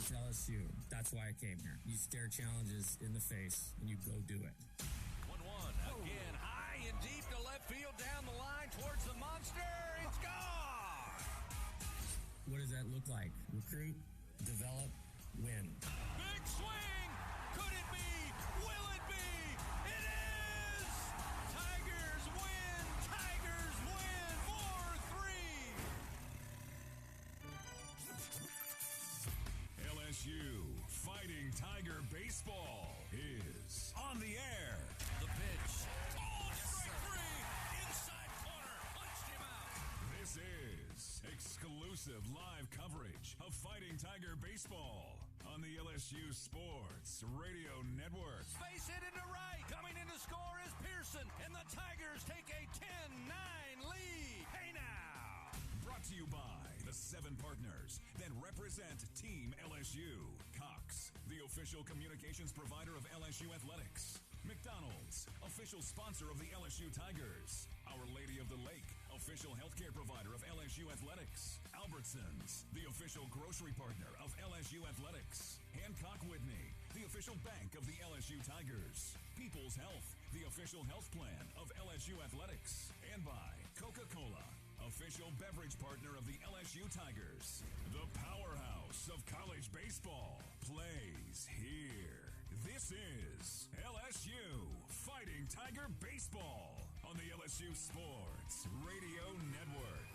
It's LSU. That's why I came here. You stare challenges in the face, and you go do it. 1-1. Again, high and deep to left field, down the line towards the monster. It's gone! What does that look like? Recruit, develop, win. Big swing! Could it be? Will it be? It is! Tigers win! Tigers win! 4-3! LSU Fighting Tiger Baseball is on the air. The pitch. Oh, strike three! Inside corner. Punched him out. This is exclusive live coverage of Fighting Tiger Baseball on the LSU Sports Radio Network. Space hit into right. Coming in to score is Pearson, and the Tigers take a 10-9 lead. Hey now! Brought to you by the 7 partners that represent Team LSU. Cox, the official communications provider of LSU Athletics. McDonald's, official sponsor of the LSU Tigers. Our Lady of the Lake, official healthcare provider of LSU Athletics. Albertsons, the official grocery partner of LSU Athletics. Hancock Whitney, the official bank of the LSU Tigers. People's Health, the official health plan of LSU Athletics. And by Coca-Cola, official beverage partner of the LSU Tigers. The powerhouse of college baseball plays here. This is LSU Fighting Tiger Baseball on the LSU Sports Radio Network.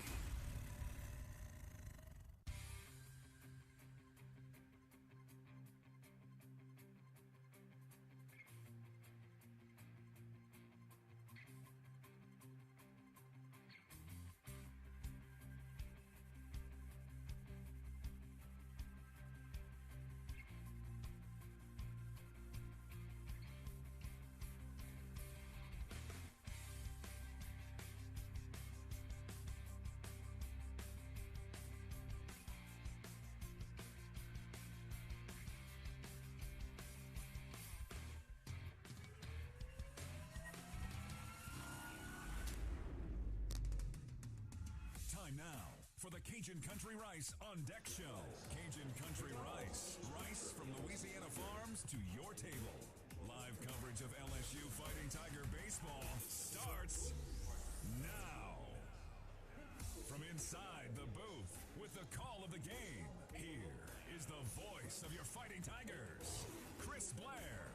Now for the Cajun Country Rice on Deck Show. Cajun Country Rice. Rice from Louisiana farms to your table. Live coverage of LSU Fighting Tiger Baseball starts now. From inside the booth with the call of the game, here is the voice of your Fighting Tigers, Chris Blair.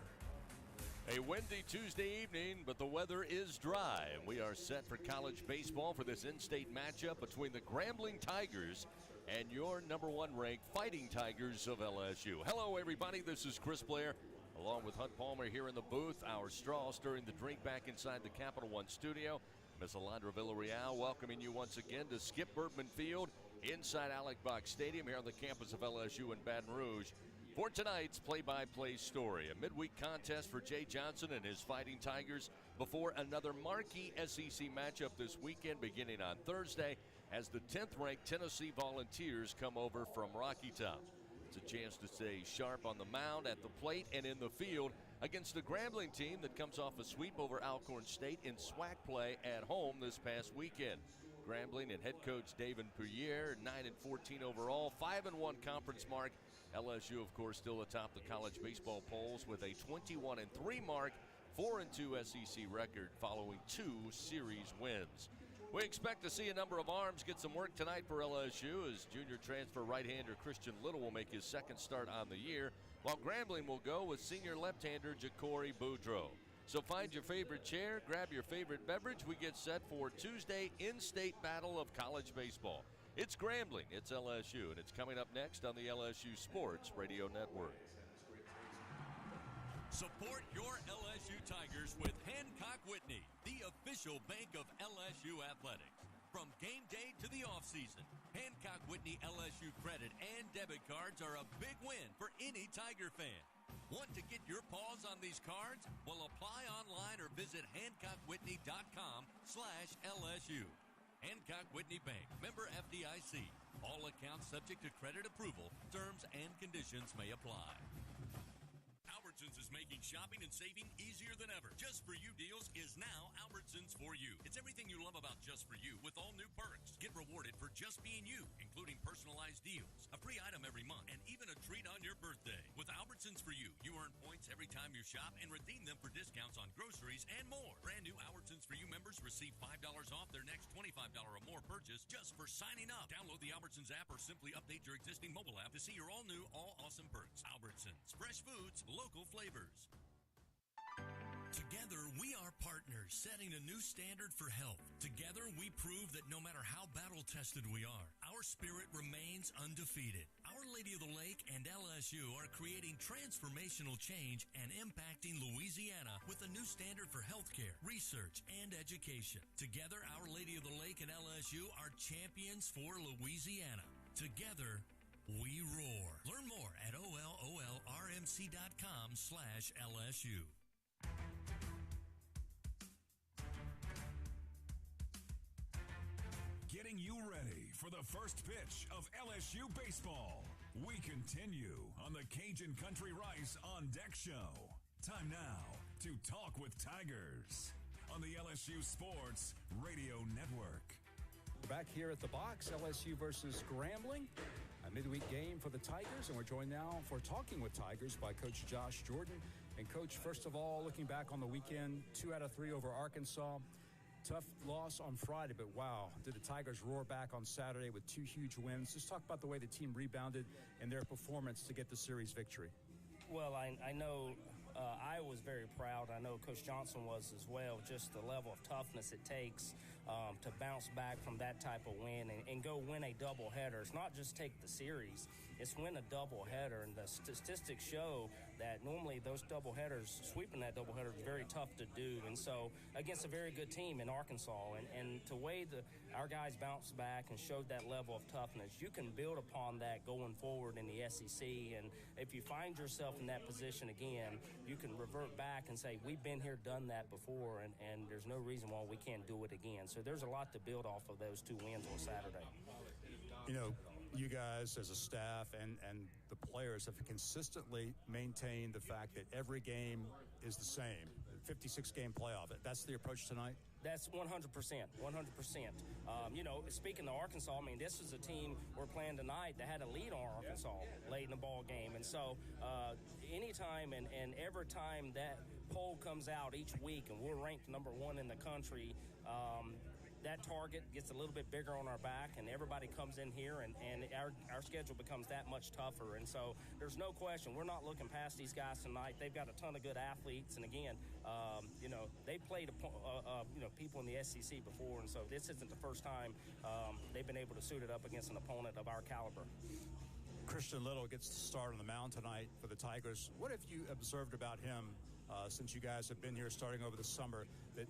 A windy Tuesday evening, but the weather is dry, and we are set for college baseball for this in-state matchup between the Grambling Tigers and your number 1 ranked Fighting Tigers of LSU. Hello, everybody. This is Chris Blair, along with Hunt Palmer here in the booth. Our straw stirring the drink back inside the Capital One studio. Miss Alondra Villarreal welcoming you once again to Skip Bertman Field inside Alec Box Stadium here on the campus of LSU in Baton Rouge. For tonight's play-by-play story, a midweek contest for Jay Johnson and his Fighting Tigers before another marquee SEC matchup this weekend beginning on Thursday as the 10th-ranked Tennessee Volunteers come over from Rocky Top. It's a chance to stay sharp on the mound, at the plate, and in the field against the Grambling team that comes off a sweep over Alcorn State in SWAC play at home this past weekend. Grambling and head coach David Puyere, 9-14 overall, 5-1 conference mark. LSU, of course, still atop the college baseball polls with a 21-3 mark, 4-2 SEC record following 2 series wins. We expect to see a number of arms get some work tonight for LSU as junior transfer right-hander Christian Little will make his second start on the year, while Grambling will go with senior left-hander Ja'Cory Boudreaux. So find your favorite chair, grab your favorite beverage. We get set for Tuesday in-state battle of college baseball. It's Grambling, it's LSU, and it's coming up next on the LSU Sports Radio Network. Support your LSU Tigers with Hancock Whitney, the official bank of LSU Athletics. From game day to the offseason, Hancock Whitney LSU credit and debit cards are a big win for any Tiger fan. Want to get your paws on these cards? Well, apply online or visit HancockWhitney.com/LSU. Hancock Whitney Bank, member FDIC. All accounts subject to credit approval. Terms and conditions may apply. Albertsons is making shopping and saving easier than ever. Just For You deals is now Albertsons For You. It's everything you love about Just For You with all new perks. Get rewarded for just being you, including personalized deals, a free item every month, and even a treat on your birthday. With Albertsons For You, you earn points every time you shop and redeem them for discounts on groceries and more. Brand new Albertsons For You members receive $5 off their next $25 or more purchase just for signing up. Download the Albertsons app or simply update your existing mobile app to see your all-new, all-awesome perks. Albertsons. Fresh foods, local flavors. Together, we are partners setting a new standard for health. Together, we prove that no matter how battle-tested we are, our spirit remains undefeated. Our Lady of the Lake and LSU are creating transformational change and impacting Louisiana with a new standard for healthcare, research, and education. Together, Our Lady of the Lake and LSU are champions for Louisiana. Together, we roar. Learn more at ololrmc.com/LSU. Getting you ready for the first pitch of LSU baseball. We continue on the Cajun Country Rice On Deck Show. Time now to talk with Tigers on the LSU Sports Radio Network. We're back here at the box, LSU versus Grambling, a midweek game for the Tigers, and we're joined now for Talking with Tigers by Coach Josh Jordan. And Coach, first of all, looking back on the weekend, 2 out of 3 over Arkansas. Tough loss on Friday, but wow, did the Tigers roar back on Saturday with 2 huge wins. Just talk about the way the team rebounded and their performance to get the series victory. Well, I know I was very proud. I know Coach Johnson was as well, just the level of toughness it takes to bounce back from that type of win and go win a doubleheader. It's not just take the series, it's win a doubleheader, and the statistics show that normally those doubleheaders, sweeping that doubleheader is very tough to do. And so against a very good team in Arkansas, and to way our guys bounced back and showed that level of toughness, you can build upon that going forward in the SEC. And if you find yourself in that position again, you can revert back and say, we've been here, done that before, and there's no reason why we can't do it again. So there's a lot to build off of those 2 wins on Saturday. You know, you guys as a staff and the players have consistently maintained the fact that every game is the same. 56-game playoff. That's the approach tonight? That's 100%. 100%. Speaking of Arkansas, I mean, this is a team we're playing tonight that had a lead on Arkansas late in the ball game. And so anytime and every time that poll comes out each week and we're ranked number 1 in the country, that target gets a little bit bigger on our back, and everybody comes in here, and our schedule becomes that much tougher. And so there's no question we're not looking past these guys tonight. They've got a ton of good athletes, and again, they played people in the SEC before, and so this isn't the first time they've been able to suit it up against an opponent of our caliber. Christian Little gets the start on the mound tonight for the Tigers. What have you observed about him since you guys have been here starting over the summer that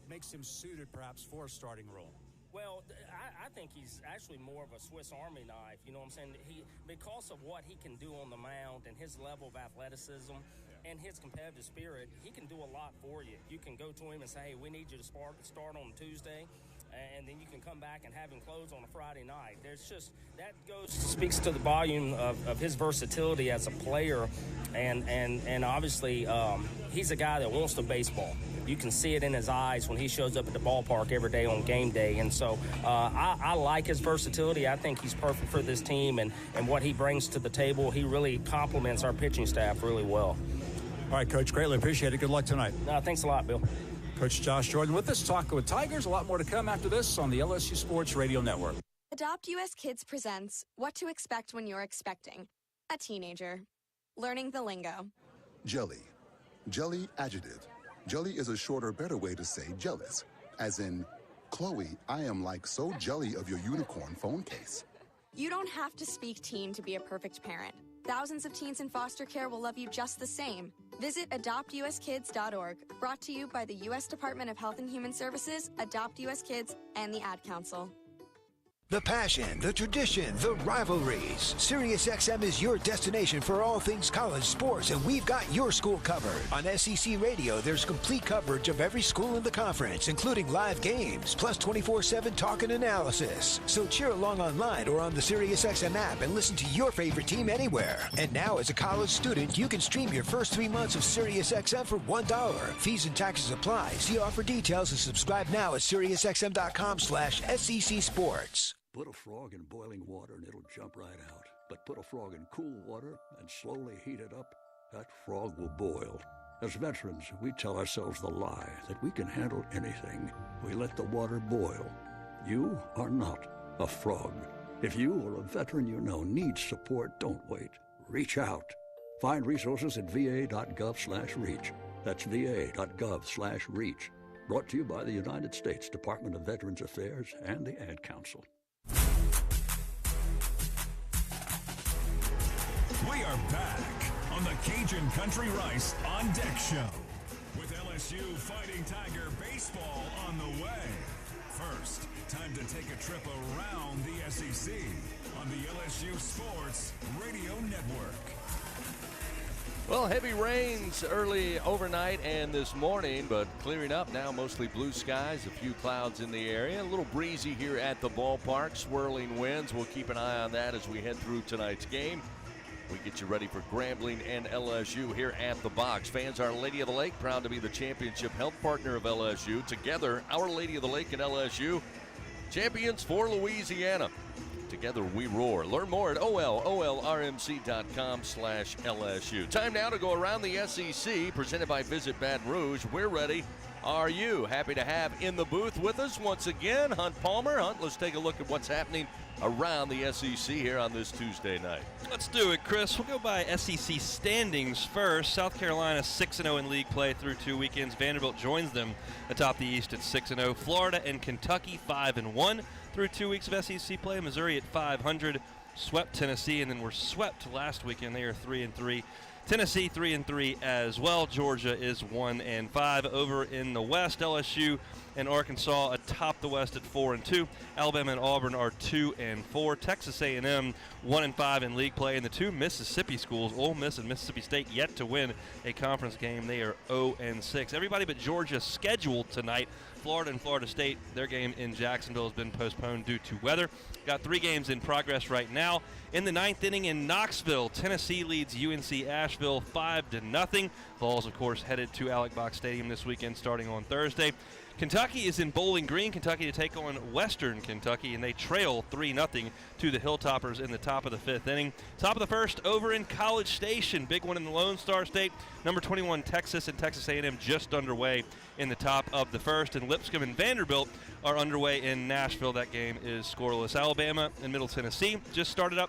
makes him suited perhaps for a starting role? Well, I think he's actually more of a Swiss Army knife, you know what I'm saying? Because of what he can do on the mound and his level of athleticism and his competitive spirit, he can do a lot for you. You can go to him and say, hey, we need you to start on Tuesday, and then you can come back and have him close on a Friday night. Speaks to the volume of his versatility as a player, and obviously he's a guy that wants the baseball. You can see it in his eyes when he shows up at the ballpark every day on game day. And so I like his versatility. I think he's perfect for this team, and what he brings to the table. He really complements our pitching staff really well. All right, Coach, greatly appreciate it. Good luck tonight. Thanks a lot, Bill. Coach Josh Jordan with us, talking with Tigers. A lot more to come after this on the LSU Sports Radio Network. Adopt US Kids presents What to Expect When You're Expecting a Teenager. Learning the lingo. Jelly. Jelly adjective. Jelly is a shorter, better way to say jealous. As in, Chloe, I am like so jelly of your unicorn phone case. You don't have to speak teen to be a perfect parent. Thousands of teens in foster care will love you just the same. Visit adoptuskids.org, brought to you by the U.S. Department of Health and Human Services, Adopt US Kids, and the Ad Council. The passion, the tradition, the rivalries. SiriusXM is your destination for all things college sports, and we've got your school covered. On SEC Radio, there's complete coverage of every school in the conference, including live games, plus 24/7 talk and analysis. So cheer along online or on the SiriusXM app and listen to your favorite team anywhere. And now, as a college student, you can stream your first 3 months of SiriusXM for $1. Fees and taxes apply. See offer details and subscribe now at SiriusXM.com/SEC Sports. Put a frog in boiling water and it'll jump right out. But put a frog in cool water and slowly heat it up, that frog will boil. As veterans, we tell ourselves the lie that we can handle anything. We let the water boil. You are not a frog. If you or a veteran you know needs support, don't wait. Reach out. Find resources at va.gov/reach. That's va.gov/reach. Brought to you by the United States Department of Veterans Affairs and the Ad Council. We are back on the Cajun Country Rice On Deck Show with LSU Fighting Tiger baseball on the way. First, time to take a trip around the SEC on the LSU Sports Radio Network. Well, heavy rains early overnight and this morning, but clearing up now, mostly blue skies, a few clouds in the area. A little breezy here at the ballpark, swirling winds. We'll keep an eye on that as we head through tonight's game. We get you ready for Grambling and LSU here at the box. Fans, Our Lady of the Lake, proud to be the championship health partner of LSU. Together, Our Lady of the Lake and LSU, champions for Louisiana. Together we roar. Learn more at olrmc.com/LSU. Time now to go around the SEC, presented by Visit Baton Rouge. We're ready. Are you? Happy to have in the booth with us once again, Hunt Palmer. Hunt, let's take a look at what's happening around the SEC here on this Tuesday night. Let's do it, Chris. We'll go by SEC standings first. South Carolina 6-0 in league play through 2 weekends. Vanderbilt joins them atop the East at 6-0. Florida and Kentucky 5-1 through 2 weeks of SEC play. Missouri at 500, swept Tennessee, and then were swept last weekend. They are 3-3. Tennessee 3-3 as well. Georgia is 1-5. Over in the West, LSU and Arkansas atop the West at 4-2. Alabama and Auburn are 2-4. Texas A&M 1-5 in league play. And the two Mississippi schools, Ole Miss and Mississippi State, yet to win a conference game. They are 0-6. Everybody but Georgia scheduled tonight. Florida and Florida State, their game in Jacksonville has been postponed due to weather. Got 3 games in progress right now. In the 9th inning in Knoxville, Tennessee leads UNC Asheville 5-0. Vols, of course, headed to Alex Box Stadium this weekend starting on Thursday. Kentucky is in Bowling Green, Kentucky, to take on Western Kentucky, and they trail 3-0 to the Hilltoppers in the top of the 5th inning. Top of the 1st over in College Station, big one in the Lone Star State. Number 21 Texas and Texas A&M just underway in the top of the 1st, and Lipscomb and Vanderbilt are underway in Nashville. That game is scoreless. Alabama and Middle Tennessee just started up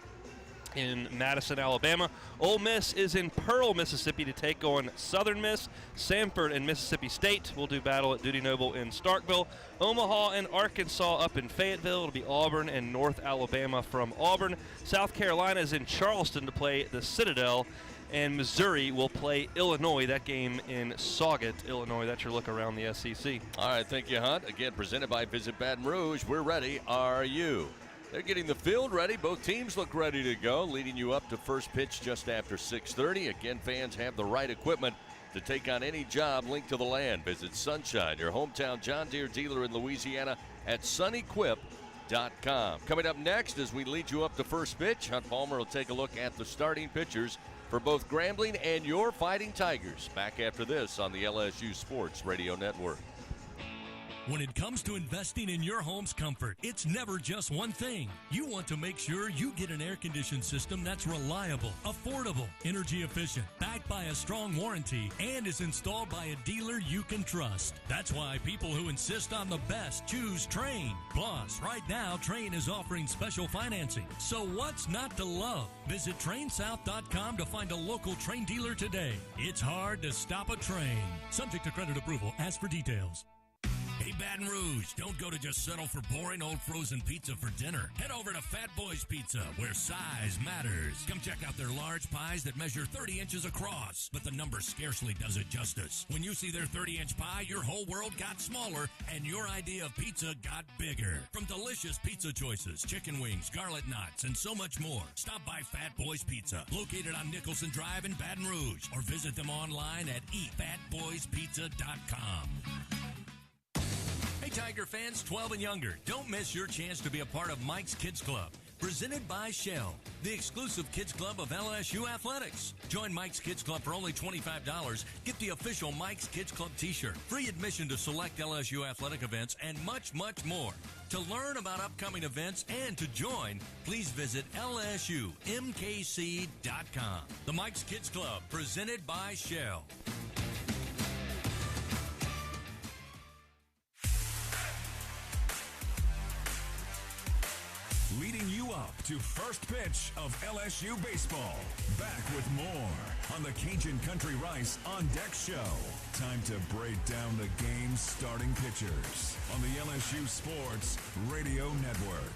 in Madison, Alabama. Ole Miss is in Pearl, Mississippi, to take on Southern Miss. Samford and Mississippi State will do battle at Dudy Noble in Starkville. Omaha and Arkansas up in Fayetteville. It'll be Auburn and North Alabama from Auburn. South Carolina is in Charleston to play the Citadel. And Missouri will play Illinois. That game in Sauget, Illinois. That's your look around the SEC. All right, thank you, Hunt. Again, presented by Visit Baton Rouge. We're ready. Are you? They're getting the field ready. Both teams look ready to go, leading you up to first pitch just after 6:30. Again, fans have the right equipment to take on any job linked to the land. Visit Sunshine, your hometown John Deere dealer in Louisiana, at sunequip.com. Coming up next, as we lead you up to first pitch, Hunt Palmer will take a look at the starting pitchers for both Grambling and your Fighting Tigers. Back after this on the LSU Sports Radio Network. When it comes to investing in your home's comfort, it's never just one thing. You want to make sure you get an air-conditioned system that's reliable, affordable, energy efficient, backed by a strong warranty, and is installed by a dealer you can trust. That's why people who insist on the best choose Trane. Plus, right now, Trane is offering special financing. So what's not to love? Visit TraneSouth.com to find a local Trane dealer today. It's hard to stop a Trane. Subject to credit approval. Ask for details. Hey, Baton Rouge, don't go to just settle for boring old frozen pizza for dinner. Head over to Fat Boys Pizza, where size matters. Come check out their large pies that measure 30 inches across, but the number scarcely does it justice. When you see their 30-inch pie, your whole world got smaller, and your idea of pizza got bigger. From delicious pizza choices, chicken wings, garlic knots, and so much more, stop by Fat Boys Pizza, located on Nicholson Drive in Baton Rouge, or visit them online at eatfatboyspizza.com. Hey, Tiger fans 12 and younger, don't miss your chance to be a part of Mike's Kids Club. presented by Shell, the exclusive kids club of LSU Athletics. Join Mike's Kids Club for only $25. Get the official Mike's Kids Club t-shirt, free admission to select LSU athletic events, and much, much more. To learn about upcoming events and to join, please visit LSUMKC.com. The Mike's Kids Club, presented by Shell. Leading you up to first pitch of LSU baseball. Back with more on the Cajun Country Rice On Deck Show. Time to break down the game's starting pitchers on the LSU Sports Radio Network.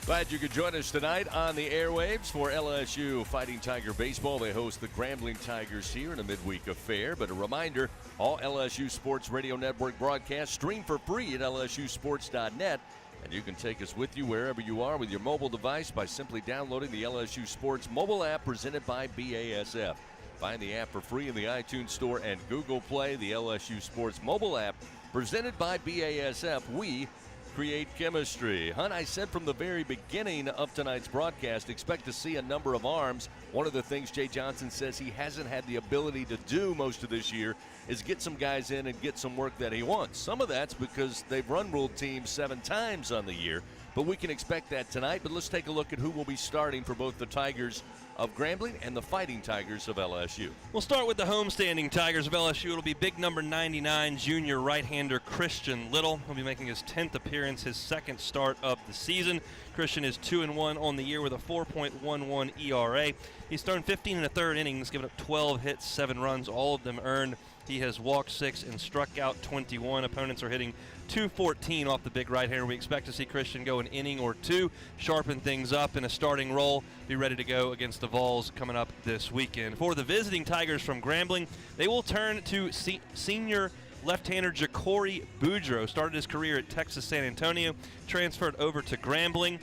Glad you could join us tonight on the airwaves for LSU Fighting Tiger Baseball. They host the Grambling Tigers here in a midweek affair. But a reminder, all LSU Sports Radio Network broadcasts stream for free at lsusports.net. And you can take us with you wherever you are with your mobile device by simply downloading the LSU Sports mobile app presented by BASF. Find the app for free in the iTunes Store and Google Play. The LSU Sports mobile app presented by BASF. We create chemistry. Hunt, I said from the very beginning of tonight's broadcast, expect to see a number of arms. One of the things Jay Johnson says he hasn't had the ability to do most of this year is get some guys in and get some work that he wants. Some of that's because they've run-ruled teams 7 times on the year, but we can expect that tonight. But let's take a look at who will be starting for both the Tigers of Grambling and the Fighting Tigers of LSU. We'll start with the homestanding Tigers of LSU. It'll be big number 99 junior right-hander Christian Little. He'll be making his 10th appearance, his second start of the season. Christian is 2-1 on the year with a 4.11 ERA. He's thrown 15 1/3 innings, given up 12 hits, 7 runs, all of them earned. He has walked 6 and struck out 21. Opponents are hitting .214 off the big right-hander. We expect to see Christian go an inning or 2, sharpen things up in a starting role, be ready to go against the Vols coming up this weekend. For the visiting Tigers from Grambling, they will turn to senior left-hander Ja'Cory Boudreaux. Started his career at Texas San Antonio, transferred over to Grambling.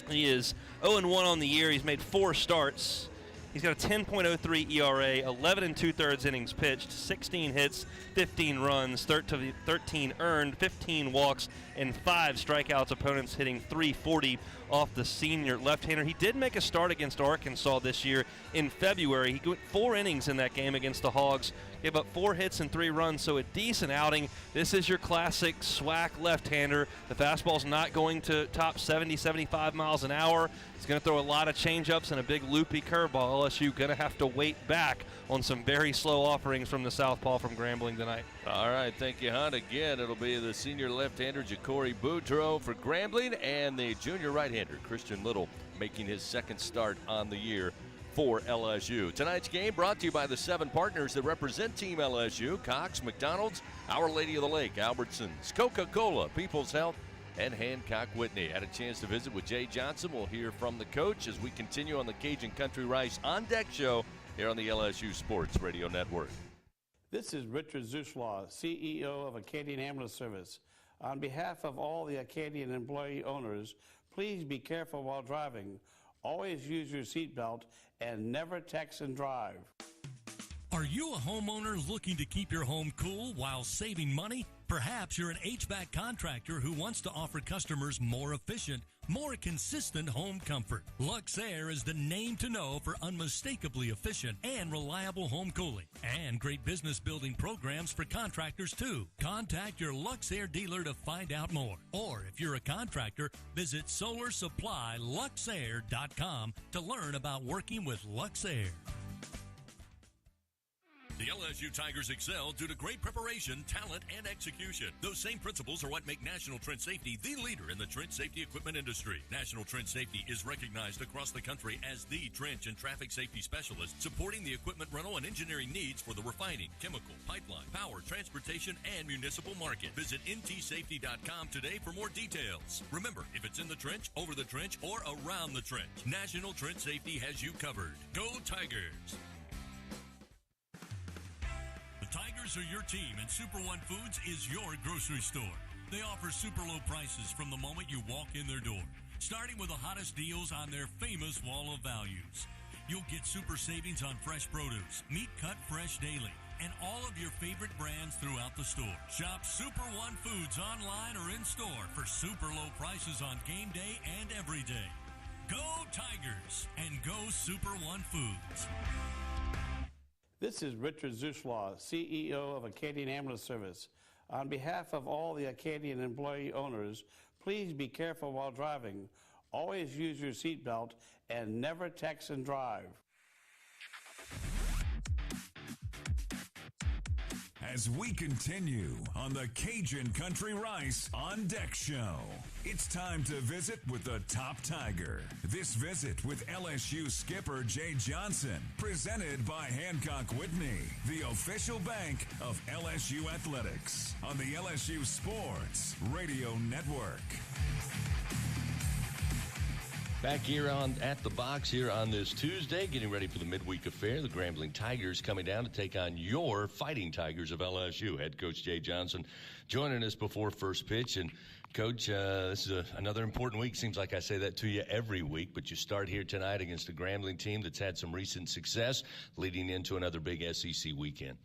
He is 0-1 on the year. He's made 4 starts. He's got a 10.03 ERA, 11 2/3 innings pitched, 16 hits, 15 runs, 13 earned, 15 walks, and 5 strikeouts. Opponents hitting .340 off the senior left-hander. He did make a start against Arkansas this year in February. He went 4 innings in that game against the Hogs, gave up 4 hits and 3 runs, so a decent outing. This is your classic SWAC left-hander. The fastball's not going to top 70, 75 miles an hour. He's going to throw a lot of changeups and a big loopy curveball. LSU going to have to wait back on some very slow offerings from the southpaw from Grambling tonight. All right, thank you, Hunt. Again, it'll be the senior left-hander Ja'Cory Boudreaux for Grambling and the junior right-hander Christian Little making his second start on the year for LSU. Tonight's game brought to you by the 7 partners that represent Team LSU: Cox, McDonald's, Our Lady of the Lake, Albertsons, Coca-Cola, People's Health, and Hancock Whitney. Had a chance to visit with Jay Johnson. We'll hear from the coach as we continue on the Cajun Country Rice On Deck Show here on the LSU Sports Radio Network. This is Richard Zuslaw, CEO of Acadian Ambulance Service. On behalf of all the Acadian employee owners, please be careful while driving. Always use your seatbelt and never text and drive. Are you a homeowner looking to keep your home cool while saving money? Perhaps you're an HVAC contractor who wants to offer customers more efficient, more consistent home comfort. Luxair is the name to know for unmistakably efficient and reliable home cooling, and great business building programs for contractors too. Contact your Luxair dealer to find out more. Or if you're a contractor, visit SolarSupplyLuxair.com to learn about working with Luxair. The LSU Tigers excel due to great preparation, talent, and execution. Those same principles are what make National Trench Safety the leader in the trench safety equipment industry. National Trench Safety is recognized across the country as the trench and traffic safety specialist, supporting the equipment rental and engineering needs for the refining, chemical, pipeline, power, transportation, and municipal market. Visit ntsafety.com today for more details. Remember, if it's in the trench, over the trench, or around the trench, National Trench Safety has you covered. Go Tigers! Tigers are your team, and Super One Foods is your grocery store. They offer super low prices from the moment you walk in their door, starting with the hottest deals on their famous wall of values. You'll get super savings on fresh produce, meat cut fresh daily, and all of your favorite brands throughout the store. Shop Super One Foods online or in store for super low prices on game day and every day. Go Tigers and go Super One Foods. This is Richard Zuslaw, CEO of Acadian Ambulance Service. On behalf of all the Acadian employee owners, please be careful while driving. Always use your seatbelt and never text and drive. As we continue on the Cajun Country Rice on Deck Show, it's time to visit with the top Tiger. This visit with LSU skipper Jay Johnson, presented by Hancock Whitney, the official bank of LSU Athletics, on the LSU Sports Radio Network. Back here at the box here on this Tuesday, getting ready for the midweek affair. The Grambling Tigers coming down to take on your Fighting Tigers of LSU. Head coach Jay Johnson joining us before first pitch. And Coach, this is another important week. Seems like I say that to you every week, but you start here tonight against a Grambling team that's had some recent success leading into another big SEC weekend.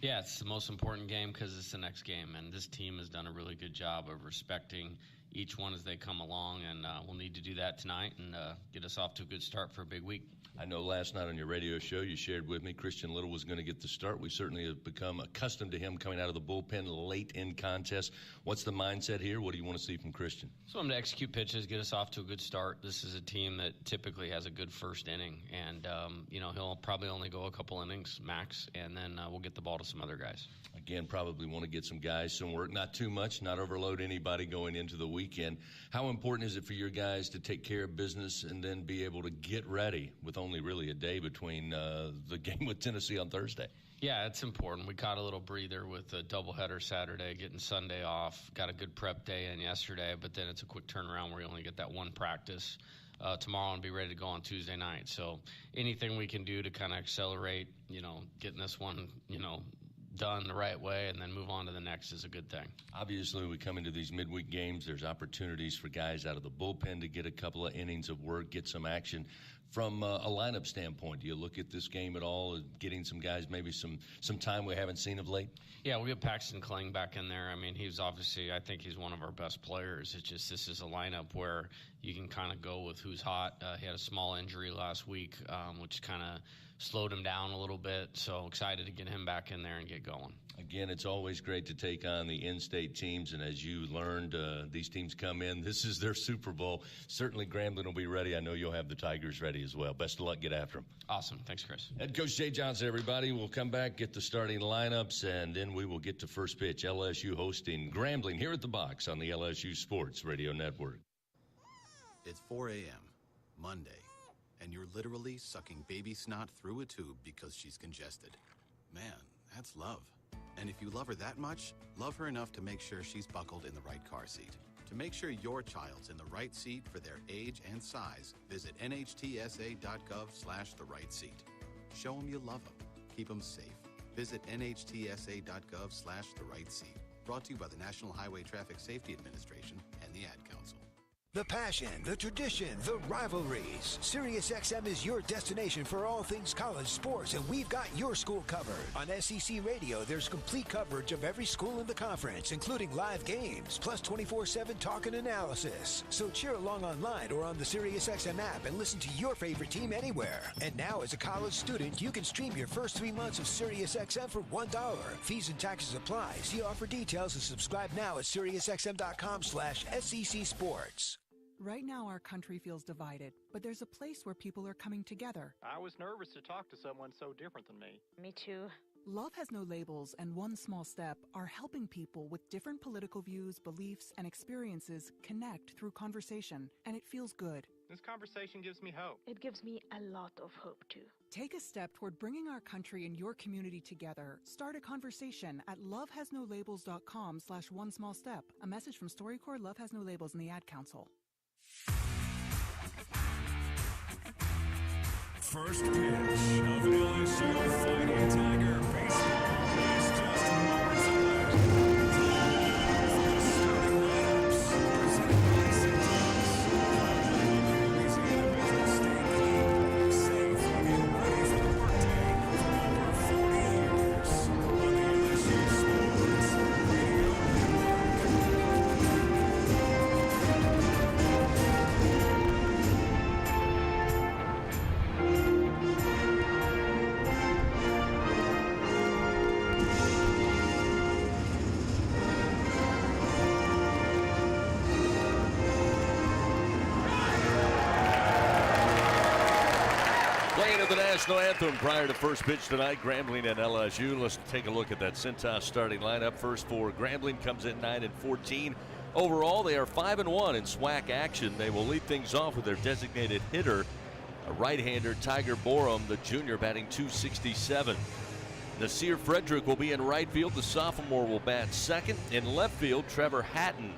Yeah, it's the most important game because it's the next game, and this team has done a really good job of respecting each one as they come along, and we'll need to do that tonight and get us off to a good start for a big week. I know last night on your radio show you shared with me Christian Little was going to get the start. We certainly have become accustomed to him coming out of the bullpen late in contests. What's the mindset here? What do you want to see from Christian? So I'm to execute pitches, get us off to a good start. This is a team that typically has a good first inning, and he'll probably only go a couple innings max, and then we'll get the ball to some other guys. Again, probably want to get some guys some work, not too much, not overload anybody going into the weekend. How important is it for your guys to take care of business and then be able to get ready with only really a day between the game with Tennessee on Thursday? Yeah, it's important. We caught a little breather with a doubleheader Saturday, getting Sunday off. Got a good prep day in yesterday, but then it's a quick turnaround where you only get that one practice tomorrow and be ready to go on Tuesday night. So anything we can do to kind of accelerate, getting this one, done the right way and then move on to the next is a good thing. Obviously, we come into these midweek games, there's opportunities for guys out of the bullpen to get a couple of innings of work, get some action. From a lineup standpoint, do you look at this game at all, getting some guys maybe some time we haven't seen of late? Yeah, we'll get Paxton Kling back in there. I mean, I think he's one of our best players. It's just this is a lineup where you can kind of go with who's hot. He had a small injury last week, which kind of slowed him down a little bit. So excited to get him back in there and get going. Again, it's always great to take on the in-state teams, and as you learned, these teams come in. This is their Super Bowl. Certainly Grambling will be ready. I know you'll have the Tigers ready as well. Best of luck. Get after them. Awesome. Thanks, Chris. Head Coach Jay Johnson, everybody. We'll come back, get the starting lineups, and then we will get to first pitch. LSU hosting Grambling here at the box on the LSU Sports Radio Network. It's 4 a.m., Monday, and you're literally sucking baby snot through a tube because she's congested. Man, that's love. And if you love her that much, love her enough to make sure she's buckled in the right car seat. To make sure your child's in the right seat for their age and size, visit nhtsa.gov/the right seat. Show them you love them. Keep them safe. Visit nhtsa.gov/the right seat. Brought to you by the National Highway Traffic Safety Administration and the Ad Council. The passion, the tradition, the rivalries. SiriusXM is your destination for all things college sports, and we've got your school covered. On SEC Radio, there's complete coverage of every school in the conference, including live games, plus 24/7 talk and analysis. So cheer along online or on the SiriusXM app and listen to your favorite team anywhere. And now, as a college student, you can stream your first 3 months of SiriusXM for $1. Fees and taxes apply. See offer details and subscribe now at SiriusXM.com/SEC Sports. Right now, our country feels divided, but there's a place where people are coming together. I was nervous to talk to someone so different than me. Me too. Love Has No Labels and One Small Step are helping people with different political views, beliefs, and experiences connect through conversation, and it feels good. This conversation gives me hope. It gives me a lot of hope, too. Take a step toward bringing our country and your community together. Start a conversation at lovehasnolabels.com/one small step. A message from StoryCorps, Love Has No Labels, and the Ad Council. First pitch of LSU Fighting Tiger Baseball is just moments away. Starting lineups presented by Centers. Louisiana Metro State League. Safe and ready for the workday for over 40 years. hear the national anthem prior to first pitch tonight, Grambling and LSU. Let's take a look at that Cintas starting lineup. First for Grambling comes in 9-14. Overall, they are 5-1 in SWAC action. They will lead things off with their designated hitter, a right-hander, Tiger Borum, the junior, batting .267. Nasir Frederick will be in right field. The sophomore will bat second. In left field, Trevor Hatton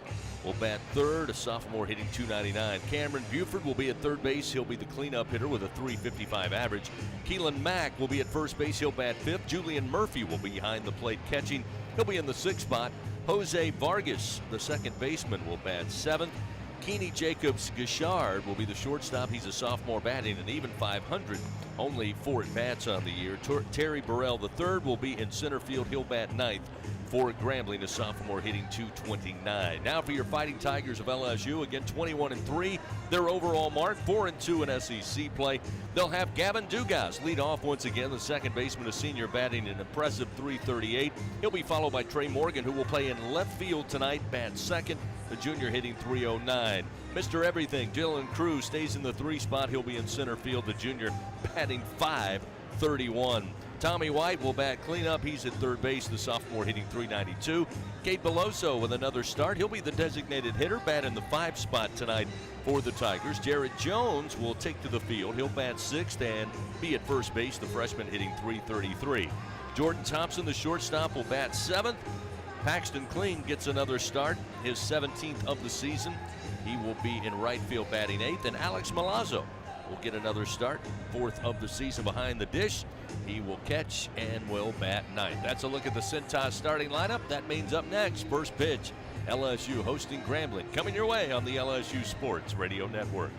will bat third, a sophomore hitting .299. Cameron Buford will be at third base. He'll be the cleanup hitter with a .355 average. Keelan Mack will be at first base. He'll bat fifth. Julian Murphy will be behind the plate catching. He'll be in the sixth spot. Jose Vargas, the second baseman, will bat seventh. Keeney Jacobs-Gashard will be the shortstop. He's a sophomore batting an even .500. Only 4 at-bats on the year. Terry Burrell III will be in center field. He'll bat ninth. For Grambling, a sophomore hitting .229. Now for your Fighting Tigers of LSU. Again, 21-3. Their overall mark, 4-2 in SEC play. They'll have Gavin Dugas lead off once again. The second baseman, a senior, batting an impressive .338. He'll be followed by Trey Morgan, who will play in left field tonight, bat second. The junior hitting .309. Mr. Everything, Dylan Cruz, stays in the 3 spot. He'll be in center field. The junior batting .531. Tommy White will bat cleanup. He's at third base, the sophomore hitting .392. Cade Beloso with another start. He'll be the designated hitter, bat in the 5 spot tonight for the Tigers. Jared Jones will take to the field. He'll bat sixth and be at first base, the freshman hitting .333. Jordan Thompson, the shortstop, will bat seventh. Paxton Kling gets another start, his 17th of the season. He will be in right field batting eighth. And Alex Milazzo will get another start, 4th of the season behind the dish. He will catch and will bat ninth. That's a look at the Cintas starting lineup. That means up next, first pitch, LSU hosting Grambling. Coming your way on the LSU Sports Radio Network.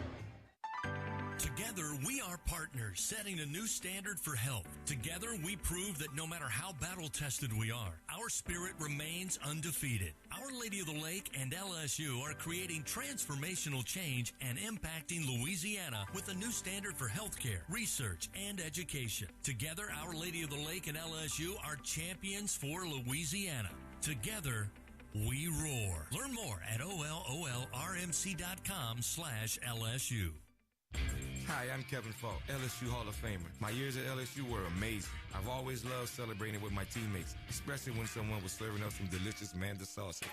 Together, we are partners, setting a new standard for health. Together, we prove that no matter how battle-tested we are, our spirit remains undefeated. Our Lady of the Lake and LSU are creating transformational change and impacting Louisiana with a new standard for healthcare, research, and education. Together, Our Lady of the Lake and LSU are champions for Louisiana. Together, we roar. Learn more at ololrmc.com/LSU. Hi, I'm Kevin Falk, LSU Hall of Famer. My years at LSU were amazing. I've always loved celebrating with my teammates, especially when someone was serving us some delicious Manda salsa.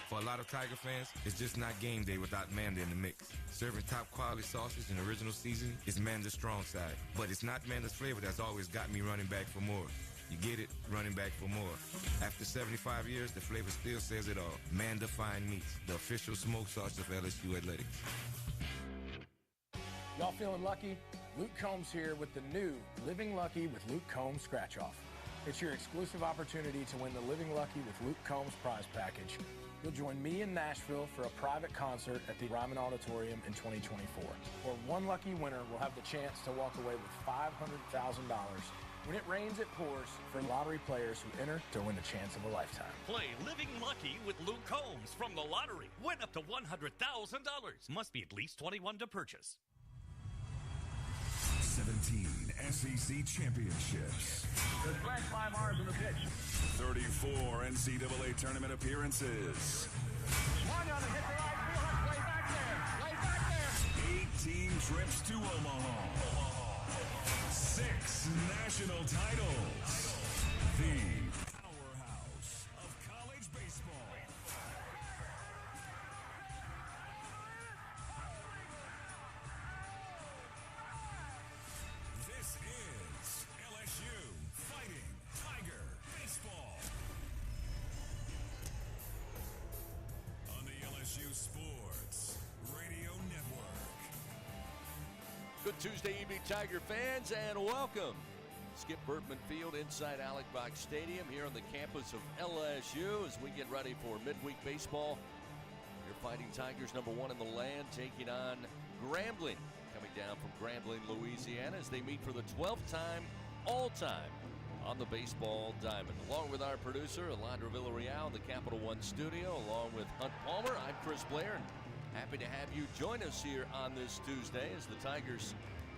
For a lot of Tiger fans, it's just not game day without Manda in the mix. Serving top quality sausage and original seasoning is Manda's strong side. But it's not Manda's flavor that's always got me running back for more. You get it? Running back for more. After 75 years, the flavor still says it all. Manda Fine Meats, the official smoke sauce of LSU Athletics. Y'all feeling lucky? Luke Combs here with the new Living Lucky with Luke Combs Scratch-Off. It's your exclusive opportunity to win the Living Lucky with Luke Combs prize package. You'll join me in Nashville for a private concert at the Ryman Auditorium in 2024. Or one lucky winner will have the chance to walk away with $500,000. When it rains, it pours for lottery players who enter to win the chance of a lifetime. Play Living Lucky with Luke Combs from the lottery. Win up to $100,000. Must be at least 21 to purchase. 17 SEC championships. The flag 5 R's in the pitch. 34 NCAA tournament appearances. Swung on the hit the right field. Way back there. Way back there. 18 trips to Omaha. 6 national titles. The powerhouse of college baseball. This is LSU Fighting Tiger Baseball. On the LSU Sports Radio Network. Good Tuesday evening, Tiger fans, and welcome. Skip Bertman Field inside Alec Box Stadium here on the campus of LSU as we get ready for midweek baseball. Your Fighting Tigers, number 1 in the land, taking on Grambling, coming down from Grambling, Louisiana, as they meet for the 12th time all-time on the baseball diamond. Along with our producer, Alondra Villarreal, in the Capital One studio, along with Hunt Palmer, I'm Chris Blair, and happy to have you join us here on this Tuesday as the Tigers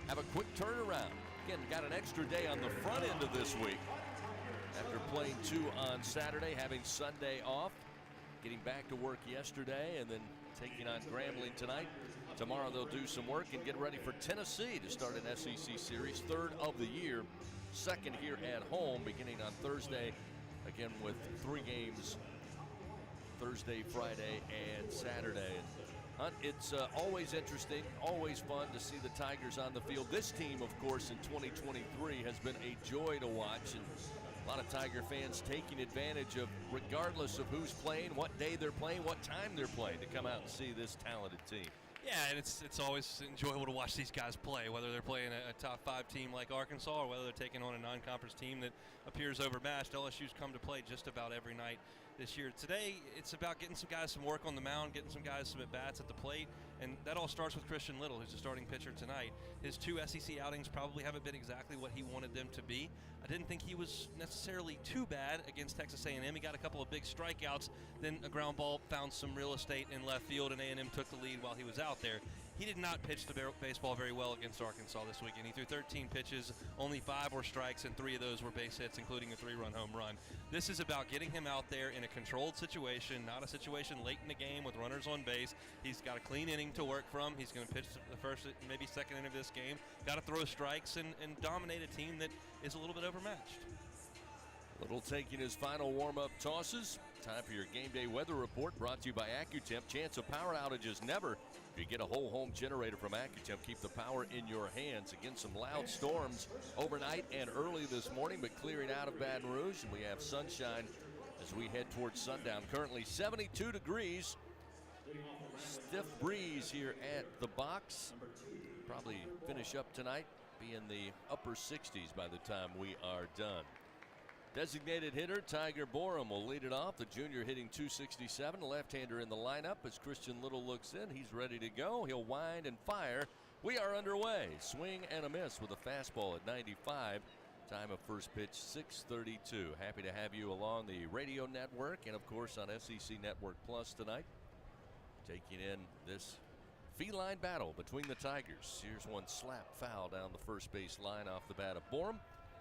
have a quick turnaround. Again, got an extra day on the front end of this week after playing 2 on Saturday, having Sunday off, getting back to work yesterday, and then taking on Grambling tonight. Tomorrow they'll do some work and get ready for Tennessee to start an SEC series, third of the year, second here at home, beginning on Thursday, again with 3 games, Thursday, Friday, and Saturday. Hunt, it's always interesting, always fun to see the Tigers on the field. This team, of course, in 2023 has been a joy to watch, and a lot of Tiger fans taking advantage of, regardless of who's playing, what day they're playing, what time they're playing, to come out and see this talented team. Yeah, and it's always enjoyable to watch these guys play, whether they're playing a top 5 team like Arkansas or whether they're taking on a non-conference team that appears overmatched. LSU's come to play just about every night this year. Today, it's about getting some guys some work on the mound, getting some guys some at-bats at the plate, and that all starts with Christian Little, who's the starting pitcher tonight. His 2 SEC outings probably haven't been exactly what he wanted them to be. I didn't think he was necessarily too bad against Texas A&M. He got a couple of big strikeouts, then a ground ball found some real estate in left field, and A&M took the lead while he was out there. He did not pitch the baseball very well against Arkansas this weekend. He threw 13 pitches, only 5 were strikes, and 3 of those were base hits, including a 3-run home run. This is about getting him out there in a controlled situation, not a situation late in the game with runners on base. He's got a clean inning to work from. He's going to pitch the first, maybe second inning of this game. Got to throw strikes and dominate a team that is a little bit overmatched. Little taking his final warm-up tosses. Time for your game day weather report, brought to you by AccuTemp. Chance of power outages never. If you get a whole home generator from AccuTemp, keep the power in your hands. Again, some loud storms overnight and early this morning, but clearing out of Baton Rouge, and we have sunshine as we head towards sundown. Currently 72 degrees. Stiff breeze here at the box. Probably finish up tonight, be in the upper 60s by the time we are done. Designated hitter Tiger Borum will lead it off. The junior hitting .267, left-hander in the lineup as Christian Little looks in. He's ready to go. He'll wind and fire. We are underway. Swing and a miss with a fastball at 95. Time of first pitch 6:32. Happy to have you along the radio network and of course on SEC Network Plus tonight. Taking in this feline battle between the Tigers. Here's one slap foul down the first base line off the bat of Borum.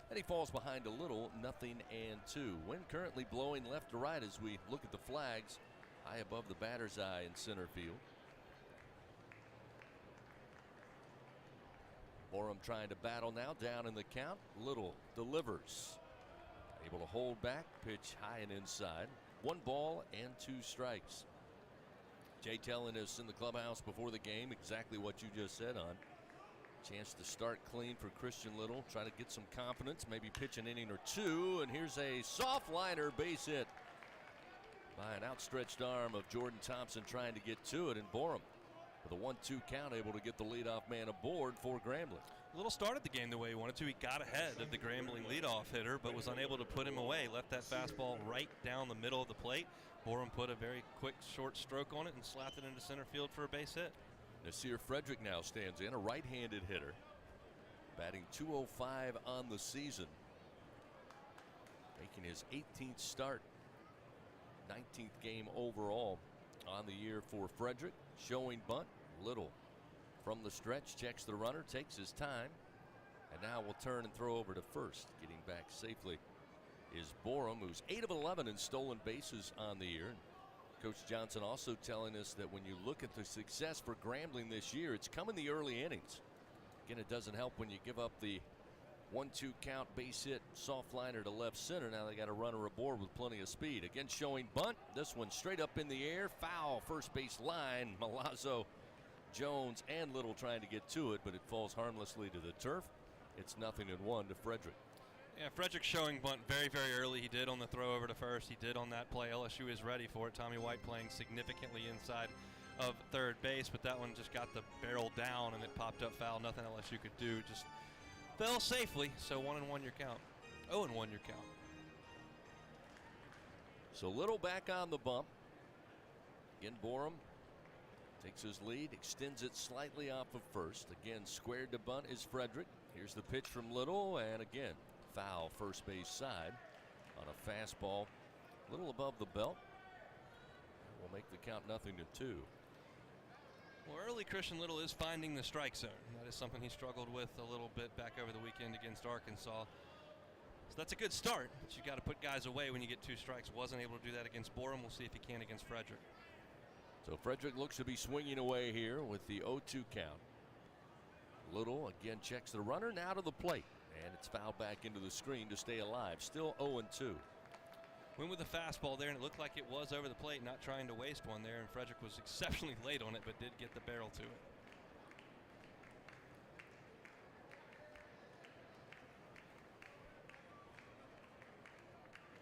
And he falls behind a little, 0-2. Wind currently blowing left to right as we look at the flags high above the batter's eye in center field. Borum trying to battle now, down in the count. Little delivers. Able to hold back, pitch high and inside. 1 ball and 2 strikes. Jay telling us in the clubhouse before the game exactly what you just said on. Chance to start clean for Christian Little, try to get some confidence, maybe pitch an inning or 2, and here's a soft liner base hit by an outstretched arm of Jordan Thompson trying to get to it, and Borum with a 1-2 count able to get the leadoff man aboard for Grambling. Little started the game the way he wanted to. He got ahead of the Grambling leadoff hitter, but was unable to put him away. Left that fastball right down the middle of the plate. Borum put a very quick, short stroke on it and slapped it into center field for a base hit. Nasir Frederick now stands in, a right-handed hitter, batting .205 on the season, making his 18th start, 19th game overall on the year for Frederick. Showing bunt, Little from the stretch, checks the runner, takes his time, and now will turn and throw over to first. Getting back safely is Borum, who's 8 of 11 in stolen bases on the year. Coach Johnson also telling us that when you look at the success for Grambling this year, it's come in the early innings. Again, it doesn't help when you give up the 1-2 count base hit soft liner to left center. Now they got a runner aboard with plenty of speed. Again, showing bunt. This one straight up in the air. Foul first base line. Milazzo, Jones, and Little trying to get to it, but it falls harmlessly to the turf. It's 0-1 to Frederick. Yeah, Frederick showing bunt very, very early. He did on the throw over to first. He did on that play. LSU is ready for it. Tommy White playing significantly inside of third base, but that one just got the barrel down and it popped up foul. Nothing LSU could do. Just fell safely. So 1-1 your count. 0-1 your count. So Little back on the bump. Again, Borum takes his lead, extends it slightly off of first. Again, squared to bunt is Frederick. Here's the pitch from Little, and again, foul first base side on a fastball a little above the belt. Will make the count 0-2. Well, early Christian Little is finding the strike zone. That is something he struggled with a little bit back over the weekend against Arkansas. So that's a good start, but you got to put guys away when you get 2 strikes. Wasn't able to do that against Borum. We'll see if he can against Frederick. So Frederick looks to be swinging away here with the 0-2 count. Little again checks the runner, now to the plate, and it's fouled back into the screen to stay alive. Still 0-2. Went with a fastball there, and it looked like it was over the plate, not trying to waste one there, and Frederick was exceptionally late on it, but did get the barrel to it.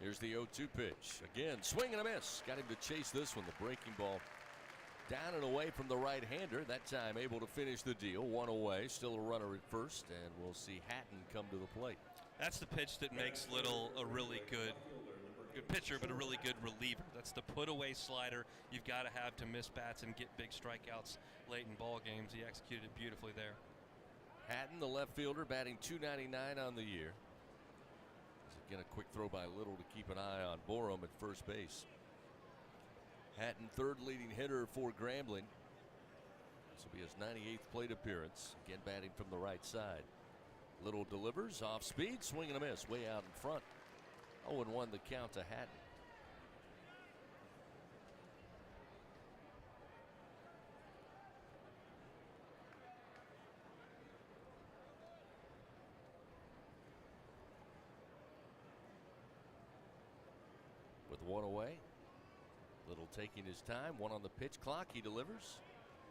Here's the 0-2 pitch. Again, swing and a miss. Got him to chase this one. The breaking ball down and away from the right-hander. That time able to finish the deal. One away. Still a runner at first, and we'll see Hatton come to the plate. That's the pitch that makes Little a really good pitcher, but a really good reliever. That's the put-away slider you've got to have to miss bats and get big strikeouts late in ball games. He executed it beautifully there. Hatton, the left fielder, batting .299 on the year. Again, a quick throw by Little to keep an eye on Borum at first base. Hatton, third leading hitter for Grambling. This will be his 98th plate appearance. Again, batting from the right side. Little delivers off speed, swing and a miss, way out in front. 0-1 the count to Hatton. With one away, Little taking his time. One on the pitch clock. He delivers.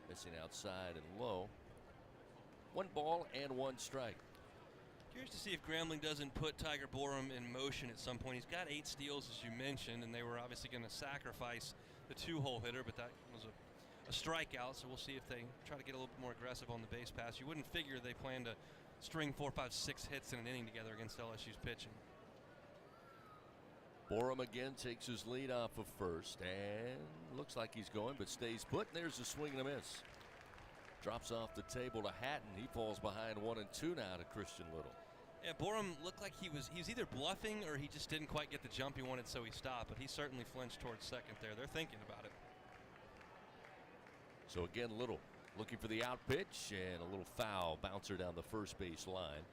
Missing outside and low. 1 ball and 1 strike. Curious to see if Grambling doesn't put Tiger Borum in motion at some point. He's got 8 steals, as you mentioned, and they were obviously going to sacrifice the 2-hole hitter, but that was a strikeout, so we'll see if they try to get a little bit more aggressive on the base pass. You wouldn't figure they plan to string 4, 5, 6 hits in an inning together against LSU's pitching. Borum again takes his lead off of first, and looks like he's going, but stays put, and there's a swing and a miss. Drops off the table to Hatton. He falls behind 1 and 2 now to Christian Little. Yeah, Borum looked like he was either bluffing or he just didn't quite get the jump he wanted, so he stopped. But he certainly flinched towards second there. They're thinking about it. So again, Little looking for the out pitch, and a little foul bouncer down the first base line.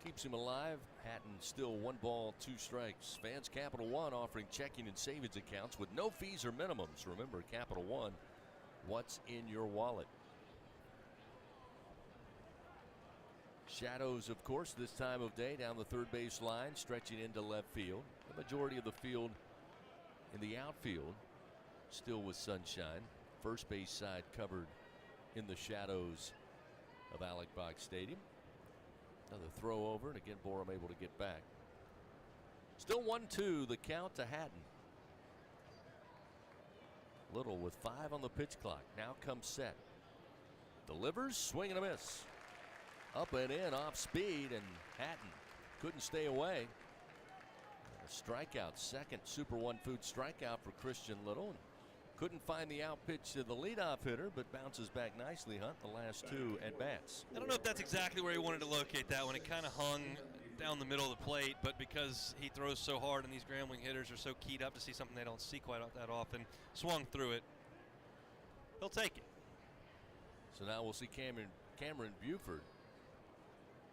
Keeps him alive. Hatton still 1 ball, 2 strikes. Fans Capital One offering checking and savings accounts with no fees or minimums. Remember, Capital One, what's in your wallet? Shadows, of course, this time of day down the third base line, stretching into left field. The majority of the field in the outfield still with sunshine. First base side covered in the shadows of Alec Box Stadium. Another throw over, and again Borum able to get back. Still 1-2 the count to Hatton. Little with 5 on the pitch clock. Now comes set. Delivers, swing and a miss. Up and in, off speed, and Hatton couldn't stay away. A strikeout, second Super One Food strikeout for Christian Little. Couldn't find the out pitch to the leadoff hitter, but bounces back nicely, Hunt, the last 2 at bats. I don't know if that's exactly where he wanted to locate that one. It kind of hung down the middle of the plate, but because he throws so hard and these Grambling hitters are so keyed up to see something they don't see quite that often, swung through it. He'll take it. So now we'll see Cameron Buford,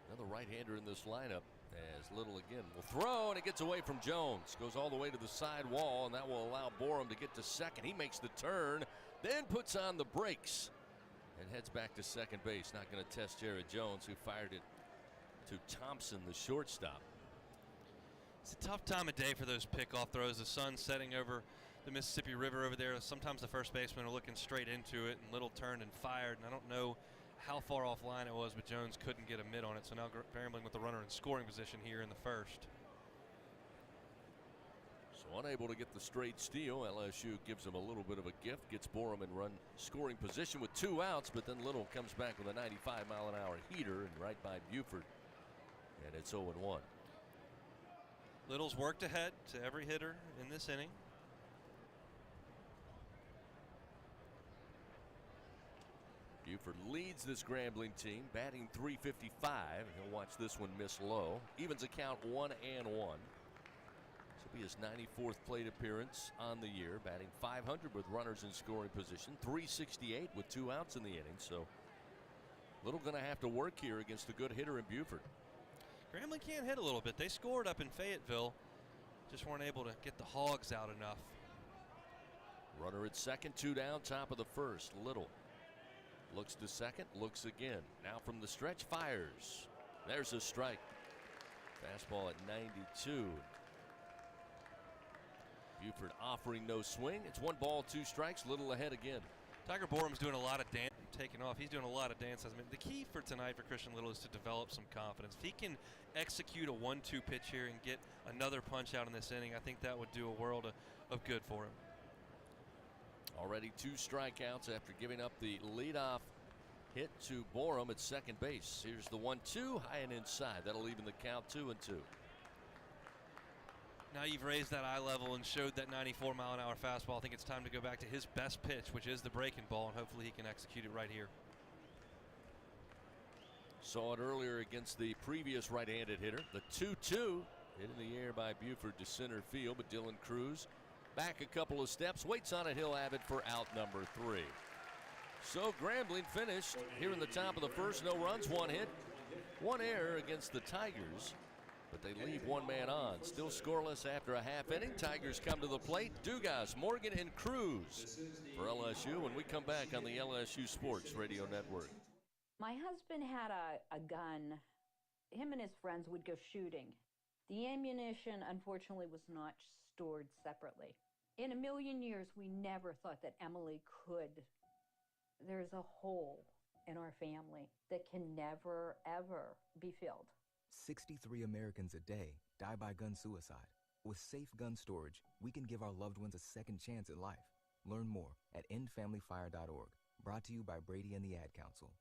another right-hander in this lineup, as Little again will throw, and it gets away from Jones. Goes all the way to the side wall, and that will allow Borum to get to second. He makes the turn, then puts on the brakes and heads back to second base. Not going to test Jared Jones, who fired it to Thompson, the shortstop. It's a tough time of day for those pickoff throws. The sun's setting over the Mississippi River over there. Sometimes the first basemen are looking straight into it, and Little turned and fired, and I don't know how far offline it was, but Jones couldn't get a mid on it. So now Grambling with the runner in scoring position here in the first. So unable to get the straight steal. LSU gives him a little bit of a gift, gets Borum in run scoring position with 2 outs, but then Little comes back with a 95-mile-an-hour heater and right by Buford, and it's 0-1. Little's worked ahead to every hitter in this inning. Buford leads this Grambling team, batting .355. He'll watch this one miss low. Evens account 1-1. This will be his 94th plate appearance on the year, batting .500 with runners in scoring position, .368 with 2 outs in the inning. So Little going to have to work here against a good hitter in Buford. Grambling can't hit a little bit. They scored up in Fayetteville, just weren't able to get the Hogs out enough. Runner at second, 2 down, top of the first. Little looks to second, looks again. Now from the stretch, fires. There's a strike. Fastball at 92. Buford offering no swing. It's 1 ball, 2 strikes. Little ahead again. Tiger Borum's doing a lot of taking off. He's doing a lot of dance. The key for tonight for Christian Little is to develop some confidence. If he can execute a 1-2 pitch here and get another punch out in this inning, I think that would do a world of good for him. Already 2 strikeouts after giving up the leadoff hit to Borum at second base. Here's the 1-2, high and inside. That'll even the count 2-2. Now you've raised that eye level and showed that 94-mile-an-hour fastball. I think it's time to go back to his best pitch, which is the breaking ball, and hopefully he can execute it right here. Saw it earlier against the previous right-handed hitter. The 2-2 hit in the air by Buford to center field, but Dylan Cruz back a couple of steps, waits on it. He'll have it for out number 3. So Grambling finished here in the top of the first. No runs, 1 hit, 1 error against the Tigers. But they leave 1 man on. Still scoreless after a half inning. Tigers come to the plate. Dugas, Morgan, and Cruz for LSU when we come back on the LSU Sports Radio Network. My husband had a gun. Him and his friends would go shooting. The ammunition, unfortunately, was not stored separately. In a million years, we never thought that Emily could. There's a hole in our family that can never, ever be filled. 63 Americans a day die by gun suicide. With safe gun storage, we can give our loved ones a second chance at life. Learn more at endfamilyfire.org. Brought to you by Brady and the Ad Council.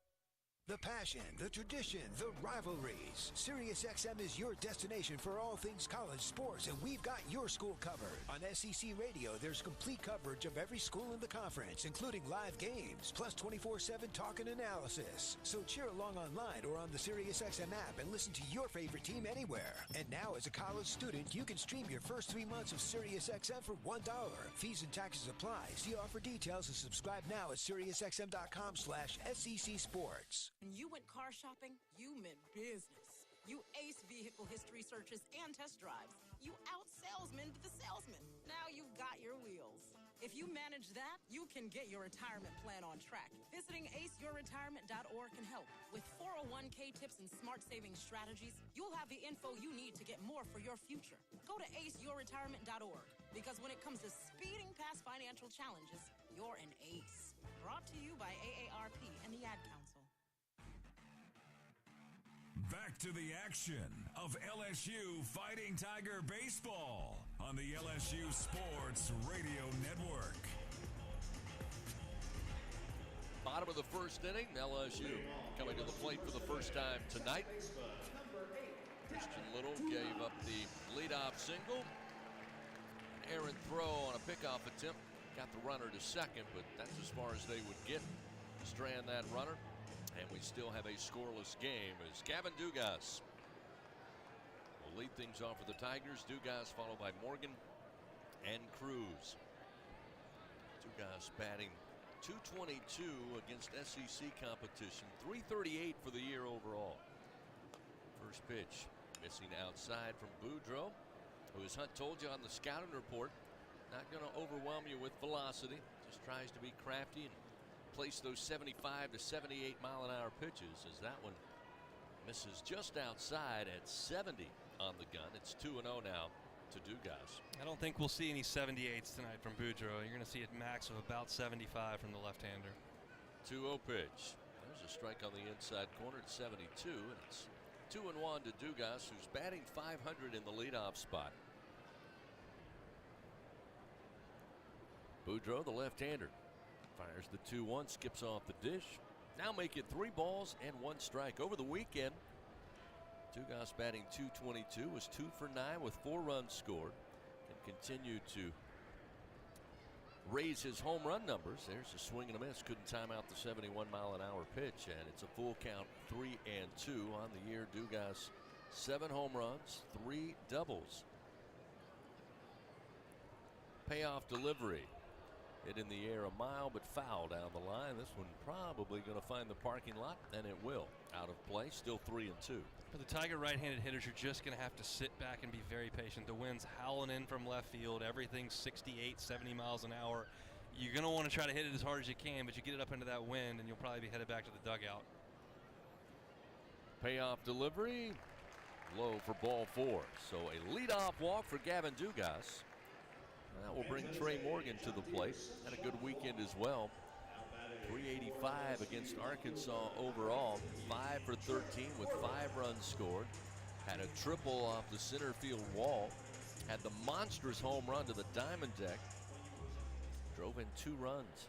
The passion, the tradition, the rivalries. SiriusXM is your destination for all things college sports, and we've got your school covered. On SEC Radio, there's complete coverage of every school in the conference, including live games, plus 24/7 talk and analysis. So cheer along online or on the SiriusXM app and listen to your favorite team anywhere. And now, as a college student, you can stream your first 3 months of SiriusXM for $1. Fees and taxes apply. See offer details and subscribe now at SiriusXM.com/SEC Sports. When you went car shopping, you meant business. You ace vehicle history searches and test drives. You out-salesman the salesman. Now you've got your wheels. If you manage that, you can get your retirement plan on track. Visiting aceyourretirement.org can help. With 401k tips and smart saving strategies, you'll have the info you need to get more for your future. Go to aceyourretirement.org, because when it comes to speeding past financial challenges, you're an ace. Brought to you by AARP and the Ad Council. Back to the action of LSU Fighting Tiger Baseball on the LSU Sports Radio Network. Bottom of the first inning, LSU coming to the plate for the first time tonight. Christian Little gave up the leadoff single. An errant throw on a pickoff attempt. Got the runner to second, but that's as far as they would get. Strand that runner. And we still have a scoreless game as Gavin Dugas will lead things off for the Tigers. Dugas followed by Morgan and Cruz. Dugas batting .222 against SEC competition, .338 for the year overall. First pitch missing outside from Boudreaux, who, as Hunt told you on the scouting report, not going to overwhelm you with velocity. Just tries to be crafty and place those 75 to 78 mile-an-hour pitches, as that one misses just outside at 70 on the gun. It's 2-0 now to Dugas. I don't think we'll see any 78s tonight from Boudreaux. You're going to see a max of about 75 from the left-hander. 2-0 pitch. There's a strike on the inside corner at 72, and it's 2-1 to Dugas, who's batting .500 in the leadoff spot. Boudreaux, the left-hander, fires the 2-1, skips off the dish. Now make it 3 balls and 1 strike. Over the weekend, Dugas batting .222, was 2 for 9 with 4 runs scored. Can continue to raise his home run numbers. There's a swing and a miss. Couldn't time out the 71 mile-an-hour pitch, and it's a full count, 3-2 on the year. Dugas, 7 home runs, 3 doubles. Payoff delivery. Hit in the air a mile, but foul down the line. This one probably going to find the parking lot, and it will. Out of play, still 3-2. For the Tiger right-handed hitters, you're just going to have to sit back and be very patient. The wind's howling in from left field. Everything's 68, 70 miles an hour. you're going to want to try to hit it as hard as you can, but you get it up into that wind, and you'll probably be headed back to the dugout. Payoff delivery, low for ball 4. So a leadoff walk for Gavin Dugas. That will bring Trey Morgan to the plate. Had a good weekend as well. 385 against Arkansas overall. 5 for 13 with 5 runs scored. Had a triple off the center field wall. Had the monstrous home run to the diamond deck. Drove in 2 runs.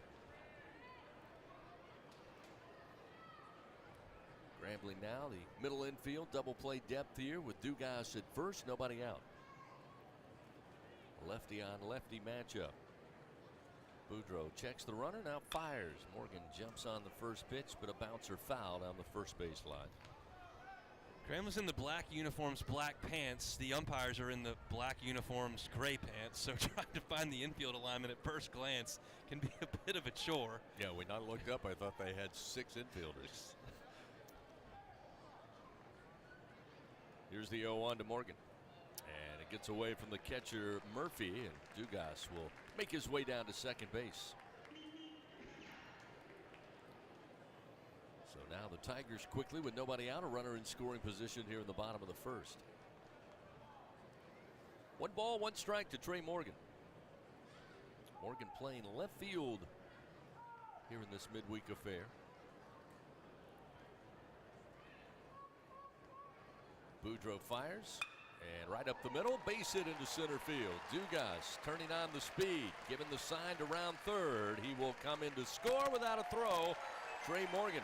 Grambling now, the middle infield, double play depth here with Dugas at first, nobody out. A lefty on lefty matchup. Boudreaux checks the runner, now fires. Morgan jumps on the first pitch, but a bouncer foul down the first base line. Grambling's in the black uniforms, black pants. The umpires are in the black uniforms, gray pants. So trying to find the infield alignment at first glance can be a bit of a chore. Yeah, when I looked up, I thought they had 6 infielders. Here's the 0-1 to Morgan. And it gets away from the catcher, Murphy, and Dugas will make his way down to second base. So now the Tigers quickly with nobody out, a runner in scoring position here in the bottom of the first. 1 ball, 1 strike to Trey Morgan. Morgan playing left field here in this midweek affair. Boudreaux fires, and right up the middle, base hit into center field. Dugas turning on the speed, giving the sign to round third. He will come in to score without a throw. Trey Morgan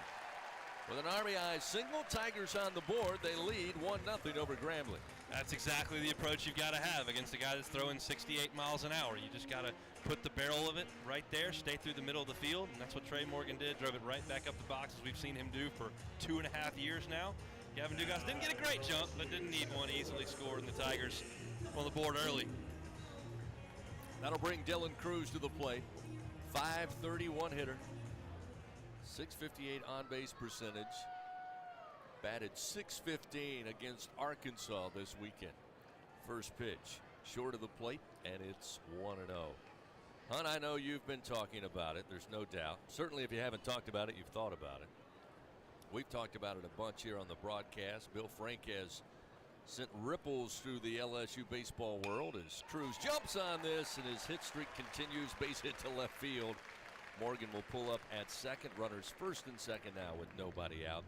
with an RBI single. Tigers on the board. They lead 1-0 over Grambling. That's exactly the approach you've got to have against a guy that's throwing 68 miles an hour. You just got to put the barrel of it right there, stay through the middle of the field, and that's what Trey Morgan did. Drove it right back up the box, as we've seen him do for 2.5 years now. Gavin Dugas didn't get a great jump, but didn't need one. Easily scored, and the Tigers on the board early. That'll bring Dylan Cruz to the plate. .531 hitter. .658 on-base percentage. Batted .615 against Arkansas this weekend. First pitch, short of the plate, and it's 1-0. Hunt, I know you've been talking about it. There's no doubt. Certainly if you haven't talked about it, you've thought about it. We've talked about it a bunch here on the broadcast. Bill Frank has sent ripples through the LSU baseball world as Cruz jumps on this, and his hit streak continues. Base hit to left field. Morgan will pull up at second. Runners first and second now with nobody out.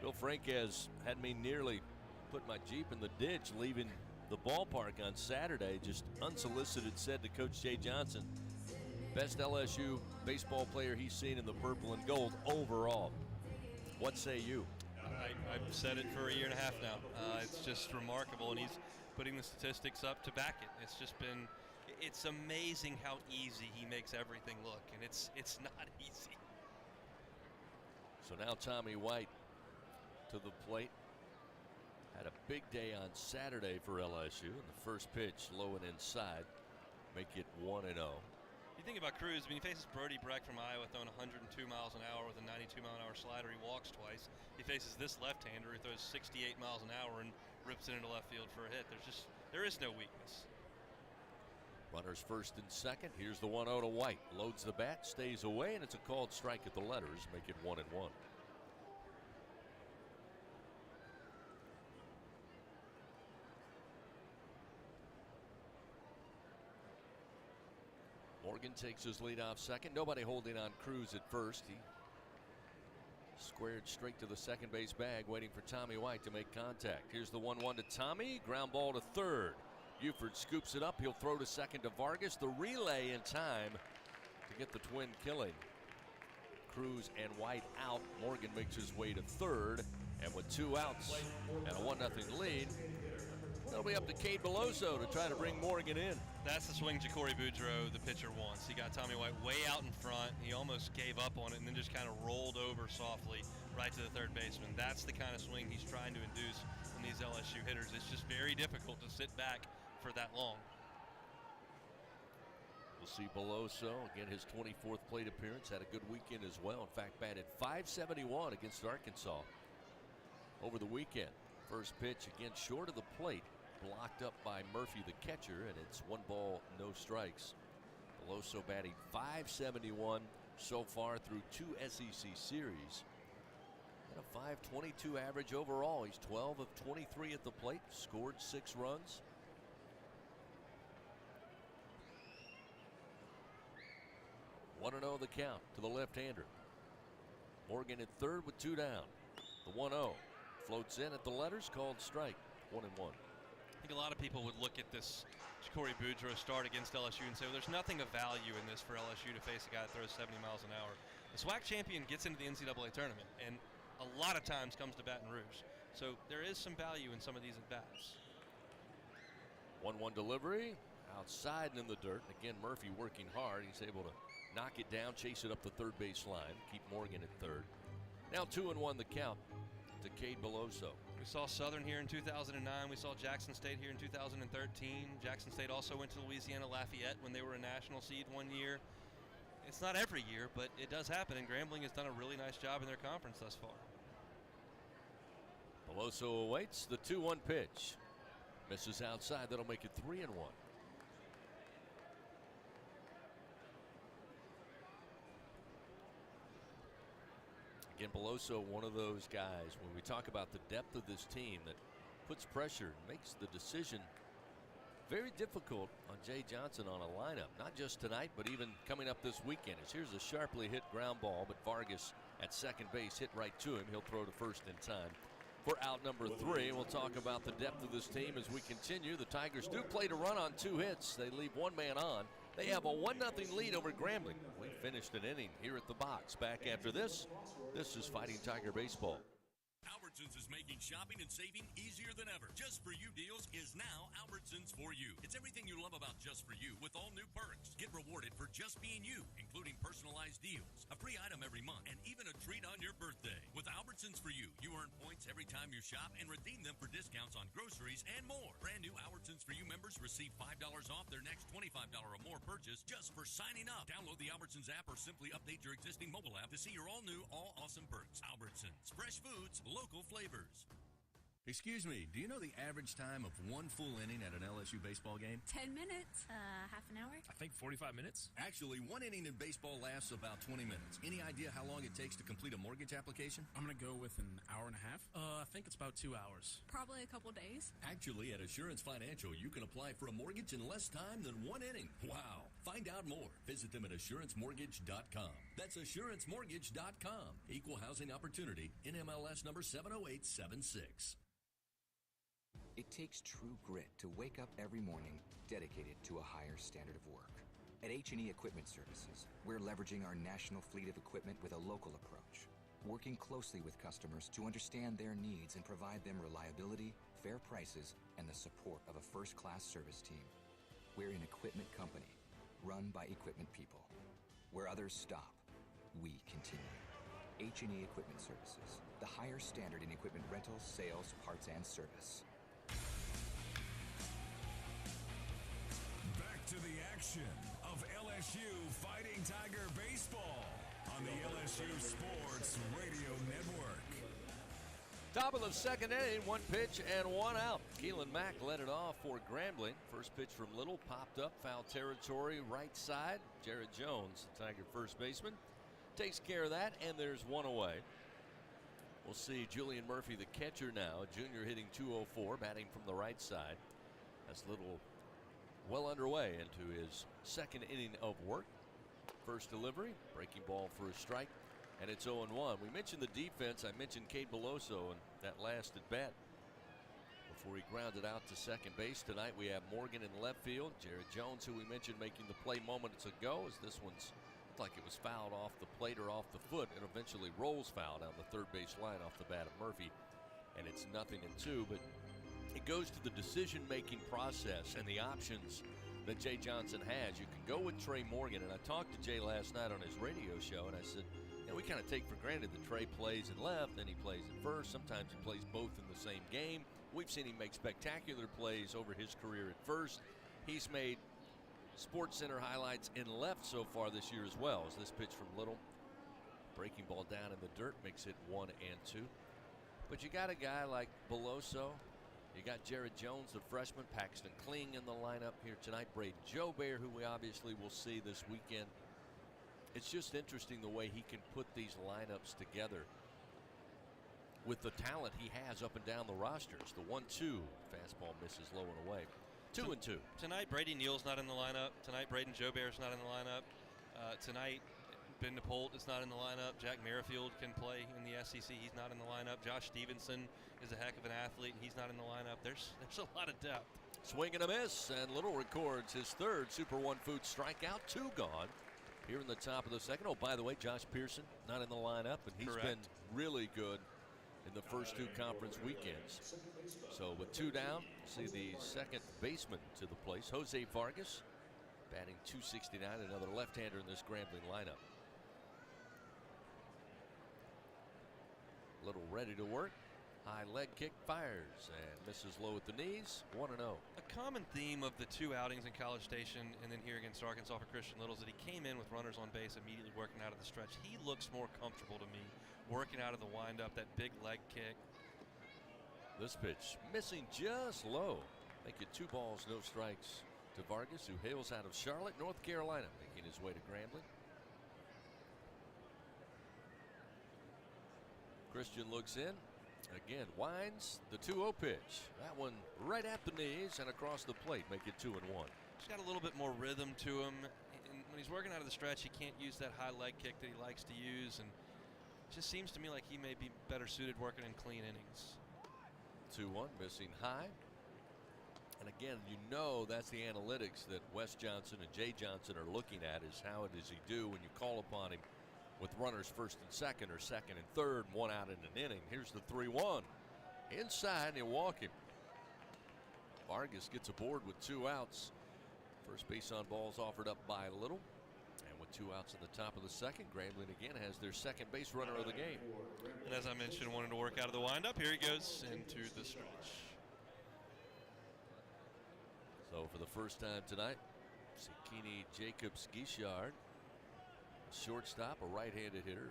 Bill Frank has had me nearly put my Jeep in the ditch leaving the ballpark on Saturday. Just unsolicited said to Coach Jay Johnson, best LSU baseball player he's seen in the purple and gold overall. What say you? I've said it for a year and a half now. It's just remarkable, and he's putting the statistics up to back it. It's amazing how easy he makes everything look, and it's not easy. So now Tommy White to the plate. Had a big day on Saturday for LSU, and the first pitch low and inside, make it 1-0. You think about Cruz, he faces Brody Breck from Iowa throwing 102 miles an hour with a 92 mile an hour slider. He walks twice. He faces this left-hander who throws 68 miles an hour and rips it into left field for a hit. There is no weakness. Runners first and second. Here's the 1-0 to White. Loads the bat, stays away, and it's a called strike at the letters. Make it 1-1. Morgan takes his lead off second. Nobody holding on Cruz at first. He squared straight to the second base bag, waiting for Tommy White to make contact. Here's the 1-1 to Tommy. Ground ball to third. Buford scoops it up. He'll throw to second to Vargas. The relay in time to get the twin killing. Cruz and White out. Morgan makes his way to third. And with 2 outs and a 1-0 lead, it'll be up to Cade Beloso to try to bring Morgan in. That's the swing Ja'Cory Boudreaux, the pitcher, wants. He got Tommy White way out in front. He almost gave up on it and then just kind of rolled over softly right to the third baseman. That's the kind of swing he's trying to induce from these LSU hitters. It's just very difficult to sit back for that long. We'll see Beloso, again, his 24th plate appearance. Had a good weekend as well. In fact, batted .571 against Arkansas over the weekend. First pitch, again, short of the plate. Blocked up by Murphy, the catcher, and it's 1 ball, no strikes. Beloso batting .571 so far through 2 SEC series. And a .522 average overall. He's 12 of 23 at the plate, scored 6 runs. One and 0 the count to the left-hander. Morgan at third with 2 down. The 1-0 floats in at the letters, called strike. 1-1. I think a lot of people would look at this Corey Boudreaux start against LSU and say, well, there's nothing of value in this for LSU to face a guy that throws 70 miles an hour. The SWAC champion gets into the NCAA tournament and a lot of times comes to Baton Rouge. So there is some value in some of these at-bats. 1-1 delivery, outside and in the dirt. Again, Murphy working hard. He's able to knock it down, chase it up the third base line, keep Morgan at third. Now 2-1 the count to Cade Beloso. We saw Southern here in 2009. We saw Jackson State here in 2013. Jackson State also went to Louisiana Lafayette when they were a national seed one year. It's not every year, but it does happen, and Grambling has done a really nice job in their conference thus far. Beloso awaits the 2-1 pitch. Misses outside. That'll make it 3-1. Again, Beloso, one of those guys, when we talk about the depth of this team, that puts pressure, makes the decision very difficult on Jay Johnson on a lineup. Not just tonight, but even coming up this weekend. As here's a sharply hit ground ball, but Vargas at second base hit right to him. He'll throw to first in time for out number 3. We'll talk about the depth of this team as we continue. The Tigers do play to run on 2 hits. They leave one man on. They have a 1-0 lead over Grambling. We finished an inning here at the box. Back after this. This is Fighting Tiger Baseball. Albertsons is making shopping and saving easier than ever. Just For You deals is now Albertsons For You. It's everything you love about Just For You with all new perks. Get rewarded for just being you, including personalized deals, a free item every month, and even a treat on your birthday. With Albertsons For You, you earn points every time you shop and redeem them for discounts on groceries and more. Brand new Albertsons For You members receive $5 off their next $25 or more purchase just for signing up. Download the Albertsons app or simply update your existing mobile app to see your all new, all awesome perks. Albertsons, fresh foods, local flavors. Excuse me, do you know the average time of one full inning at an LSU baseball game? 10 minutes. Half an hour? I think 45 minutes. Actually, one inning in baseball lasts about 20 minutes. Any idea how long it takes to complete a mortgage application? I'm going to go with an hour and a half. I think it's about 2 hours. Probably a couple days. Actually, at Assurance Financial, you can apply for a mortgage in less time than one inning. Wow. Find out more. Visit them at AssuranceMortgage.com. That's AssuranceMortgage.com. Equal housing opportunity. NMLS number 70876. It takes true grit to wake up every morning dedicated to a higher standard of work. At H&E Equipment Services, we're leveraging our national fleet of equipment with a local approach, working closely with customers to understand their needs and provide them reliability, fair prices, and the support of a first-class service team. We're an equipment company, run by equipment people. Where others stop, we continue. H&E Equipment Services, the higher standard in equipment rentals, sales, parts, and service. Back to the action of LSU Fighting Tiger Baseball on the LSU Sports Radio Network. Top of the second inning, 1 pitch and 1 out. Keelan Mack led it off for Grambling. First pitch from Little, popped up, foul territory, right side. Jared Jones, the Tiger first baseman, takes care of that, and there's 1 away. We'll see Julian Murphy, the catcher now, a junior, hitting .204, batting from the right side. That's Little well underway into his second inning of work. First delivery, breaking ball for a strike, and it's 0-1. We mentioned the defense. I mentioned Cade Beloso and that last at bat before he grounded out to second base. Tonight we have Morgan in left field. Jared Jones, who we mentioned making the play moments ago, as this one's like it was fouled off the plate or off the foot, and eventually rolls foul down the third base line off the bat of Murphy, and it's 0-2. But it goes to the decision-making process and the options that Jay Johnson has. You can go with Trey Morgan, and I talked to Jay last night on his radio show, and I said, you know, we kind of take for granted that Trey plays in left, then he plays in first. Sometimes he plays both in the same game. We've seen him make spectacular plays over his career at first. He's made Sports Center highlights in left so far this year as well, as this pitch from Little. Breaking ball down in the dirt makes it 1-2. But you got a guy like Beloso, You got Jared Jones, the freshman, Paxton Kling in the lineup here tonight. Braden Joubert, who we obviously will see this weekend. It's just interesting the way he can put these lineups together with the talent he has up and down the rosters. The 1-2 fastball misses low and away. 2-2. Tonight, Brady Neal's not in the lineup. Tonight, Braden Joubert's not in the lineup. Tonight, Ben DePolt is not in the lineup. Jack Merrifield can play in the SEC. He's not in the lineup. Josh Stevenson is a heck of an athlete, and he's not in the lineup. There's a lot of depth. Swing and a miss, and Little records his third Super One Food strikeout. 2 gone here in the top of the second. Oh, by the way, Josh Pearson not in the lineup, and he's been really good in the first 2 conference weekends. So with 2 down, see the second baseman to the place, Jose Vargas, batting .269, another left-hander in this Grambling lineup. Little ready to work. High leg kick, fires and misses low at the knees. 1-0. A common theme of the 2 outings in College Station and then here against Arkansas for Christian Little is that he came in with runners on base immediately working out of the stretch. He looks more comfortable to me working out of the windup, that big leg kick. This pitch missing just low. Make it 2 balls, no strikes to Vargas, who hails out of Charlotte, North Carolina, making his way to Grambling. Christian looks in. Again, winds the 2-0 pitch. That one right at the knees and across the plate. Make it 2-1. He's got a little bit more rhythm to him. And when he's working out of the stretch, he can't use that high leg kick that he likes to use. And it just seems to me like he may be better suited working in clean innings. 2-1, missing high. And again, you know that's the analytics that Wes Johnson and Jay Johnson are looking at, is how does he do when you call upon him with runners first and second or second and third, 1 out in an inning. Here's the 3-1. Inside, and he'll walk him. Vargas gets aboard with 2 outs. First base on balls offered up by Little. And with 2 outs in the top of the second, Grambling again has their second base runner of the game. And as I mentioned, wanting to work out of the windup, here he goes into the stretch. So for the first time tonight, Sekini Jacobs-Guichard, shortstop, a right-handed hitter.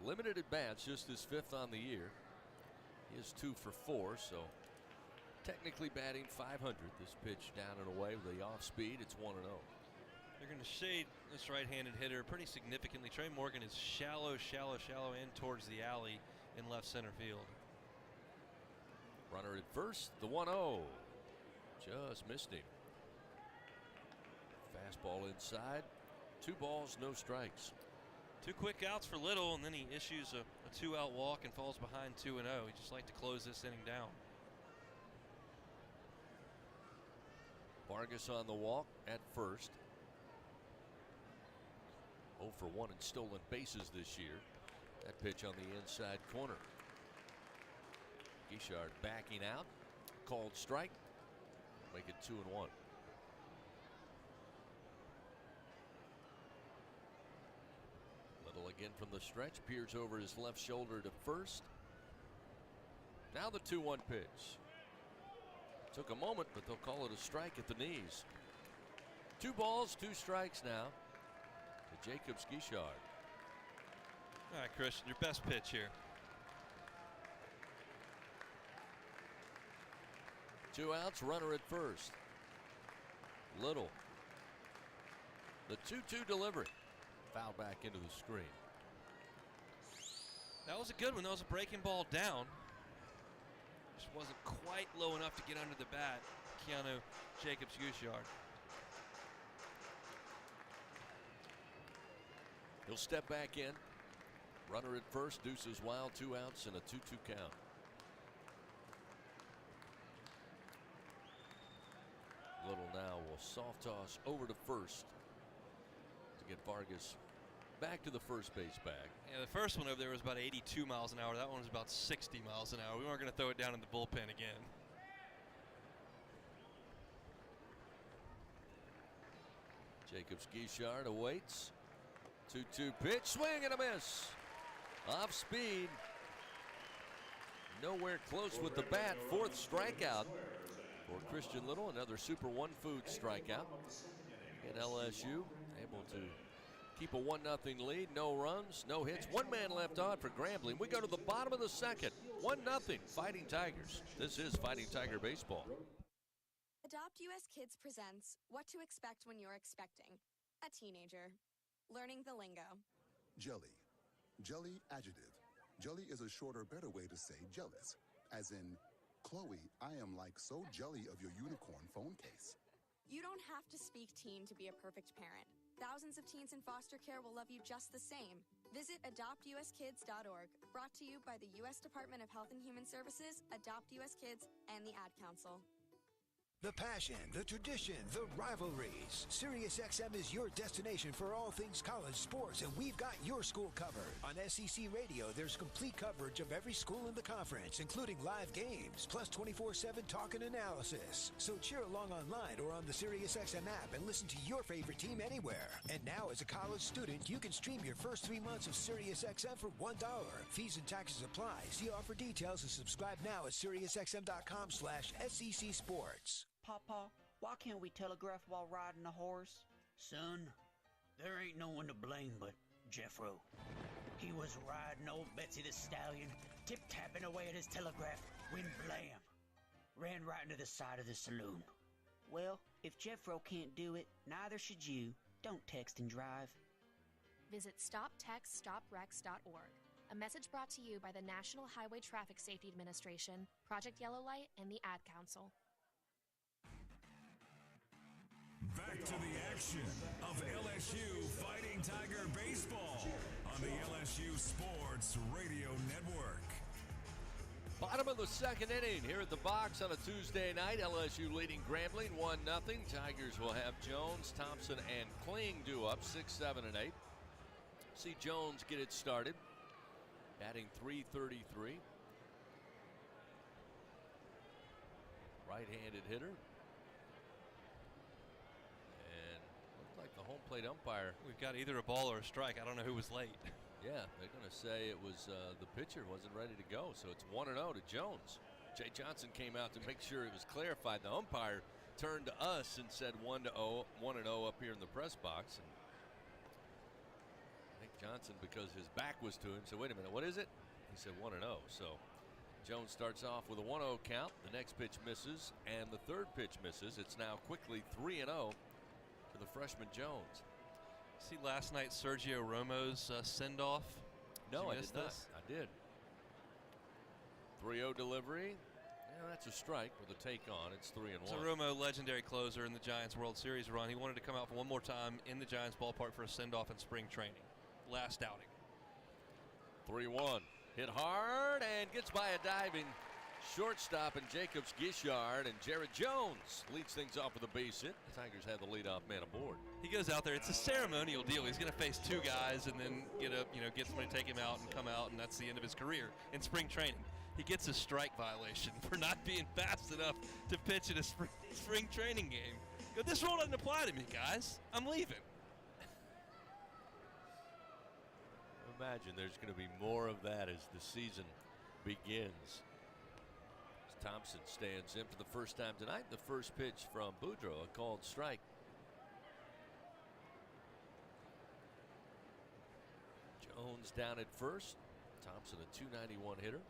Limited at bats, just his 5th on the year. He is 2 for 4, so technically batting .500. This pitch down and away with the off speed. It's 1-0. They're going to shade this right-handed hitter pretty significantly. Trey Morgan is shallow in towards the alley in left center field. Runner at first, the 1-0. Just missed him. Fastball inside. 2 balls, no strikes. 2 quick outs for Little, and then he issues a 2-out walk and falls behind 2-0. He'd just like to close this inning down. Vargas on the walk at first. 0 for 1 in stolen bases this year. That pitch on the inside corner. Guichard backing out. Called strike. Make it 2-1. Little again from the stretch. Peers over his left shoulder to first. Now the 2-1 pitch. Took a moment, but they'll call it a strike at the knees. 2 balls, 2 strikes now to Jacobs-Guichard. All right, Christian, your best pitch here. 2 outs, runner at first. Little. The 2-2 delivery. Foul back into the screen. That was a good one. That was a breaking ball down. Just wasn't quite low enough to get under the bat. Keanu Jacobs-Guichard. He'll step back in. Runner at first, deuces wild, 2 outs and a 2-2 count. Little now will soft toss over to first to get Vargas back to the first base bag. Yeah, the first one over there was about 82 miles an hour. That one was about 60 miles an hour. We weren't going to throw it down in the bullpen again. Jacobs-Guichard awaits. 2-2 pitch, swing and a miss. Off speed. Nowhere close with the bat. 4th strikeout for Christian Little. Another Super One Food strikeout. And LSU able to keep a 1-0 lead. No runs, no hits. One man left on for Grambling. We go to the bottom of the second. 1-0, Fighting Tigers. This is Fighting Tiger Baseball. Adopt US Kids presents What to Expect When You're Expecting a Teenager. Learning the lingo. Jelly. Jelly adjective. Jelly is a shorter, better way to say jealous. As in, Chloe, I am like so jelly of your unicorn phone case. You don't have to speak teen to be a perfect parent. Thousands of teens in foster care will love you just the same. Visit adoptuskids.org, brought to you by the U.S. Department of Health and Human Services, Adopt US Kids, and the Ad Council. The passion, the tradition, the rivalries. SiriusXM is your destination for all things college sports, and we've got your school covered. On SEC Radio, there's complete coverage of every school in the conference, including live games, plus 24/7 talk and analysis. So cheer along online or on the SiriusXM app and listen to your favorite team anywhere. And now, as a college student, you can stream your first 3 months of SiriusXM for $1. Fees and taxes apply. See offer details and subscribe now at SiriusXM.com/SEC Sports. Papa, why can't we telegraph while riding a horse? Son, there ain't no one to blame but Jeffro. He was riding old Betsy the Stallion, tip-tapping away at his telegraph, when blam, ran right into the side of the saloon. Well, if Jeffro can't do it, neither should you. Don't text and drive. Visit StopTextStopWrecks.org. A message brought to you by the National Highway Traffic Safety Administration, Project Yellow Light, and the Ad Council. Back to the action of LSU Fighting Tiger Baseball on the LSU Sports Radio Network. Bottom of the second inning here at the box on a Tuesday night. LSU leading Grambling 1-0. Tigers will have Jones, Thompson, and Kling due up 6, 7, and 8. See Jones get it started. Batting .333. Right-handed hitter. Like the home plate umpire. We've got either a ball or a strike. I don't know who was late. Yeah, they're going to say it was the pitcher wasn't ready to go. So it's 1-0 to Jones. Jay Johnson came out to make sure it was clarified. The umpire turned to us and said 1-0 up here in the press box. And I think Johnson, because his back was to him, said, wait a minute, what is it? He said 1-0. So Jones starts off with a 1-0 count. The next pitch misses, and the third pitch misses. It's now quickly 3-0. The freshman Jones. See last night Sergio Romo's send-off? No, I did not. I did. 3-0 delivery. Yeah, that's a strike with a take on. It's 3-1. So Romo, legendary closer in the Giants World Series run. He wanted to come out for one more time in the Giants ballpark for a send-off in spring training. Last outing. 3-1. Hit hard and gets by a diving shortstop and Jacobs Gishard, and Jared Jones leads things off with a base hit. The Tigers have the leadoff man aboard. He goes out there. It's a ceremonial deal. He's going to face two guys and then get somebody to take him out and come out, and that's the end of his career in spring training. He gets a strike violation for not being fast enough to pitch in a spring training game. But this rule doesn't apply to me, guys. I'm leaving. Imagine there's going to be more of that as the season begins. Thompson stands in for the first time tonight. The first pitch from Boudreaux, a called strike. Jones down at first. Thompson, a .291 hitter.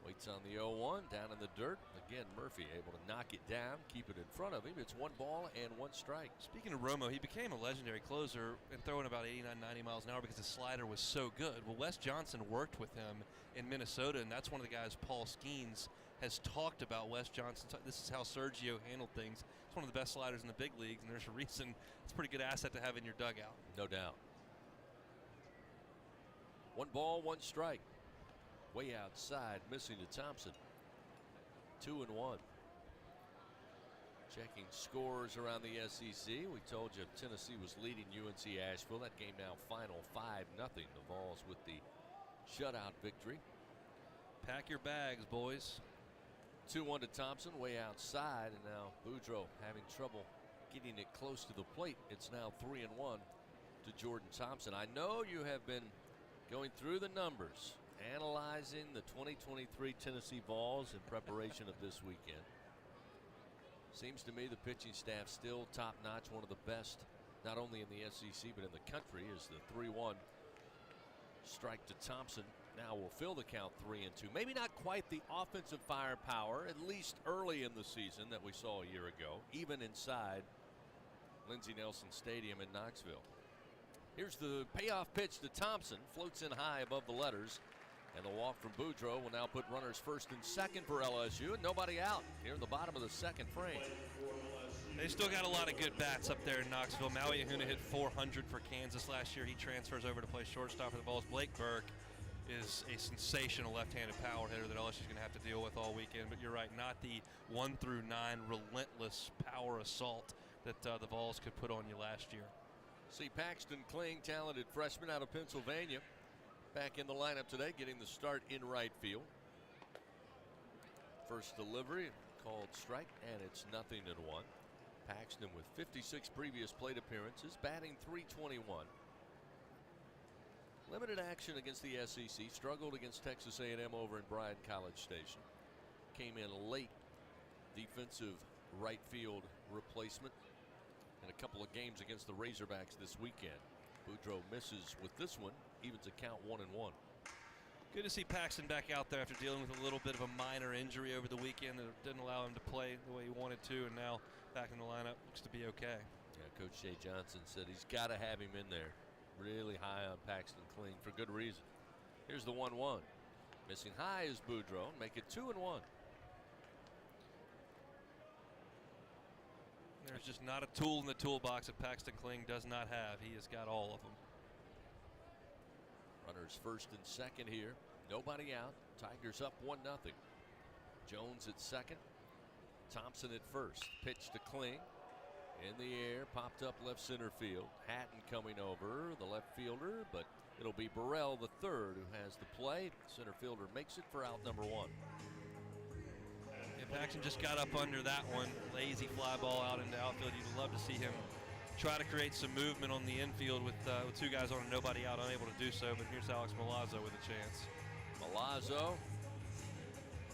Waits on the 0-1, down in the dirt. Again, Murphy able to knock it down, keep it in front of him. It's 1 ball and 1 strike. Speaking of Romo, he became a legendary closer and throwing about 89, 90 miles an hour because his slider was so good. Well, Wes Johnson worked with him in Minnesota, and that's one of the guys Paul Skeens has talked about. Wes Johnson, this is how Sergio handled things. It's one of the best sliders in the big leagues, and there's a reason it's a pretty good asset to have in your dugout. No doubt. 1 ball, 1 strike. Way outside, missing to Thompson. 2-1. Checking scores around the SEC. We told you Tennessee was leading UNC Asheville. That game now final 5-0. The Vols with the shutout victory. Pack your bags, boys. 2-1 to Thompson, way outside, and now Boudreaux having trouble getting it close to the plate. It's now 3-1 to Jordan Thompson. I know you have been going through the numbers, analyzing the 2023 Tennessee Vols in preparation of this weekend. Seems to me the pitching staff still top-notch, one of the best not only in the SEC but in the country, as the 3-1 strike to Thompson now will fill the count 3-2. Maybe not quite the offensive firepower, at least early in the season, that we saw a year ago, even inside Lindsey Nelson Stadium in Knoxville. Here's the payoff pitch to Thompson, floats in high above the letters, and the walk from Boudreaux will now put runners first and second for LSU, and nobody out here in the bottom of the second frame. They still got a lot of good bats up there in Knoxville. Maui Ahuna hit 400 for Kansas last year. He transfers over to play shortstop for the Vols. Blake Burke is a sensational left-handed power hitter that LSU's going to have to deal with all weekend. But you're right, not the 1 through 9 relentless power assault that the Vols could put on you last year. See Paxton Kling, talented freshman out of Pennsylvania, back in the lineup today, getting the start in right field. First delivery called strike, and it's 0-1. Paxton with 56 previous plate appearances, batting .321. Limited action against the SEC, struggled against Texas A&M over in Bryan College Station. Came in late, defensive right field replacement in a couple of games against the Razorbacks this weekend. Boudreaux misses with this one, evens a count 1-1. Good to see Paxton back out there after dealing with a little bit of a minor injury over the weekend that didn't allow him to play the way he wanted to, and now back in the lineup, looks to be okay. Yeah, Coach Jay Johnson said he's got to have him in there. Really high on Paxton Kling for good reason. Here's the 1-1. Missing high is Boudreaux, make it 2-1. There's just not a tool in the toolbox that Paxton Kling does not have. He has got all of them. Runners first and second here. Nobody out. Tigers up 1-0. Jones at second. Thompson at first. Pitch to Kling. In the air, popped up left center field. Hatton coming over, the left fielder, but it'll be Burrell the third who has the play. Center fielder makes it for out number 1. Yeah, Paxton just got up under that one. Lazy fly ball out into outfield. You'd love to see him try to create some movement on the infield with two guys on and nobody out, unable to do so. But here's Alex Milazzo with a chance. Milazzo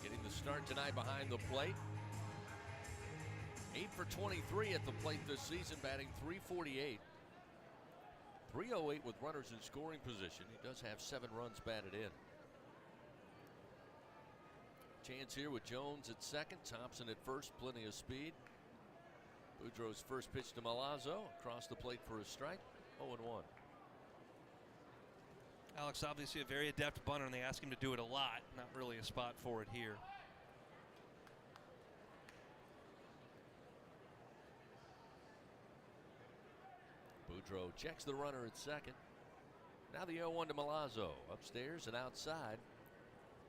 getting the start tonight behind the plate. 8 for 23 at the plate this season, batting .348. .308 with runners in scoring position. He does have 7 runs batted in. Chance here with Jones at second, Thompson at first, plenty of speed. Boudreaux's first pitch to Milazzo, across the plate for a strike, 0-1. Alex obviously a very adept bunter, and they ask him to do it a lot. Not really a spot for it here. Boudreaux checks the runner at second. Now the 0-1 to Milazzo. Upstairs and outside.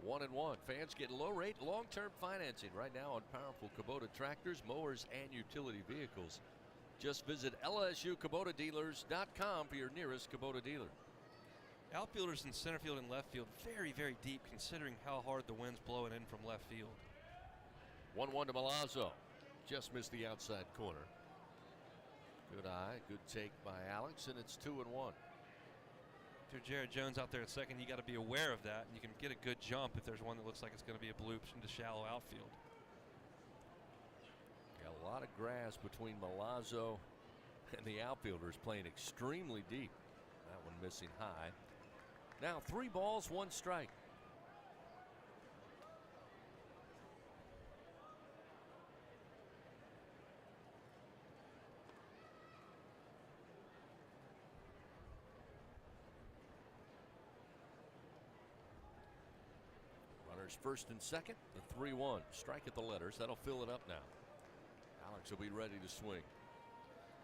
1-1. Fans get low rate long-term financing right now on powerful Kubota tractors, mowers, and utility vehicles. Just visit LSUKubotaDealers.com for your nearest Kubota dealer. Outfielders in center field and left field very, very deep considering how hard the wind's blowing in from left field. 1-1 to Milazzo. Just missed the outside corner. Good eye, good take by Alex, and it's 2-1. If you're Jared Jones out there at second, you got to be aware of that, and you can get a good jump if there's one that looks like it's going to be a bloop into shallow outfield. Got a lot of grass between Milazzo and the outfielders, playing extremely deep. That one missing high. Now 3 balls, 1 strike. First and second, the 3-1. Strike at the letters. That'll fill it up now. Alex will be ready to swing.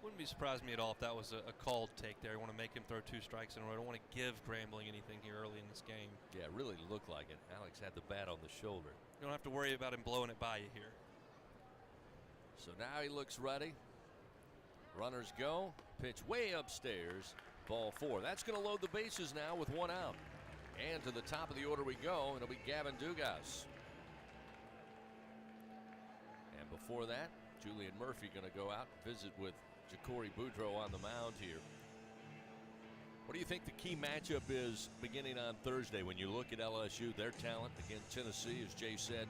Wouldn't be surprised me at all if that was a called take there. I want to make him throw 2 strikes in a row. I don't want to give Grambling anything here early in this game. Yeah, it really looked like it. Alex had the bat on the shoulder. You don't have to worry about him blowing it by you here. So now he looks ready. Runners go. Pitch way upstairs. Ball 4. That's going to load the bases now with 1 out. And to the top of the order we go. It'll be Gavin Dugas. And before that, Julian Murphy going to go out and visit with Ja'Cory Boudreaux on the mound here. What do you think the key matchup is beginning on Thursday when you look at LSU, their talent against Tennessee? As Jay said,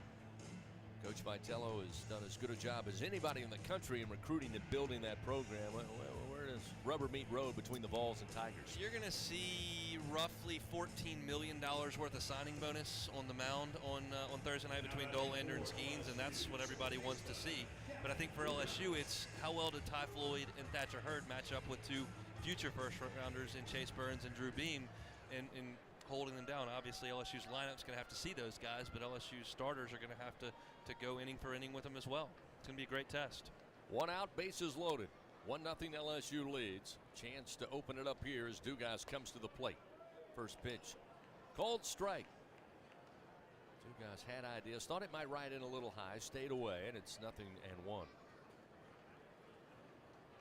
Coach Vitello has done as good a job as anybody in the country in recruiting and building that program. rubber meet road between the Vols and Tigers. You're going to see roughly $14 million worth of signing bonus on the mound on Thursday night between Dolander and Skeens, and that's what everybody wants to see. But I think for LSU, it's how well did Ty Floyd and Thatcher Hurd match up with two future first-rounders in Chase Burns and Drew Beam and holding them down. Obviously, LSU's lineup's going to have to see those guys, but LSU's starters are going to have to go inning for inning with them as well. It's going to be a great test. One out, bases loaded. 1-0 LSU leads. Chance to open it up here as Dugas comes to the plate. First pitch, called strike. Dugas had ideas, thought it might ride in a little high, stayed away, and it's 0-1.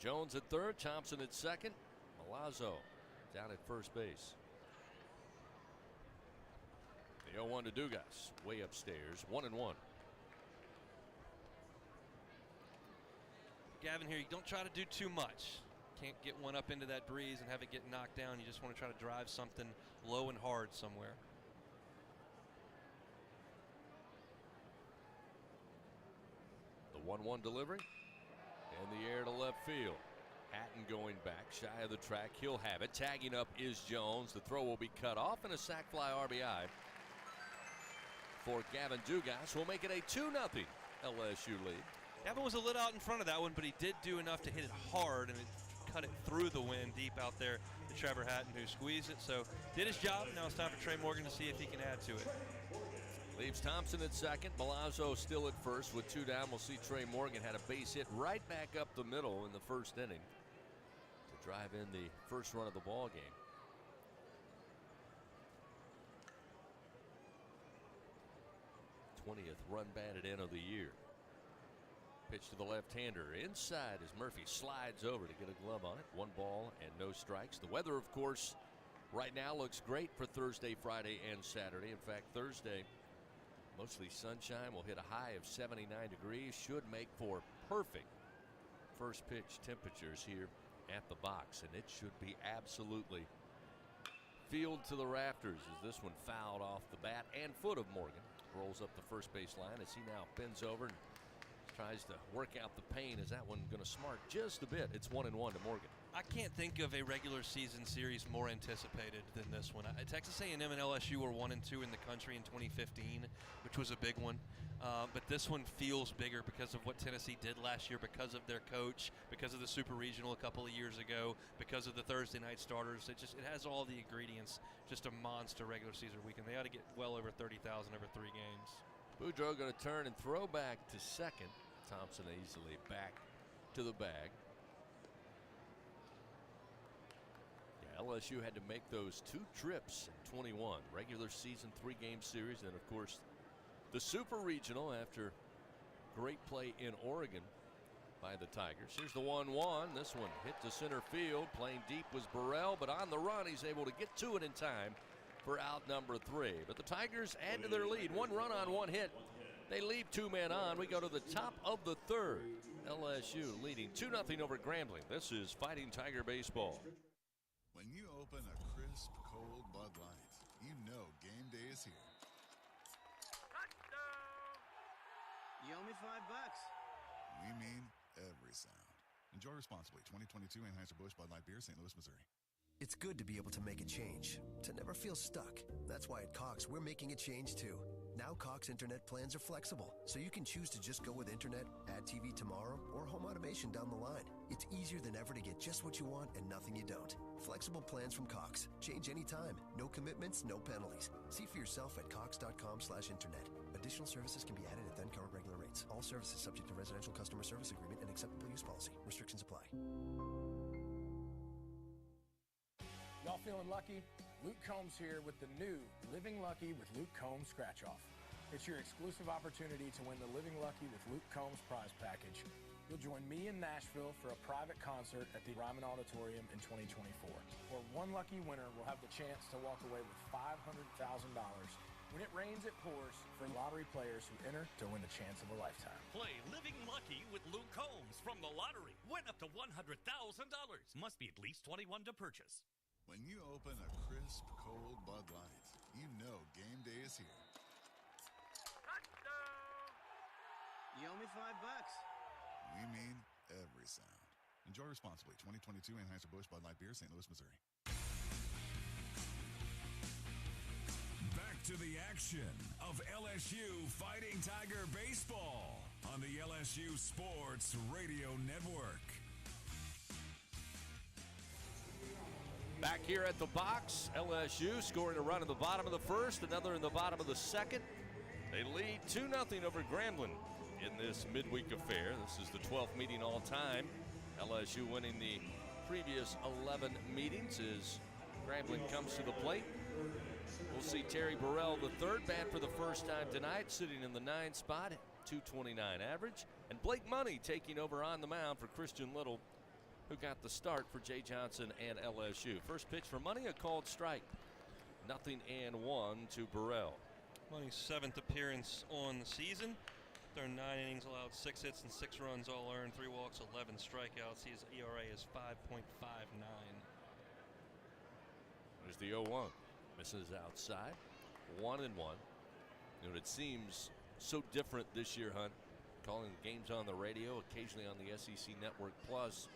Jones at third, Thompson at second, Milazzo down at first base. The 0-1 to Dugas, way upstairs, 1-1. Gavin here, you don't try to do too much. Can't get one up into that breeze and have it get knocked down. You just want to try to drive something low and hard somewhere. The 1-1 delivery. In the air to left field. Hatton going back, shy of the track. He'll have it. Tagging up is Jones. The throw will be cut off, and a sac fly RBI for Gavin Dugas will make it a 2-0 LSU lead. Gavin was a little out in front of that one, but he did do enough to hit it hard, and it cut it through the wind deep out there to Trevor Hatton, who squeezed it. So did his job. Now it's time for Trey Morgan to see if he can add to it. Leaves Thompson at second. Milazzo still at first with 2 down. We'll see Trey Morgan had a base hit right back up the middle in the first inning to drive in the first run of the ball game. th run batted in of the year. Pitch to the left-hander. Inside as Murphy slides over to get a glove on it. 1 ball and no strikes. The weather, of course, right now looks great for Thursday, Friday, and Saturday. In fact, Thursday, mostly sunshine. We'll hit a high of 79 degrees. Should make for perfect first pitch temperatures here at the box. And it should be absolutely field to the rafters as this one fouled off the bat and foot of Morgan. Rolls up the first base line as he now bends over and tries to work out the pain. Is that one going to smart just a bit? It's 1-1 to Morgan. I can't think of a regular season series more anticipated than this one. Texas A&M and LSU were 1-2 in the country in 2015, which was a big one. But this one feels bigger because of what Tennessee did last year, because of their coach, because of the Super Regional a couple of years ago, because of the Thursday night starters. It has all the ingredients. Just a monster regular season weekend. They ought to get well over 30,000 over 3 games. Boudreaux going to turn and throw back to second. Thompson easily back to the bag. Yeah, LSU had to make those 2 trips in 21. Regular season 3-game series, and of course the Super Regional after great play in Oregon by the Tigers. Here's the 1-1. This one hit to center field. Playing deep was Burrell, but on the run he's able to get to it in time for out number 3. But the Tigers add to their lead. 1 run on 1 hit. They leave 2 men on. We go to the top of the 3rd. LSU leading 2-0 over Grambling. This is Fighting Tiger baseball. When you open a crisp, cold Bud Light, you know game day is here. You owe me $5. We mean every sound. Enjoy responsibly. 2022 Anheuser-Busch Bud Light Beer, St. Louis, Missouri. It's good to be able to make a change, to never feel stuck. That's why at Cox, we're making a change too. Now Cox internet plans are flexible, so you can choose to just go with internet, add TV tomorrow, or home automation down the line. It's easier than ever to get just what you want and nothing you don't. Flexible plans from Cox. Change anytime. No commitments, no penalties. See for yourself at cox.com/internet. Additional services can be added at then current regular rates. All services subject to residential customer service agreement and acceptable use policy. Restrictions apply. Y'all feeling lucky? Luke Combs here with the new Living Lucky with Luke Combs Scratch Off. It's your exclusive opportunity to win the Living Lucky with Luke Combs prize package. You'll join me in Nashville for a private concert at the Ryman Auditorium in 2024. Or one lucky winner will have the chance to walk away with $500,000. When it rains, it pours for lottery players who enter to win the chance of a lifetime. Play Living Lucky with Luke Combs from the lottery. Win up to $100,000. Must be at least 21 to purchase. When you open a crisp, cold Bud Light, you know game day is here. You owe me $5. We mean every sound. Enjoy responsibly. 2022 Anheuser-Busch Bud Light Beer, St. Louis, Missouri. Back to the action of LSU Fighting Tiger Baseball on the LSU Sports Radio Network. Back here at the box, LSU scoring a run in the bottom of the first, another in the bottom of the second. They lead 2-0 over Grambling in this midweek affair. This is the 12th meeting all time. LSU winning the previous 11 meetings as Grambling comes to the plate. We'll see Terry Burrell, the third, bat for the first time tonight, sitting in the 9th spot, 229 average. And Blake Money taking over on the mound for Christian Little, who got the start for Jay Johnson and LSU. First pitch for Money, a called strike. 0-1 to Burrell. Money's 7th appearance on the season. Thrown 9 innings, allowed 6 hits and 6 runs, all earned, 3 walks, 11 strikeouts. His ERA is 5.59. There's the 0-1. Misses outside. 1-1. You know, it seems so different this year, Hunt. Calling games on the radio, occasionally on the SEC Network Plus.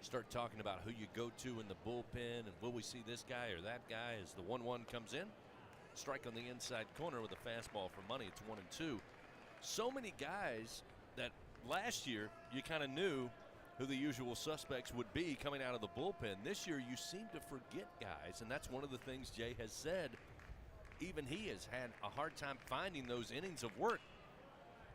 Start talking about who you go to in the bullpen and will we see this guy or that guy as the 1-1 comes in. Strike on the inside corner with a fastball for Money. It's 1-2. So many guys that last year you kind of knew who the usual suspects would be coming out of the bullpen. This year you seem to forget guys, and that's one of the things Jay has said. Even he has had a hard time finding those innings of work.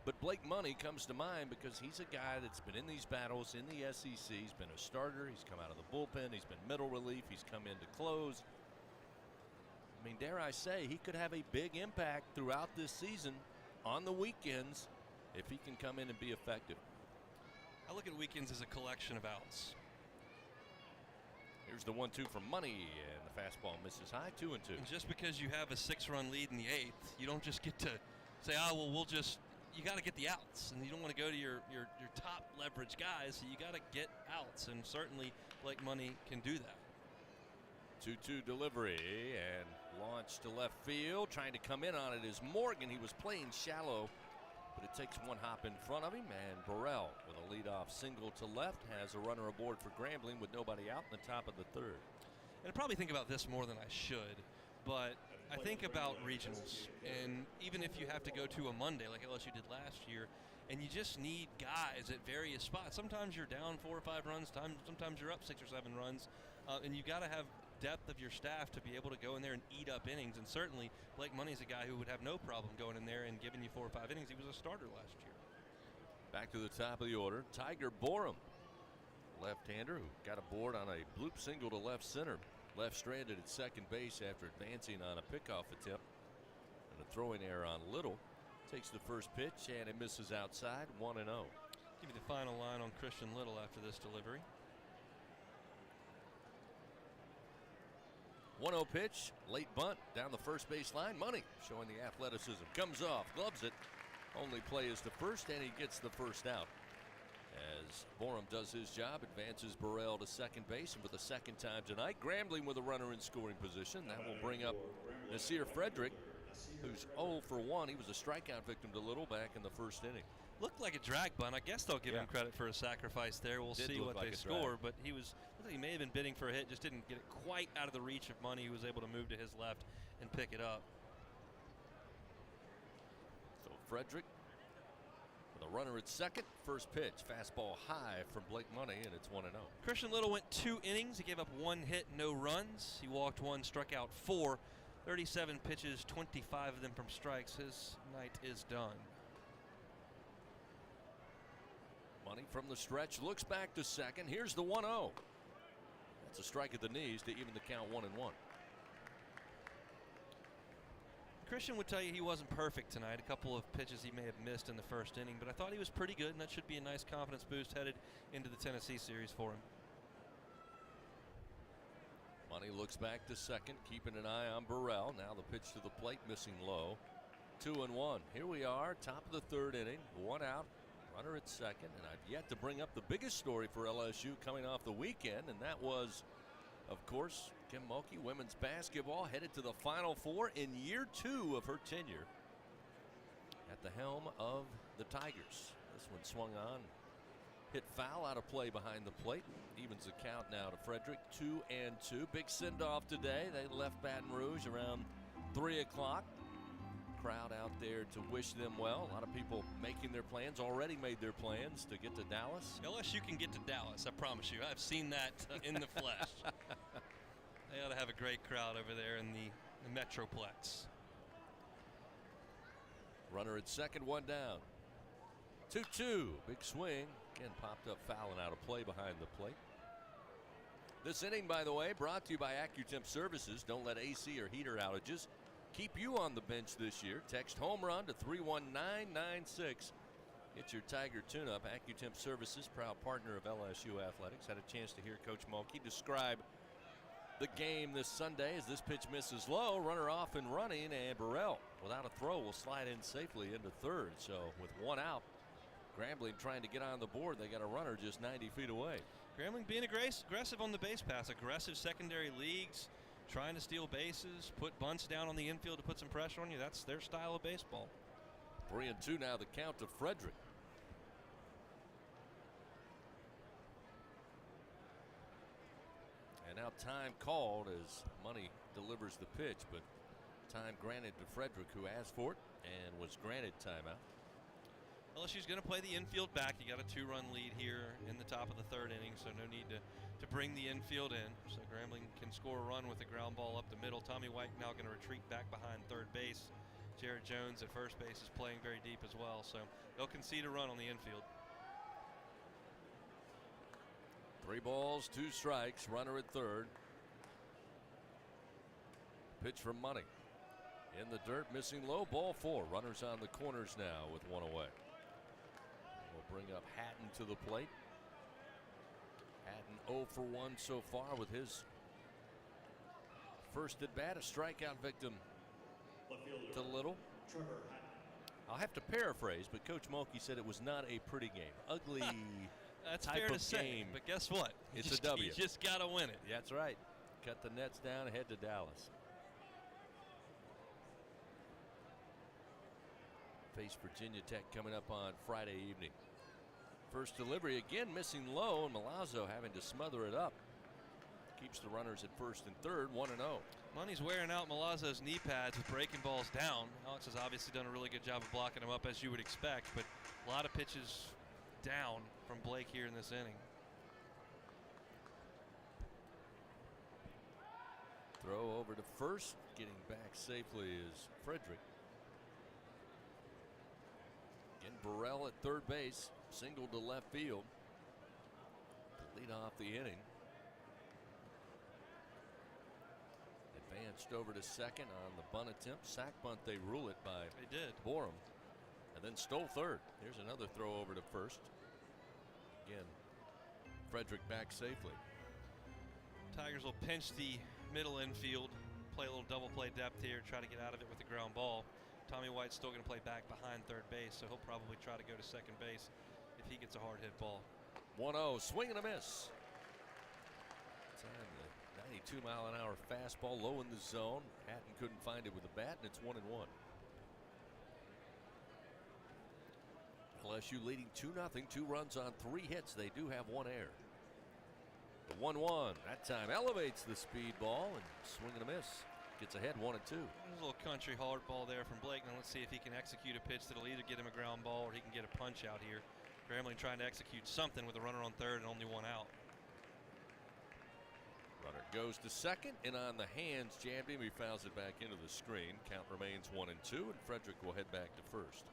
But Blake Money comes to mind because he's a guy that's been in these battles in the SEC. He's been a starter. He's come out of the bullpen. He's been middle relief. He's come in to close. I mean, dare I say, he could have a big impact throughout this season on the weekends if he can come in and be effective. I look at weekends as a collection of outs. Here's the 1-2 from Money, and the fastball misses high, 2-2. And just because you have a 6-run lead in the 8th, you don't just get to say, well, you got to get the outs, and you don't want to go to your top leverage guys, so you got to get outs, and certainly Blake Money can do that. 2-2 delivery and launch to left field. Trying to come in on it is Morgan. He was playing shallow, but it takes one hop in front of him, and Burrell with a leadoff single to left has a runner aboard for Grambling with nobody out in the top of the third. And I probably think about this more than I should, but I think about regionals, and even if you have to go to a Monday like LSU did last year, and you just need guys at various spots. Sometimes you're down 4 or 5 runs, sometimes you're up 6 or 7 runs, and you got to have depth of your staff to be able to go in there and eat up innings. And certainly Blake Money's a guy who would have no problem going in there and giving you 4 or 5 innings. He was a starter last year. Back to the top of the order, Tiger Borum, left-hander who got aboard on a bloop single to left center. Left stranded at second base after advancing on a pickoff attempt. And a throwing error on Little. Takes the first pitch and it misses outside, 1-0. Give me the final line on Christian Little after this delivery. 1-0 pitch, late bunt down the first base line. Money showing the athleticism. Comes off, gloves it. Only play is to first, and he gets the first out. As Borum does his job, advances Burrell to second base, and for the second time tonight, Grambling with a runner in scoring position. That will bring up Nasir Frederick, who's 0 for 1. He was a strikeout victim to Little back in the first inning. Looked like a drag bunt. I guess they'll give him credit for a sacrifice there. We'll see what they score, but he may have been bidding for a hit, just didn't get it quite out of the reach of Money, who was able to move to his left and pick it up. So Frederick with a runner at second. First pitch, fastball high from Blake Money, and it's 1-0. Christian Little went 2 innings. He gave up 1 hit, no runs. He walked 1, struck out 4. 37 pitches, 25 of them from strikes. His night is done. Money from the stretch, looks back to second. Here's the 1-0. That's a strike at the knees to even the count 1-1. Christian would tell you he wasn't perfect tonight. A couple of pitches he may have missed in the first inning, but I thought he was pretty good, and that should be a nice confidence boost headed into the Tennessee series for him. Money looks back to second, keeping an eye on Burrell. Now the pitch to the plate, missing low. 2-1. Here we are, top of the third inning, 1 out. Runner at second, and I've yet to bring up the biggest story for LSU coming off the weekend, and that was, of course, Kim Mulkey, women's basketball, headed to the Final Four in year 2 of her tenure at the helm of the Tigers. This one swung on hit foul out of play behind the plate. Evens the count now to Frederick, 2-2. Big send-off today. They left Baton Rouge around 3 o'clock. Crowd out there to wish them well. A lot of people making their plans, already made their plans to get to Dallas. LSU can get to Dallas, I promise you. I've seen that in the flesh. They ought to have a great crowd over there in the Metroplex. Runner at second, one down. 2-2. Big swing. Again, popped up foul and out of play behind the plate. This inning, by the way, brought to you by AccuTemp Services. Don't let AC or heater outages keep you on the bench this year. Text home run to 31996. Get your Tiger tune-up. AccuTemp Services, proud partner of LSU Athletics. Had a chance to hear Coach Mulkey describe the game this Sunday as this pitch misses low. Runner off and running, and Burrell, without a throw, will slide in safely into third. So with one out, Grambling trying to get on the board. They got a runner just 90 feet away. Grambling being aggressive on the base pass. Aggressive secondary leagues. Trying to steal bases, put bunts down on the infield to put some pressure on you. That's their style of baseball. 3-2 now, the count to Frederick. And now time called as Money delivers the pitch, but time granted to Frederick, who asked for it and was granted timeout. LSU's going to play the infield back. You got a 2-run lead here in the top of the third inning, so no need to bring the infield in. So Grambling can score a run with a ground ball up the middle. Tommy White now going to retreat back behind third base. Jared Jones at first base is playing very deep as well, so they'll concede a run on the infield. 3 balls, 2 strikes, runner at third. Pitch from Money. In the dirt, missing low, ball 4. Runners on the corners now with one away. We'll bring up Hatton to the plate. Hatton 0 for 1 so far with his first at bat, a strikeout victim to Little. I'll have to paraphrase, but Coach Mulkey said it was not a pretty game. Ugly That's type fair of to say, game. but guess what? It's a W. You just got to win it. That's right. Cut the nets down, head to Dallas. Face Virginia Tech coming up on Friday evening. First delivery again missing low, and Milazzo having to smother it up. Keeps the runners at first and third, 1-0. Money's wearing out Milazzo's knee pads with breaking balls down. Alex has obviously done a really good job of blocking him up, as you would expect, but a lot of pitches down from Blake here in this inning. Throw over to first, getting back safely is Frederick. Again, Burrell at third base, single to left field to lead off the inning. Advanced over to second on the bunt attempt. Sack bunt, they rule it by Borum. And then stole third. Here's another throw over to first. Again, Frederick back safely. Tigers will pinch the middle infield, play a little double play depth here, try to get out of it with the ground ball. Tommy White's still going to play back behind third base, so he'll probably try to go to second base if he gets a hard hit ball. 1-0, swing and a miss. Time the 92-mile-an-hour fastball low in the zone. Hatton couldn't find it with the bat, and it's 1-1. LSU leading 2-0, 2 runs on 3 hits. They do have 1 error. The 1-1 that time elevates the speed ball and swing and a miss. Gets ahead 1-2. There's a little country hard ball there from Blake. Now let's see if he can execute a pitch that'll either get him a ground ball or he can get a punch out here. Grambling trying to execute something with a runner on third and only 1 out. Runner goes to second, and on the hands jammed him. He fouls it back into the screen. Count remains 1-2, and Frederick will head back to first.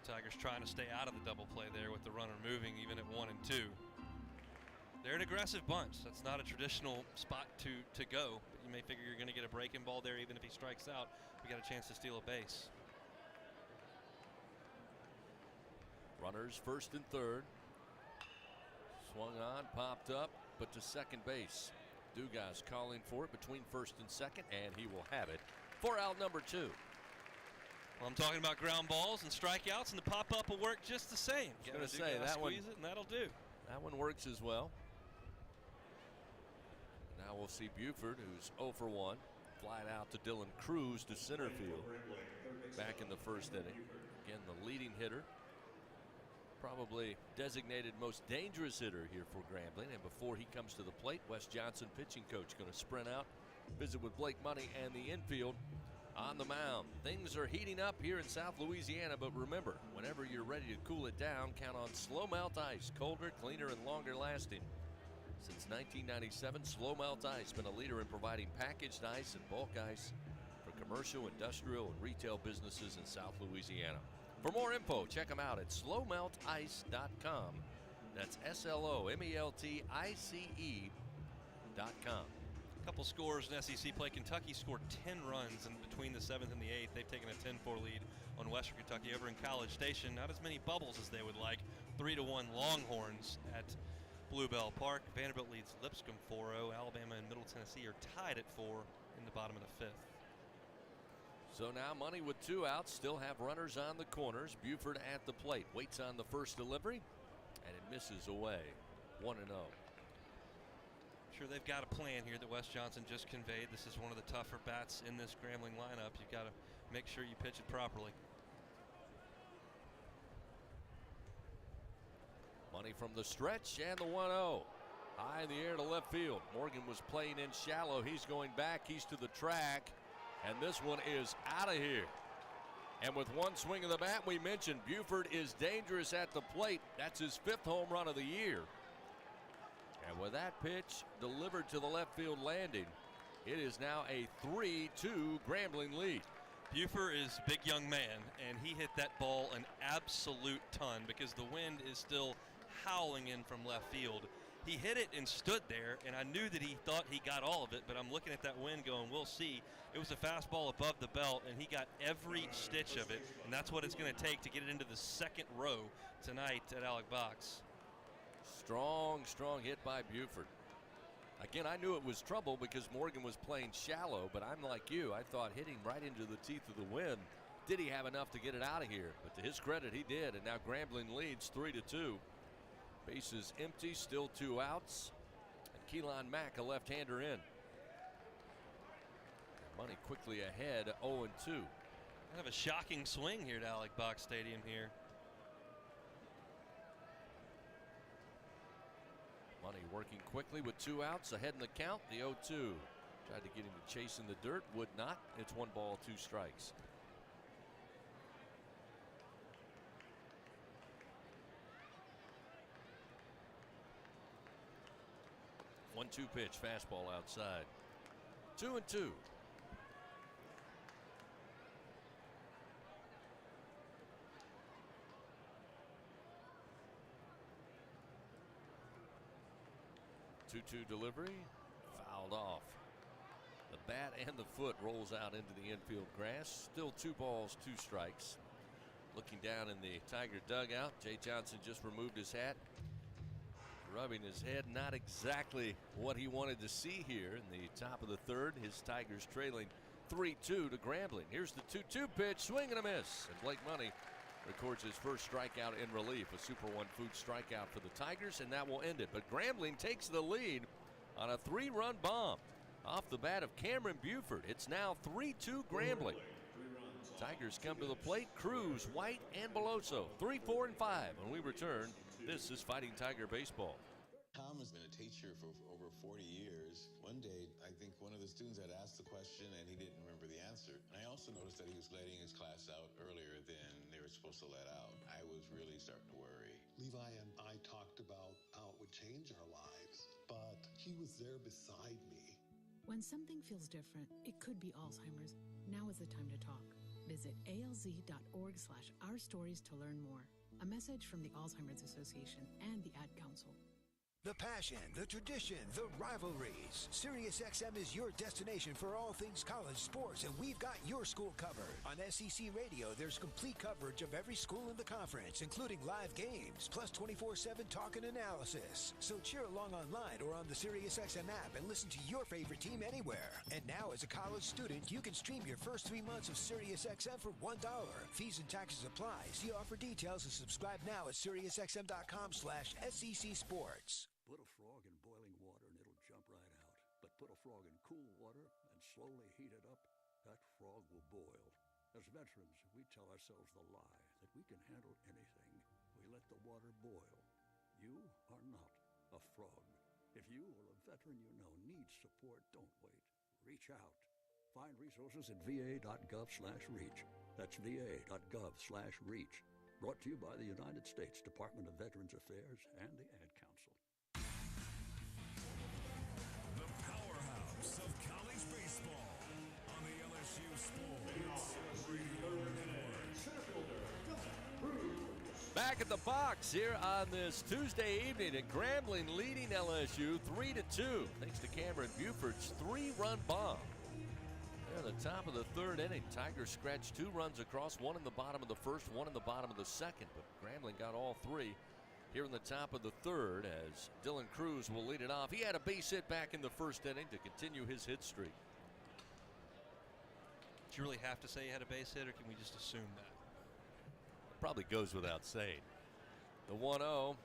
Tigers trying to stay out of the double play there with the runner moving even at 1-2. They're an aggressive bunch. That's not a traditional spot to go. But you may figure you're going to get a breaking ball there even if he strikes out. We got a chance to steal a base. Runners first and third. Swung on, popped up, but to second base. Dugas calling for it between first and second, and he will have it for out number 2. Well, I'm talking about ground balls and strikeouts, and the pop-up will work just the same. I was going to say, that one, squeeze it, and that'll do. That one works as well. Now we'll see Buford, who's 0 for 1. Flied out to Dylan Cruz to center field back in the first inning. Again, the leading hitter probably designated most dangerous hitter here for Grambling. And before he comes to the plate, Wes Johnson, pitching coach, going to sprint out, visit with Blake Money and the infield on the mound. Things are heating up here in South Louisiana, but remember, whenever you're ready to cool it down, count on Slow Melt Ice. Colder, cleaner, and longer lasting. Since 1997, Slow Melt Ice has been a leader in providing packaged ice and bulk ice for commercial, industrial, and retail businesses in South Louisiana. For more info, check them out at slowmeltice.com. That's SLOMELTICE.com. A couple scores in SEC play. Kentucky scored 10 runs in between the 7th and the 8th. They've taken a 10-4 lead on Western Kentucky over in College Station. Not as many bubbles as they would like. 3-1 Longhorns at Bluebell Park. Vanderbilt leads Lipscomb 4-0. Alabama and Middle Tennessee are tied at 4 in the bottom of the 5th. So now Money with 2 outs, still have runners on the corners. Buford at the plate, waits on the first delivery, and it misses away. 1-0. Sure, they've got a plan here that Wes Johnson just conveyed. This is one of the tougher bats in this Grambling lineup. You've got to make sure you pitch it properly. Money from the stretch and the 1-0. High in the air to left field. Morgan was playing in shallow. He's going back. He's to the track. And this one is out of here. And with one swing of the bat, we mentioned Buford is dangerous at the plate. That's his 5th home run of the year. And with that pitch delivered to the left field landing, it is now a 3-2 Grambling lead. Buford is a big young man, and he hit that ball an absolute ton because the wind is still howling in from left field. He hit it and stood there, and I knew that he thought he got all of it, but I'm looking at that wind going, we'll see. It was a fastball above the belt, and he got every stitch of it, and that's what it's going to take to get it into the 2nd row tonight at Alec Box. Strong hit by Buford. Again, I knew it was trouble because Morgan was playing shallow, but I'm like you. I thought hitting right into the teeth of the wind, did he have enough to get it out of here? But to his credit, he did, and now Grambling leads 3-2. Bases empty, still 2 outs. And Keelan Mack, a left-hander, in. Money quickly ahead, 0-2. Kind of a shocking swing here at Alec Box Stadium here. Money working quickly with 2 outs, ahead in the count, the 0-2. Tried to get him to chase in the dirt, would not. It's 1 ball, 2 strikes. One-two pitch, fastball outside. 2-2. Two-two delivery, fouled off. The bat and the foot rolls out into the infield grass. Still 2 balls, 2 strikes. Looking down in the Tiger dugout, Jay Johnson just removed his hat, rubbing his head. Not exactly what he wanted to see here in the top of the 3rd. His Tigers trailing 3-2 to Grambling. Here's the 2-2 pitch, swing and a miss. And Blake Money records his first strikeout in relief, a Super 1 food strikeout for the Tigers, and that will end it. But Grambling takes the lead on a 3-run bomb off the bat of Cameron Buford. It's now 3-2 Grambling. Tigers come to the plate. Cruz, White, and Beloso. 3, 4, and 5. When we return, this is Fighting Tiger Baseball. Tom has been a teacher for over 40 years. One day, I think one of the students had asked the question and he didn't remember the answer. And I also noticed that he was letting his class out earlier than they were supposed to let out. I was really starting to worry. Levi and I talked about how it would change our lives, but he was there beside me. When something feels different, it could be Alzheimer's. Now is the time to talk. Visit alz.org/ourstories to learn more. A message from the Alzheimer's Association and the Ad Council. The passion, the tradition, the rivalries. SiriusXM is your destination for all things college sports, and we've got your school covered. On SEC Radio, there's complete coverage of every school in the conference, including live games, plus 24/7 talk and analysis. So cheer along online or on the SiriusXM app and listen to your favorite team anywhere. And now, as a college student, you can stream your first 3 months of SiriusXM for $1. Fees and taxes apply. See offer details and subscribe now at SiriusXM.com/SEC Sports. Put a frog in boiling water and it'll jump right out. But put a frog in cool water and slowly heat it up, that frog will boil. As veterans, we tell ourselves the lie that we can handle anything. We we let the water boil. You are not a frog. If you or a veteran you know needs support, don't wait. Reach out. Find resources at va.gov/reach. That's va.gov/reach. Brought to you by the United States Department of Veterans Affairs and the Ad Council. The powerhouse of college baseball on the LSU Sports Radio Network. Back at the box here on this Tuesday evening at Grambling, leading LSU 3-2 thanks to Cameron Buford's 3-run bomb. At the top of the third inning, Tigers scratched 2 runs across, 1 in the bottom of the first, 1 in the bottom of the second, but Grambling got all 3 here in the top of the third as Dylan Cruz will lead it off. He had a base hit back in the first inning to continue his hit streak. Do you really have to say he had a base hit, or can we just assume that? Probably goes without saying. The 1-0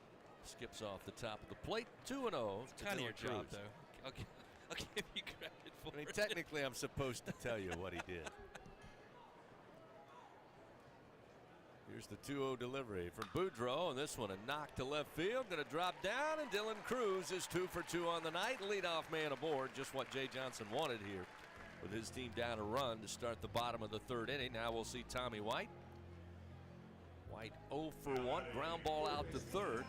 skips off the top of the plate. 2-0. It's kind of your job, though. I'll give you credit for it. I mean, technically, I'm supposed to tell you what he did. Here's the 2-0 delivery from Boudreaux, and this one a knock to left field. Going to drop down, and Dylan Cruz is 2 for 2 on the night. Leadoff man aboard, just what Jay Johnson wanted here with his team down a run to start the bottom of the third inning. Now we'll see Tommy White. White 0 for 1, ground ball out to third.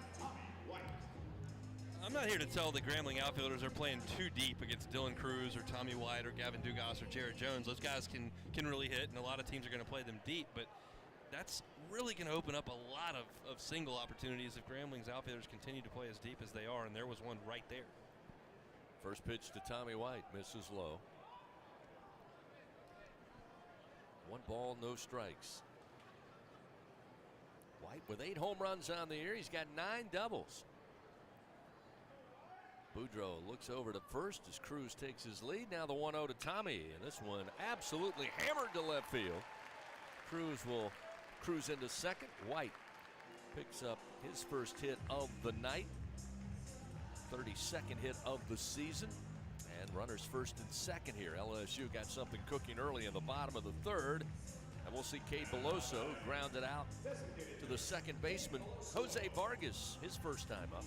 I'm not here to tell the Grambling outfielders are playing too deep against Dylan Cruz or Tommy White or Gavin Dugas or Jared Jones. Those guys can really hit, and a lot of teams are going to play them deep, but that's really going to open up a lot of single opportunities if Grambling's outfielders continue to play as deep as they are, and there was one right there. First pitch to Tommy White, misses low. 1 ball, no strikes. White with 8 home runs on the year. He's got 9 doubles. Boudreaux looks over to first as Cruz takes his lead. Now the 1-0 to Tommy, and this one absolutely hammered to left field. Cruz will cruise into second. White picks up his first hit of the night, 32nd hit of the season, and runners first and second here. LSU got something cooking early in the bottom of the third, and we'll see Cade Beloso grounded out to the second baseman, Jose Vargas, his first time up.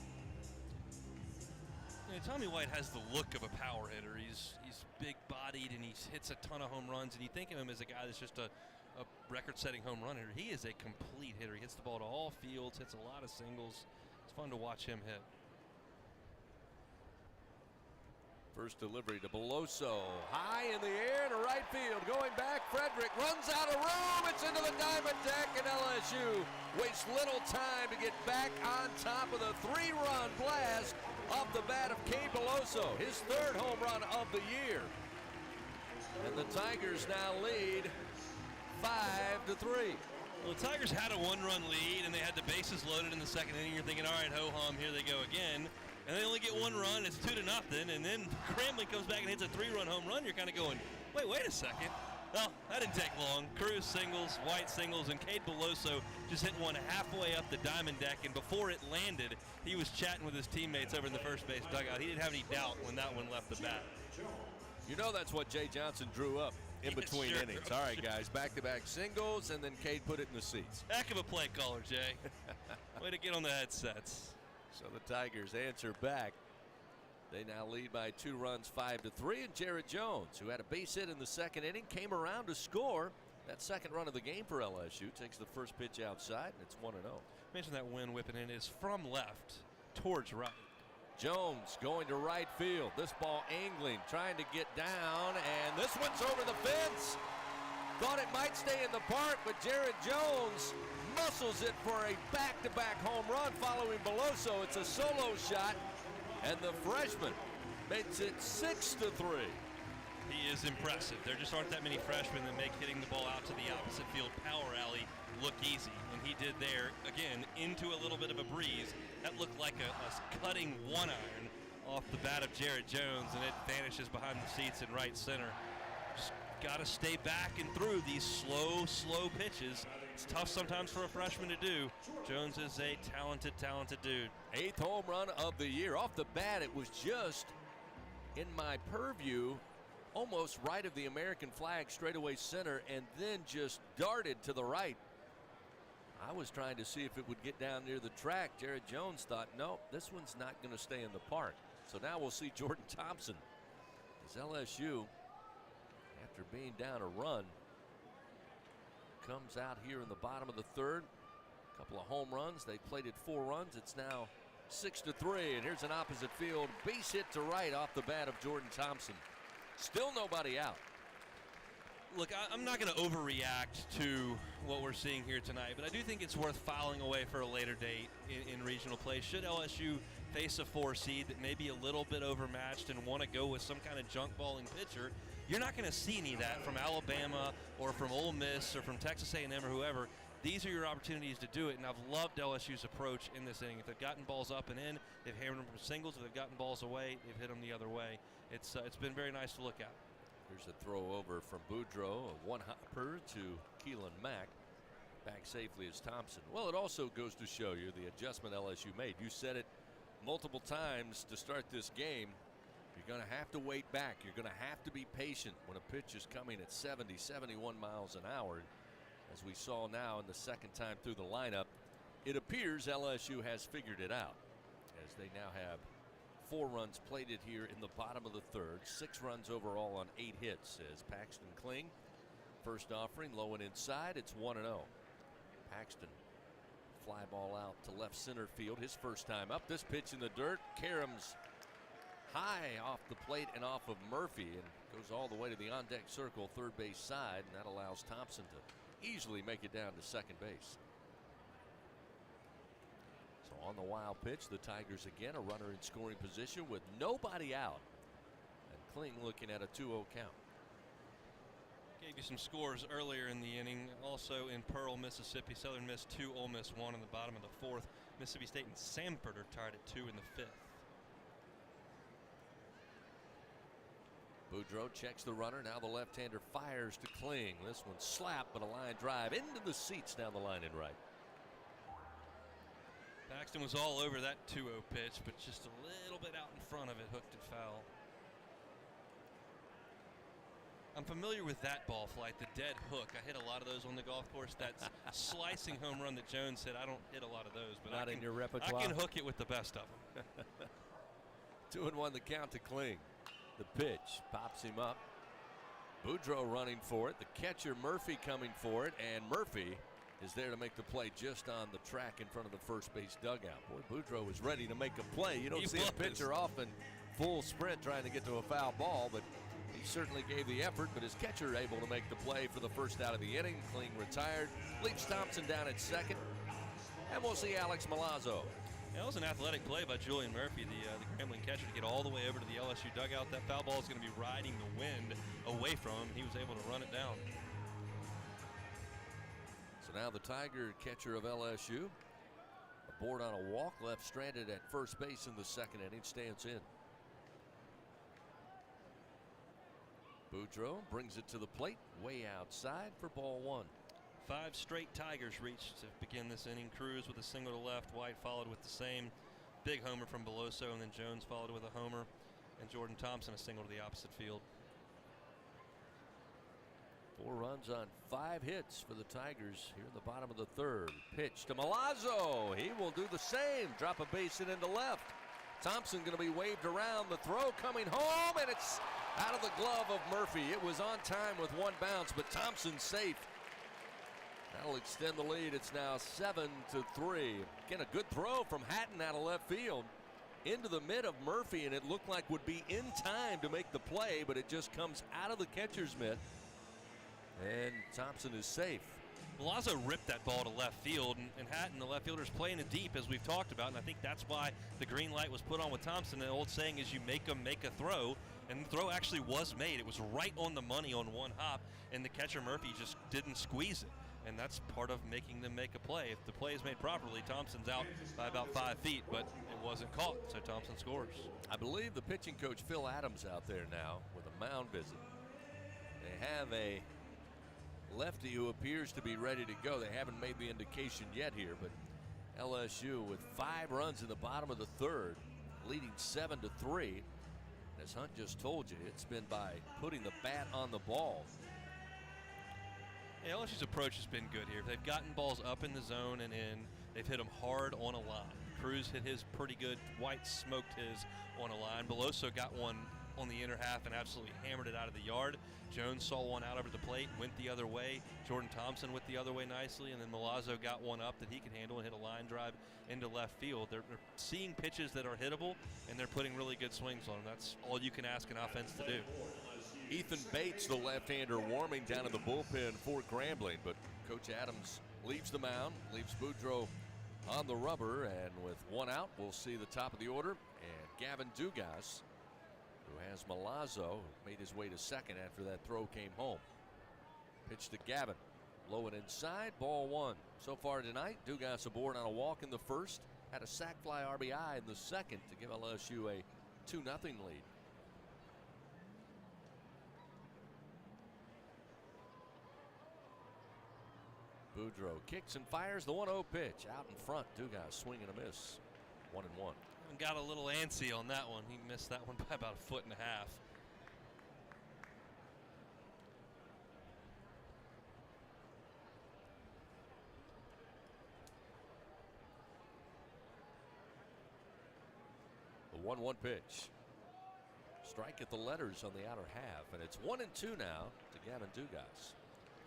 Yeah, Tommy White has the look of a power hitter. He's big-bodied, and he hits a ton of home runs, and you think of him as a guy that's just a record-setting home run hitter. He is a complete hitter. He hits the ball to all fields, hits a lot of singles. It's fun to watch him hit. First delivery to Beloso, high in the air to right field. Going back, Frederick runs out of room. It's into the diamond deck, and LSU wastes little time to get back on top of the 3-run blast off the bat of Cade Beloso, his 3rd home run of the year. And the Tigers now lead 5-3. Well, the Tigers had a 1-run lead, and they had the bases loaded in the second inning. You're thinking, all right, ho-hum, here they go again. And they only get 1 run. It's 2-0, and then Grambling comes back and hits a 3-run home run. You're kind of going, wait a second. Well, that didn't take long. Cruz singles, White singles, and Cade Beloso just hit one halfway up the diamond deck, and before it landed, he was chatting with his teammates over in the first base dugout. He didn't have any doubt when that one left the bat. You know that's what Jay Johnson drew up in between innings. All right, guys, back-to-back singles, and then Cade put it in the seats. Heck of a play caller, Jay. Way to get on the headsets. So the Tigers answer back. They now lead by 2 runs, 5-3, and Jared Jones, who had a base hit in the second inning, came around to score that second run of the game for LSU. Takes the first pitch outside, and it's 1-0. Mention that wind whipping in is from left towards right. Jones going to right field. This ball angling, trying to get down, and this one's over the fence. Thought it might stay in the park, but Jared Jones muscles it for a back-to-back home run following Beloso. It's a solo shot, and the freshman makes it 6-3. He is impressive. There just aren't that many freshmen that make hitting the ball out to the opposite field power alley look easy, and he did there, again, into a little bit of a breeze. That looked like a cutting 1-iron off the bat of Jared Jones, and it vanishes behind the seats in right center. Just got to stay back and through these slow pitches. It's tough sometimes for a freshman to do. Jones is a talented dude. 8th home run of the year. Off the bat, it was just in my purview, almost right of the American flag, straightaway center, and then just darted to the right. I was trying to see if it would get down near the track. Jared Jones thought, no, this one's not going to stay in the park. So now we'll see Jordan Thompson as LSU, after being down a run, comes out here in the bottom of the third. A couple of home runs. They plated 4 runs. It's now 6-3. And here's an opposite field base hit to right off the bat of Jordan Thompson. Still nobody out. Look, I'm not going to overreact to what we're seeing here tonight, but I do think it's worth filing away for a later date in regional play. Should LSU face a 4 seed that may be a little bit overmatched and want to go with some kind of junk balling pitcher, you're not going to see any of that from Alabama or from Ole Miss or from Texas A&M or whoever. These are your opportunities to do it, and I've loved LSU's approach in this inning. If they've gotten balls up and in, they've hammered them from singles. If they've gotten balls away, they've hit them the other way. It's been very nice to look at. Here's a throw over from Boudreaux, a one-hopper to Keelan Mack. Back safely is Thompson. Well, it also goes to show you the adjustment LSU made. You said it multiple times to start this game. You're going to have to wait back. You're going to have to be patient when a pitch is coming at 70, 71 miles an hour. As we saw now in the second time through the lineup, it appears LSU has figured it out, as they now have 4 runs plated here in the bottom of the third. 6 runs overall on 8 hits as Paxton Kling, first offering, low and inside. It's 1-0. Paxton, fly ball out to left center field. His first time up. This pitch in the dirt. Karam's high off the plate and off of Murphy and goes all the way to the on-deck circle, third base side, and that allows Thompson to easily make it down to second base. So on the wild pitch, the Tigers again a runner in scoring position with nobody out. And Kling looking at a 2-0 count. Gave you some scores earlier in the inning. Also in Pearl, Mississippi, Southern Miss 2, Ole Miss 1 in the bottom of the 4th. Mississippi State and Sanford are tied at 2 in the 5th. Boudreaux checks the runner. Now the left-hander fires to Kling. This one slapped, but a line drive into the seats down the line and right. Paxton was all over that 2-0 pitch, but just a little bit out in front of it, hooked it foul. I'm familiar with that ball flight, the dead hook. I hit a lot of those on the golf course. That slicing home run that Jones said, I don't hit a lot of those. But not in your repertoire? I can hook it with the best of them. 2-1 the count to Kling. The pitch pops him up. Boudreaux running for it. The catcher Murphy coming for it, and Murphy is there to make the play just on the track in front of the first base dugout. Boy, Boudreaux was ready to make a play. You don't see a pitcher often full sprint trying to get to a foul ball, but he certainly gave the effort. But his catcher able to make the play for the first out of the inning. Kling retired, leaves Thompson down at second, and we'll see Alex Milazzo. That was an athletic play by Julian Murphy, the Grambling catcher, to get all the way over to the LSU dugout. That foul ball is going to be riding the wind away from him. He was able to run it down. So now the Tiger catcher of LSU, aboard on a walk, left stranded at first base in the second inning, stands in. Boudreaux brings it to the plate, way outside for ball 1. 5 straight Tigers reached to begin this inning. Cruz with a single to left. White followed with the same. Big homer from Beloso, and then Jones followed with a homer. And Jordan Thompson a single to the opposite field. 4 runs on 5 hits for the Tigers here in the bottom of the third. Pitch to Milazzo. He will do the same. Drop a base hit into left. Thompson going to be waved around. The throw coming home, and it's out of the glove of Murphy. It was on time with 1 bounce, but Thompson's safe. That'll extend the lead. It's now 7-3. Again, a good throw from Hatton out of left field into the mid of Murphy, and it looked like would be in time to make the play, but it just comes out of the catcher's mitt, and Thompson is safe. Milazzo ripped that ball to left field, and Hatton, the left fielder, is playing it deep, as we've talked about, and I think that's why the green light was put on with Thompson. The old saying is you make them make a throw, and the throw actually was made. It was right on the money on 1 hop, and the catcher Murphy just didn't squeeze it. And that's part of making them make a play. If the play is made properly, Thompson's out by about 5 feet, but it wasn't caught, so Thompson scores. I believe the pitching coach Phil Adams out there now with a mound visit. They have a lefty who appears to be ready to go. They haven't made the indication yet here, but LSU with 5 runs in the bottom of the third, leading 7-3. As Hunt just told you, it's been by putting the bat on the ball. Yeah, LSU's approach has been good here. They've gotten balls up in the zone and in. They've hit them hard on a line. Cruz hit his pretty good. White smoked his on a line. Beloso got one on the inner half and absolutely hammered it out of the yard. Jones saw one out over the plate, went the other way. Jordan Thompson went the other way nicely, and then Milazzo got one up that he could handle and hit a line drive into left field. They're seeing pitches that are hittable, and they're putting really good swings on them. That's all you can ask an offense to do. Ethan Bates, the left-hander, warming down in the bullpen for Grambling, but Coach Adams leaves the mound, leaves Boudreaux on the rubber, and with one out, we'll see the top of the order, and Gavin Dugas, who has Milazzo, made his way to second after that throw came home. Pitch to Gavin, low and inside, ball one. So far tonight, Dugas aboard on a walk in the first, had a sac fly RBI in the second to give LSU a 2-0 lead. Boudreaux kicks and fires the 1-0 pitch out in front. Dugas swing and a miss. 1-1. Got a little antsy on that one. He missed that one by about 1.5 feet. The 1-1 pitch. Strike at the letters on the outer half, and it's 1-2 now to Gavin Dugas.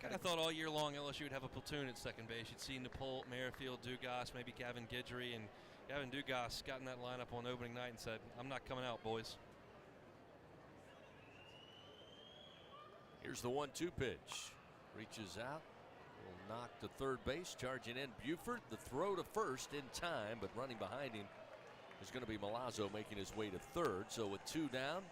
Kind of thought all year long LSU would have a platoon at second base. You'd see Napolt, Merrifield, Dugas, maybe Gavin Guidry, and Gavin Dugas got in that lineup on opening night and said, I'm not coming out, boys. Here's the 1-2 pitch. Reaches out. Will knock to third base. Charging in Buford. The throw to first in time, but running behind him is going to be Milazzo making his way to third. So with two down,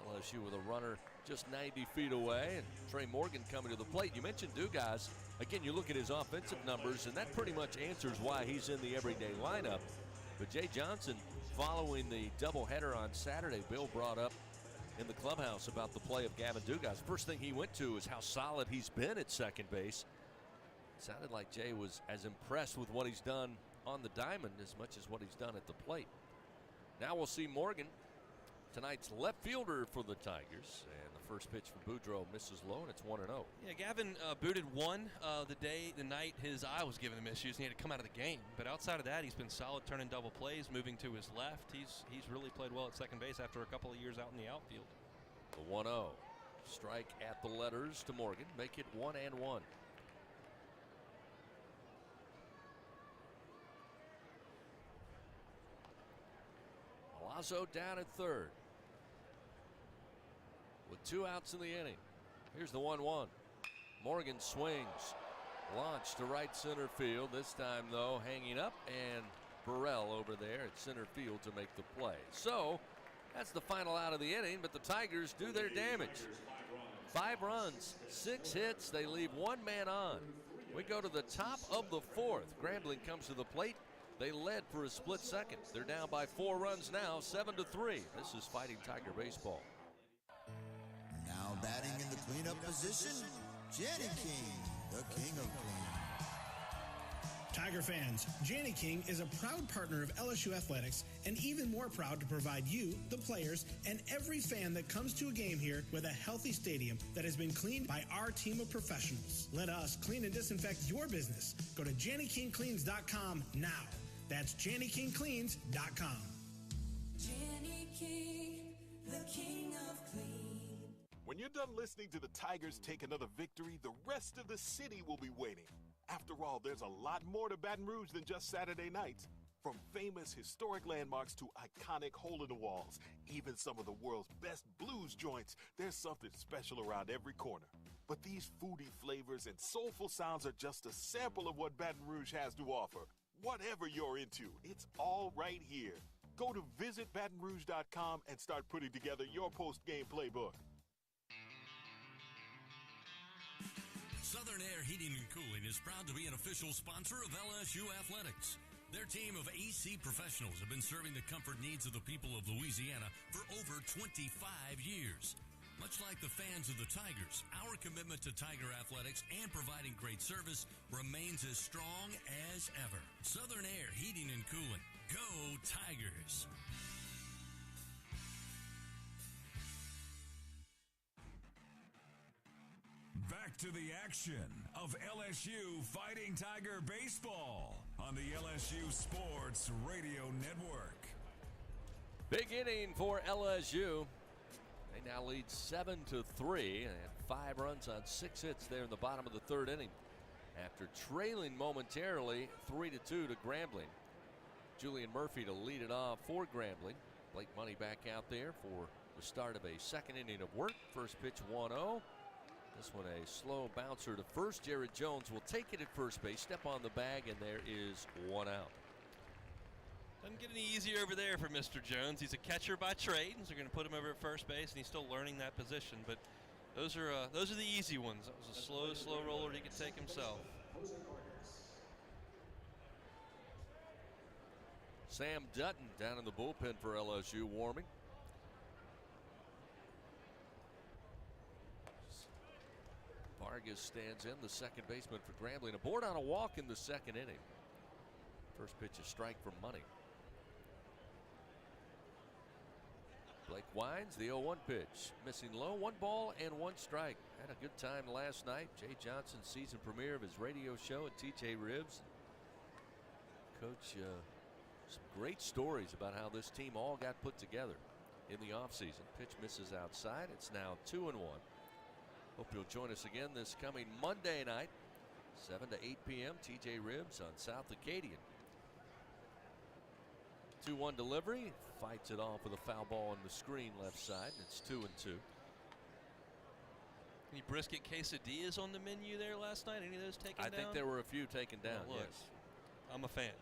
LSU with a runner just 90 feet away, and Trey Morgan coming to the plate. You mentioned Dugas. Again, you look at his offensive numbers, and that pretty much answers why he's in the everyday lineup. But Jay Johnson, following the doubleheader on Saturday, Bill brought up in the clubhouse about the play of Gavin Dugas. First thing he went to is how solid he's been at second base. It sounded like Jay was as impressed with what he's done on the diamond as much as what he's done at the plate. Now we'll see Morgan, tonight's left fielder for the Tigers, and the first pitch from Boudreaux misses low, and it's 1-0. Yeah, Gavin booted one the night his eye was giving him issues, and he had to come out of the game. But outside of that, he's been solid, turning double plays, moving to his left. He's really played well at second base after a couple of years out in the outfield. The 1-0. Strike at the letters to Morgan, make it 1-1. Milazzo down at third with two outs in the inning. Here's the 1-1. Morgan swings, launched to right center field. This time, though, hanging up, and Burrell over there at center field to make the play. So that's the final out of the inning, but the Tigers do their damage. 5 runs, 6 hits. They leave one man on. We go to the top of the fourth. Grambling comes to the plate. They led for a split second. They're down by 4 runs now, 7-3. This is Fighting Tiger baseball. Now batting in the cleanup position, Jenny King, the king of clean. Tiger fans, Janny King is a proud partner of LSU Athletics and even more proud to provide you, the players, and every fan that comes to a game here with a healthy stadium that has been cleaned by our team of professionals. Let us clean and disinfect your business. Go to JannyKingCleans.com now. That's JannyKingCleans.com. Janny King, the king of clean. When you're done listening to the Tigers take another victory, the rest of the city will be waiting. After all, there's a lot more to Baton Rouge than just Saturday nights. From famous historic landmarks to iconic hole-in-the-walls, even some of the world's best blues joints, there's something special around every corner. But these foodie flavors and soulful sounds are just a sample of what Baton Rouge has to offer. Whatever you're into, it's all right here. Go to visitbatonrouge.com and start putting together your post-game playbook. Southern Air Heating and Cooling is proud to be an official sponsor of LSU Athletics. Their team of AC professionals have been serving the comfort needs of the people of Louisiana for over 25 years. Much like the fans of the Tigers, our commitment to Tiger athletics and providing great service remains as strong as ever. Southern Air Heating and Cooling. Go Tigers! Back to the action of LSU Fighting Tiger Baseball on the LSU Sports Radio Network. Big inning for LSU. They now lead 7-3 and 5 runs on 6 hits there in the bottom of the third inning after trailing momentarily 3-2 to Grambling. Julian Murphy to lead it off for Grambling. Blake Money back out there for the start of a second inning of work. First pitch 1-0. This one a slow bouncer to first. Jared Jones will take it at first base, step on the bag, and there is 1 out. Doesn't get any easier over there for Mr. Jones. He's a catcher by trade, so they're going to put him over at first base, and he's still learning that position. But those are the easy ones. That was a slow roller he could take himself. Sam Dutton down in the bullpen for LSU warming. Vargas stands in, the second baseman for Grambling. Aboard on a walk in the second inning. First pitch a strike from Money. Blake winds the 0-1 pitch. Missing low, 1 ball and 1 strike. Had a good time last night. Jay Johnson's season premiere of his radio show at TJ Ribs. Coach, some great stories about how this team all got put together in the offseason. Pitch misses outside. It's now 2-1. Hope you'll join us again this coming Monday night, 7 to 8 p.m. TJ Ribs on South Acadian. 2-1 delivery. Fights it off with a foul ball on the screen left side. And it's 2-2. Any brisket quesadillas on the menu there last night? Any of those taken down? I think there were a few taken down, look, yes. I'm a fan.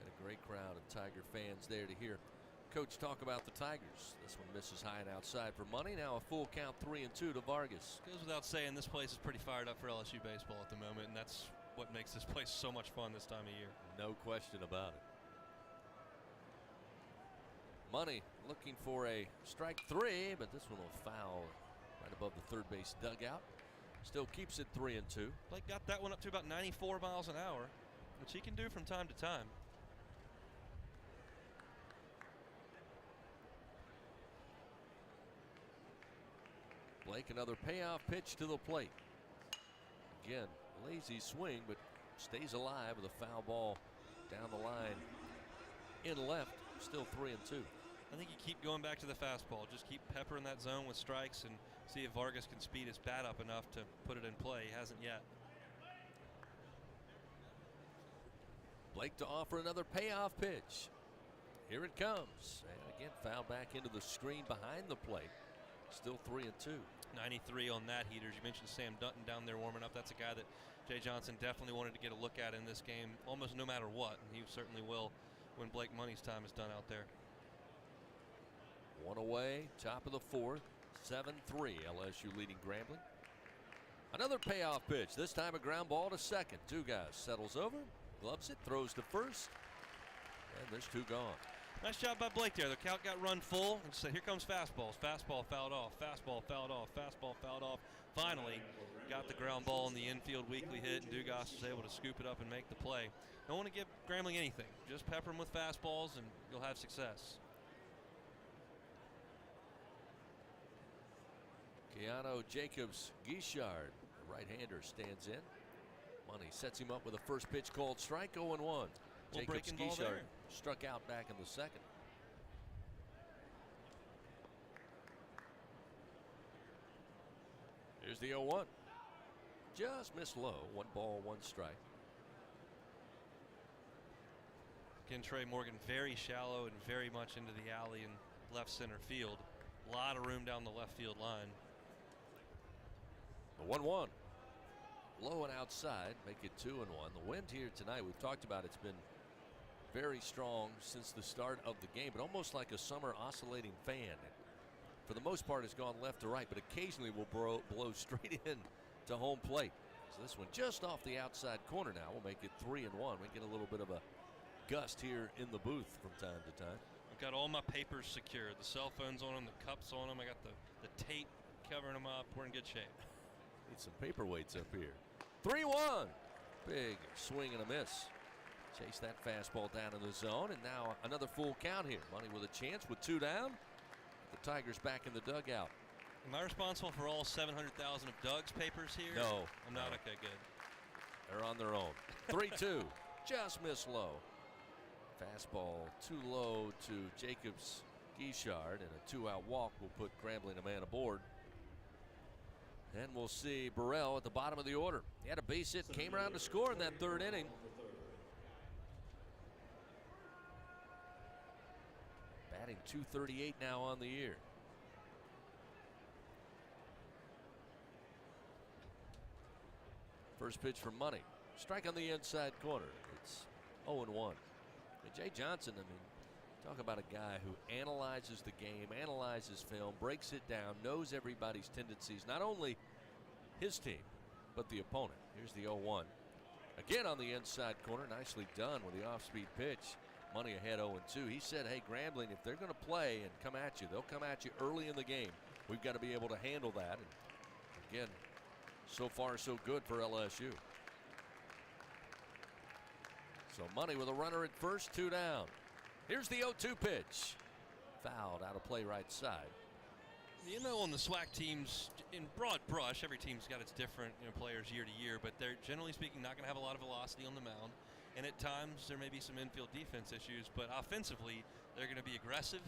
And a great crowd of Tiger fans there to hear Coach talk about the Tigers. This one misses high and outside for Money. Now a full count 3-2 to Vargas. Goes without saying, this place is pretty fired up for LSU baseball at the moment, and that's what makes this place so much fun this time of year. No question about it. Money looking for a strike 3, but this one will foul right above the third base dugout. Still keeps it 3-2. Blake got that one up to about 94 miles an hour, which he can do from time to time. Blake, another payoff pitch to the plate. Again, lazy swing, but stays alive with a foul ball down the line in left. Still 3-2. I think you keep going back to the fastball. Just keep peppering that zone with strikes and see if Vargas can speed his bat up enough to put it in play. He hasn't yet. Blake to offer another payoff pitch. Here it comes. And again, foul back into the screen behind the plate. Still 3-2. 93 on that heater. As you mentioned, Sam Dutton down there warming up. That's a guy that Jay Johnson definitely wanted to get a look at in this game, almost no matter what. And he certainly will when Blake Money's time is done out there. 1 away, top of the fourth. 7-3, LSU leading Grambling. Another payoff pitch. This time a ground ball to second. Two guys settles over, gloves it, throws to first, and there's 2 gone. Nice job by Blake there. The count got run full. And said, here comes fastballs. Fastball fouled off. Fastball fouled off. Fastball fouled off. Finally got the ground ball in the infield weakly hit, and Dugas was able to scoop it up and make the play. Don't want to give Grambling anything. Just pepper them with fastballs, and you'll have success. Keanu Jacobs Guichard, the right-hander, stands in. Money sets him up with a first pitch called strike. 0-1. Jacobs Guichard struck out back in the second. Here's the 0-1. Just missed low. 1 ball, 1 strike. Again, Trey Morgan very shallow and very much into the alley in left center field. A lot of room down the left field line. The 1-1. Low and outside, make it 2-1. The wind here tonight, we've talked about, it's been very strong since the start of the game, but almost like a summer oscillating fan. For the most part, it's gone left to right, but occasionally will blow straight in to home plate. So this one just off the outside corner now will make it 3-1. We get a little bit of a gust here in the booth from time to time. I've got all my papers secured. The cell phones on them, the cups on them. I got the tape covering them up. We're in good shape. Need some paperweights up here. 3-1. Big swing and a miss. Chase that fastball down in the zone, and now another full count here. Money with a chance with 2 down. The Tigers back in the dugout. Am I responsible for all 700,000 of Doug's papers here? No. I'm not? Okay, good. They're on their own. 3-2. Just missed low. Fastball too low to Jacobs Guichard, and a 2-out walk will put Grambling a man aboard. And we'll see Burrell at the bottom of the order. He had a base hit, came around to score in that third inning. Batting .238 now on the year. First pitch for Money. Strike on the inside corner. It's 0-1. Jay Johnson, I mean, talk about a guy who analyzes the game, analyzes film, breaks it down, knows everybody's tendencies, not only his team, but the opponent. Here's the 0-1. Again on the inside corner, nicely done with the off-speed pitch. Money ahead 0-2. He said, hey, Grambling, if they're going to play and come at you, they'll come at you early in the game. We've got to be able to handle that. And again, so far so good for LSU. So Money with a runner at first, 2 down. Here's the 0-2 pitch. Fouled out of play right side. You know, on the SWAC teams, in broad brush, every team's got its different players year to year, but they're generally speaking not going to have a lot of velocity on the mound. And at times there may be some infield defense issues, but offensively they're going to be aggressive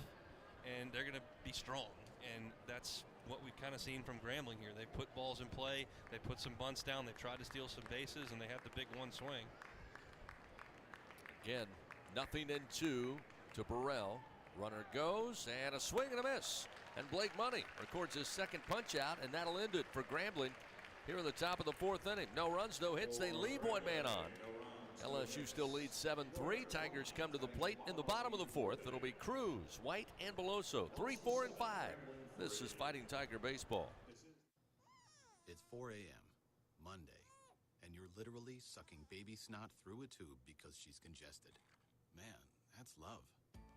and they're going to be strong. And that's what we've kind of seen from Grambling here. They put balls in play, they put some bunts down, they tried to steal some bases, and they have the big one swing. Again, 0-2 to Burrell. Runner goes, and a swing and a miss. And Blake Money records his second punch out, and that'll end it for Grambling here in the top of the fourth inning. No runs, no hits. They leave one man on. LSU still leads 7-3. Tigers come to the plate in the bottom of the fourth. It'll be Cruz, White, and Beloso. 3, 4, and 5. This is Fighting Tiger Baseball. It's 4 a.m., Monday, and you're literally sucking baby snot through a tube because she's congested. Man, that's love.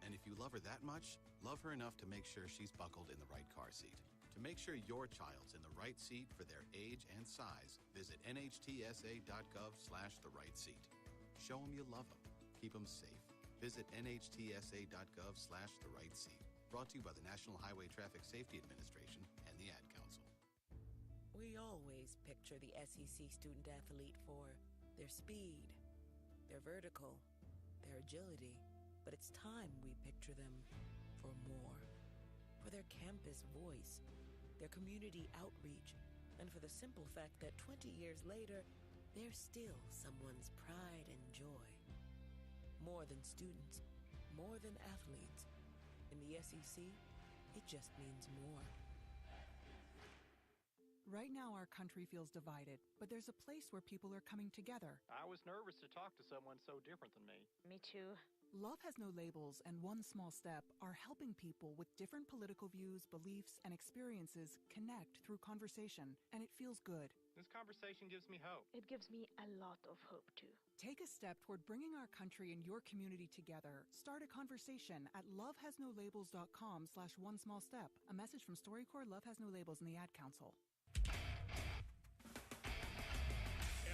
And if you love her that much, love her enough to make sure she's buckled in the right car seat. To make sure your child's in the right seat for their age and size, visit nhtsa.gov/the right seat. Show them you love them. Keep them safe. Visit nhtsa.gov/the right seat. Brought to you by the National Highway Traffic Safety Administration and the Ad Council. We always picture the SEC student athlete for their speed, their vertical, their agility. But it's time we picture them for more. For their campus voice, their community outreach, and for the simple fact that 20 years later, they're still someone's pride and joy. More than students, more than athletes. In the SEC, it just means more. Right now, our country feels divided, but there's a place where people are coming together. I was nervous to talk to someone so different than me. Me too. Love Has No Labels and One Small Step are helping people with different political views, beliefs, and experiences connect through conversation, and it feels good. This conversation gives me hope. It gives me a lot of hope, too. Take a step toward bringing our country and your community together. Start a conversation at lovehasnolabels.com/onesmallstep. A message from StoryCorps, Love Has No Labels, and the Ad Council.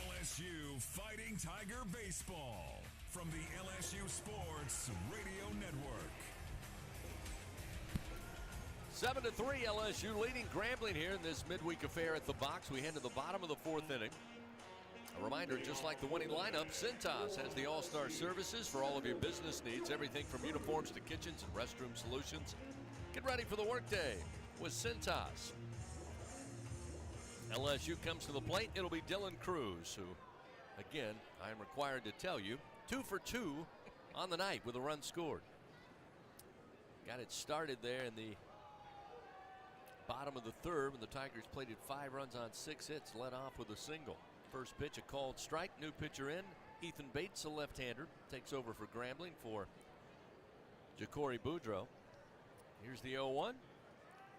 LSU Fighting Tiger Baseball from the LSU Sports Radio Network. 7-3, LSU leading Grambling here in this midweek affair at the box. We head to the bottom of the fourth inning. A reminder, just like the winning lineup, Cintas has the all-star services for all of your business needs, everything from uniforms to kitchens and restroom solutions. Get ready for the workday with Cintas. LSU comes to the plate. It'll be Dylan Cruz, who, again, I am required to tell you, 2 for 2 on the night with a run scored. Got it started there in the bottom of the third when the Tigers plated 5 runs on 6 hits, led off with a single. First pitch, a called strike. New pitcher in. Ethan Bates, a left-hander, takes over for Grambling for Ja'Cory Boudreaux. Here's the 0-1.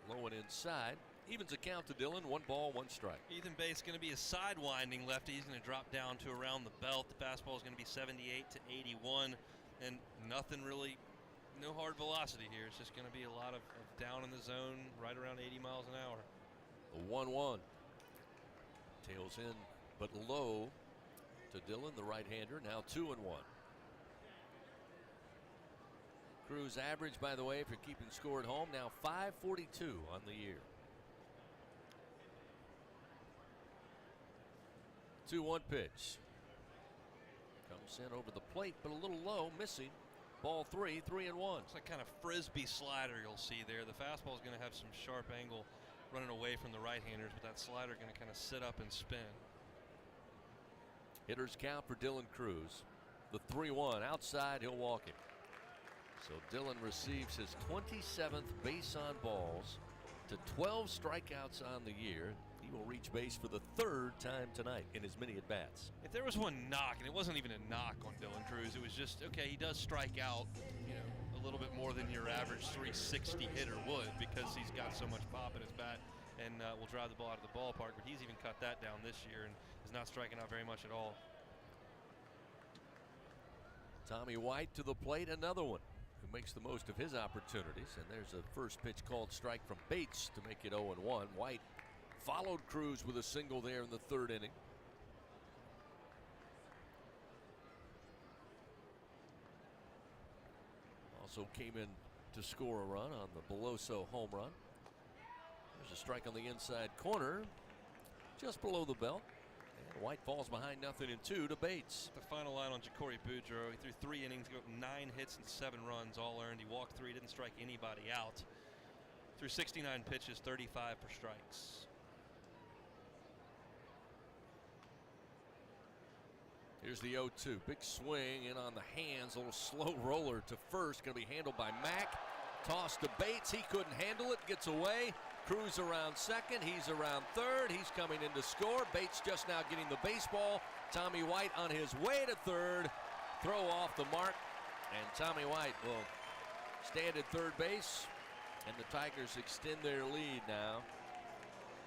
Low and inside. Evens a count to Dylan. 1 ball, 1 strike. Ethan Bates going to be a sidewinding lefty. He's going to drop down to around the belt. The fastball is going to be 78 to 81, and nothing really, no hard velocity here. It's just going to be a lot of down in the zone, right around 80 miles an hour. A 1-1. Tails in, but low to Dylan, the right-hander. Now 2-1. Cruz average, by the way, if you're keeping score at home, now .542 on the year. 2-1 pitch. Comes in over the plate, but a little low, missing. Ball 3, 3-1. It's that kind of frisbee slider you'll see there. The fastball is going to have some sharp angle running away from the right-handers, but that slider going to kind of sit up and spin. Hitters count for Dylan Cruz. The 3-1 outside, he'll walk him. So Dylan receives his 27th base on balls to 12 strikeouts on the year. He will reach base for the 3rd time tonight in as many at-bats. If there was one knock, and it wasn't even a knock on Dylan Cruz, it was just, okay, he does strike out, a little bit more than your average 360 hitter would because he's got so much pop in his bat and will drive the ball out of the ballpark. But he's even cut that down this year and is not striking out very much at all. Tommy White to the plate, another one who makes the most of his opportunities. And there's a first pitch called strike from Bates to make it 0-1. White followed Cruz with a single there in the 3rd inning. Also came in to score a run on the Beloso home run. There's a strike on the inside corner, just below the belt. And White falls behind 0-2 to Bates. The final line on Ja'Cory Boudreaux, he threw 3 innings, got 9 hits and 7 runs, all earned. He walked 3, didn't strike anybody out. Threw 69 pitches, 35 for strikes. Here's the 0-2. Big swing in on the hands. A little slow roller to first. Going to be handled by Mack. Toss to Bates. He couldn't handle it. Gets away. Cruz around second. He's around third. He's coming in to score. Bates just now getting the baseball. Tommy White on his way to third. Throw off the mark. And Tommy White will stand at third base. And the Tigers extend their lead now.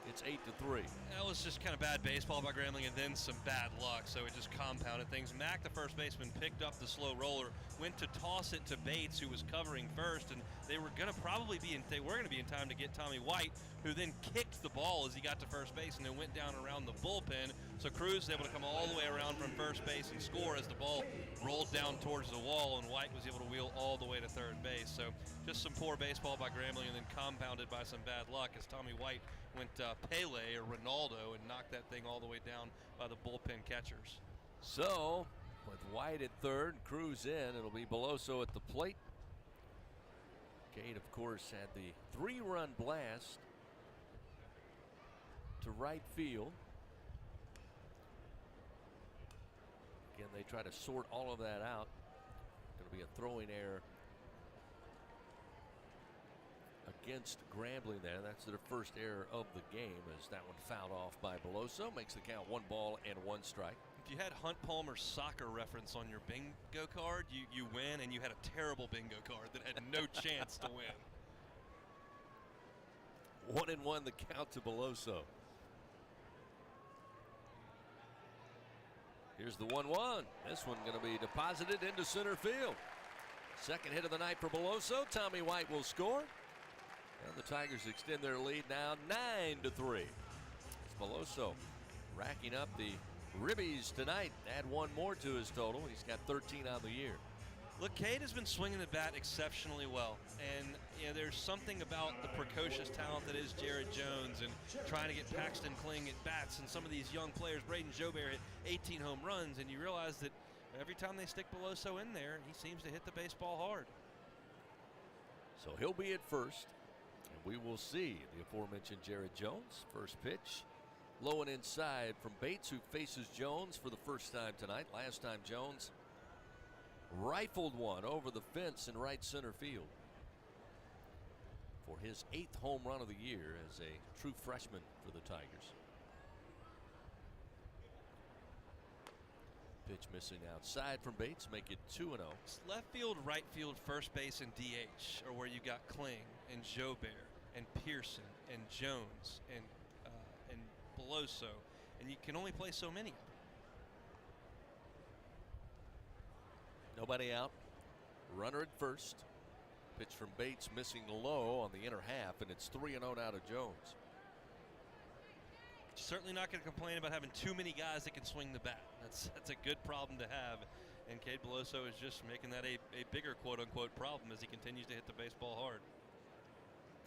It's 8-3. That was just kind of bad baseball by Grambling and then some bad luck, so it just compounded things. Mack, the first baseman, picked up the slow roller, went to toss it to Bates, who was covering first, and they were going to be in time to get Tommy White, who then kicked the ball as he got to first base and then went down around the bullpen. So Cruz was able to come all the way around from first base and score as the ball rolled down towards the wall, and White was able to wheel all the way to third base. So just some poor baseball by Grambling and then compounded by some bad luck as Tommy White went Pele or Ronaldo and knocked that thing all the way down by the bullpen catchers. So, with White at third, Cruz in, it'll be Beloso at the plate. Cade, of course, had the 3-run blast to right field. Again, they try to sort all of that out. Going to be a throwing error against Grambling there. That's their first error of the game as that one fouled off by Beloso. Makes the count 1 ball and 1 strike. If you had Hunt Palmer's soccer reference on your bingo card, you win, and you had a terrible bingo card that had no chance to win. 1-1 the count to Beloso. Here's the 1-1. This one going to be deposited into center field. Second hit of the night for Beloso. Tommy White will score. And the Tigers extend their lead now 9-3. It's Beloso racking up the ribbies tonight. Add 1 more to his total. He's got 13 on the year. Look, Cade has been swinging the bat exceptionally well. And there's something about the precocious talent that is Jared Jones and trying to get Paxton Kling at bats and some of these young players. Braden Jobert hit 18 home runs, and you realize that every time they stick Beloso in there, he seems to hit the baseball hard. So he'll be at first. We will see the aforementioned Jared Jones. First pitch, low and inside from Bates, who faces Jones for the first time tonight. Last time Jones rifled one over the fence in right center field for his 8th home run of the year as a true freshman for the Tigers. Pitch missing outside from Bates, make it 2-0. Left field, right field, first base, and DH are where you got Kling and Jobert and Pearson and Jones and Beloso, and you can only play so many of them. Nobody out. Runner at first. Pitch from Bates missing low on the inner half, and it's 3-0 now to Jones. Certainly not going to complain about having too many guys that can swing the bat. That's a good problem to have, and Cade Beloso is just making that a bigger quote-unquote problem as he continues to hit the baseball hard.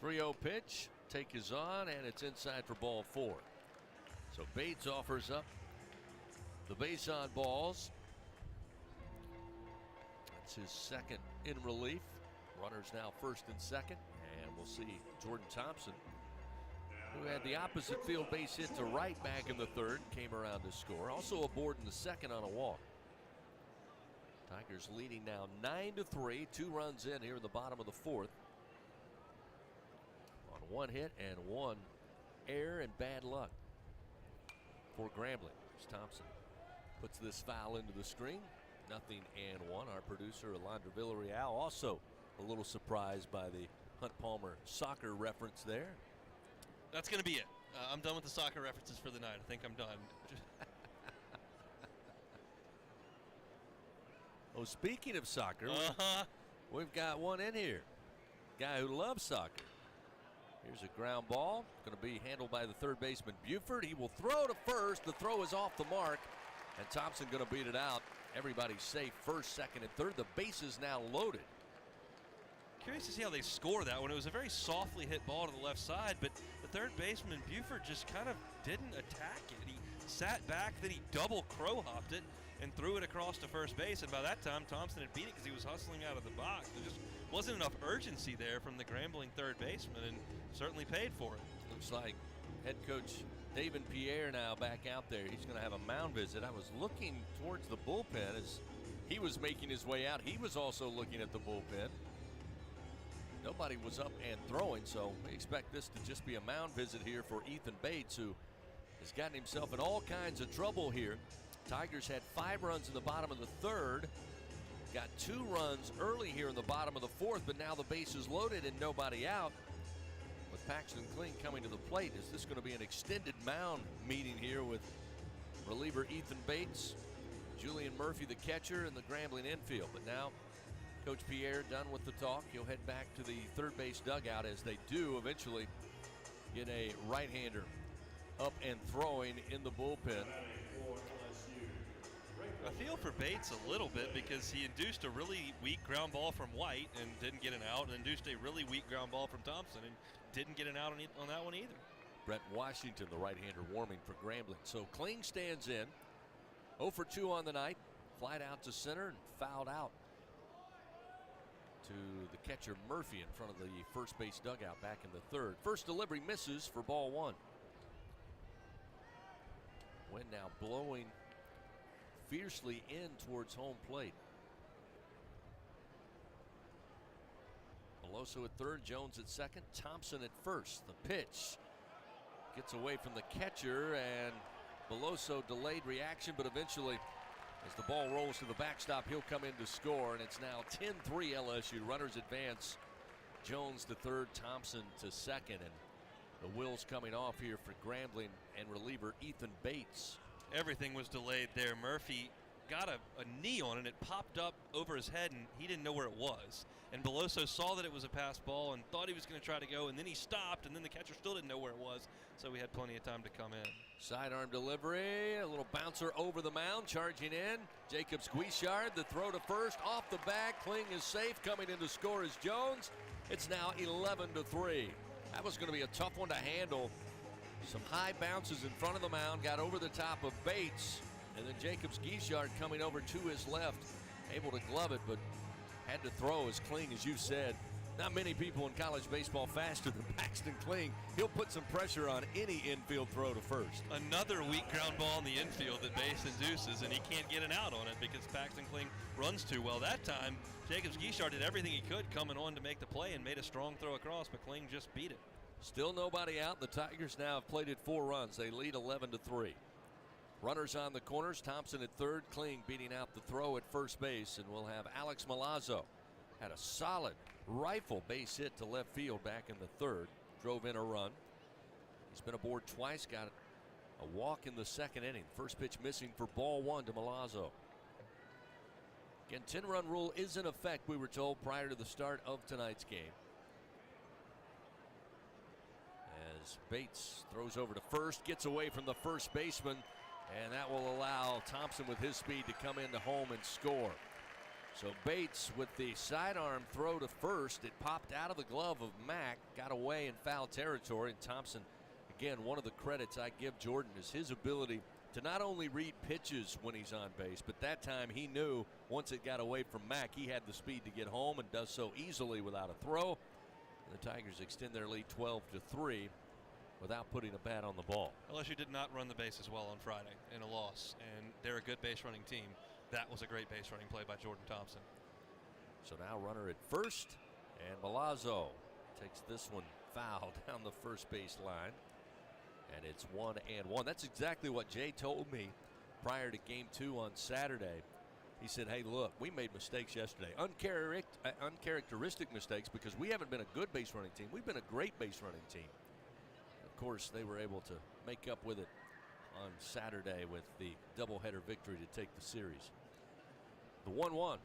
3-0 pitch. Take is on, and it's inside for ball 4. So Bates offers up the base on balls. That's his second in relief. Runners now first and second. And we'll see Jordan Thompson, who had the opposite field base hit to right back in the third, came around to score. Also aboard in the second on a walk. Tigers leading now 9-3. 2 runs in here in the bottom of the fourth. On one hit and one error and bad luck for Grambling. As Thompson puts this foul into the screen. 0-1. Our producer, Alondra Villarreal, also a little surprised by the Hunt Palmer soccer reference there. That's going to be it. I'm done with the soccer references for the night. I think I'm done. Oh, speaking of soccer, we've got one in here. Guy who loves soccer. Here's a ground ball. Going to be handled by the third baseman, Buford. He will throw to first. The throw is off the mark, and Thompson going to beat it out. Everybody's safe first, second, and third. The base is now loaded. Curious to see how they score that one. It was a very softly hit ball to the left side, but the third baseman, Buford, just kind of didn't attack it. He sat back, then he double crow hopped it and threw it across to first base. And by that time, Thompson had beat it because he was hustling out of the box. There just wasn't enough urgency there from the Grambling third baseman, and certainly paid for it. Looks like head coach David Pierre now back out there. He's going to have a mound visit. I was looking towards the bullpen as he was making his way out. He was also looking at the bullpen. Nobody was up and throwing, so we expect this to just be a mound visit here for Ethan Bates, who has gotten himself in all kinds of trouble here. Tigers had 5 runs in the bottom of the third, got 2 runs early here in the bottom of the fourth, but now the base is loaded and nobody out. With Paxton Kling coming to the plate, is this going to be an extended mound meeting here with reliever Ethan Bates, Julian Murphy, the catcher, and the Grambling infield? But now Coach Pierre done with the talk. He'll head back to the third base dugout as they do eventually get a right-hander up and throwing in the bullpen. I feel for Bates a little bit because he induced a really weak ground ball from White and didn't get an out, and induced a really weak ground ball from Thompson and didn't get an out on that one either. Brett Washington, the right-hander, warming for Grambling. So Kling stands in. 0 for 2 on the night. Flied out to center and fouled out to the catcher Murphy in front of the first base dugout back in the third. First delivery misses for ball 1. Wind now blowing fiercely in towards home plate. Beloso at third, Jones at second, Thompson at first. The pitch gets away from the catcher, and Beloso delayed reaction, but eventually, as the ball rolls to the backstop, he'll come in to score, and it's now 10-3 LSU. Runners advance. Jones to third, Thompson to second, and the wheels coming off here for Grambling and reliever Ethan Bates. Everything was delayed there. Murphy got a knee on it. It popped up over his head, and he didn't know where it was. And Beloso saw that it was a pass ball and thought he was going to try to go, and then he stopped, and then the catcher still didn't know where it was, so we had plenty of time to come in. Sidearm delivery, a little bouncer over the mound, charging in. Jacobs Guichard, the throw to first, off the back. Kling is safe. Coming in to score is Jones. It's now 11-3. That was going to be a tough one to handle. Some high bounces in front of the mound, got over the top of Bates, and then Jacobs Guichard coming over to his left, able to glove it, but had to throw as Kling, as you said. Not many people in college baseball faster than Paxton Kling. He'll put some pressure on any infield throw to first. Another weak ground ball in the infield that Bates induces, and he can't get an out on it because Paxton Kling runs too well. That time, Jacobs Guichard did everything he could coming on to make the play and made a strong throw across, but Kling just beat it. Still nobody out. The Tigers now have plated 4 runs. They lead 11-3. Runners on the corners. Thompson at third. Kling beating out the throw at first base. And we'll have Alex Milazzo. Had a solid rifle base hit to left field back in the third. Drove in a run. He's been aboard twice. Got a walk in the second inning. First pitch missing for ball 1 to Milazzo. Again, 10-run rule is in effect, we were told, prior to the start of tonight's game. As Bates throws over to first, gets away from the first baseman, and that will allow Thompson with his speed to come into home and score. So Bates with the sidearm throw to first. It popped out of the glove of Mack, got away in foul territory, and Thompson, again, one of the credits I give Jordan is his ability to not only read pitches when he's on base, but that time he knew once it got away from Mack, he had the speed to get home and does so easily without a throw. And the Tigers extend their lead 12-3 without putting a bat on the ball. LSU did not run the bases well on Friday in a loss, and they're a good base running team. That was a great base running play by Jordan Thompson. So now runner at first, and Milazzo takes this one foul down the first base line. And it's 1-1. That's exactly what Jay told me prior to game 2 on Saturday. He said, hey, look, we made mistakes yesterday. Uncharacteristic mistakes because we haven't been a good base running team. We've been a great base running team. Of course, they were able to make up with it on Saturday with the doubleheader victory to take the series. The 1-1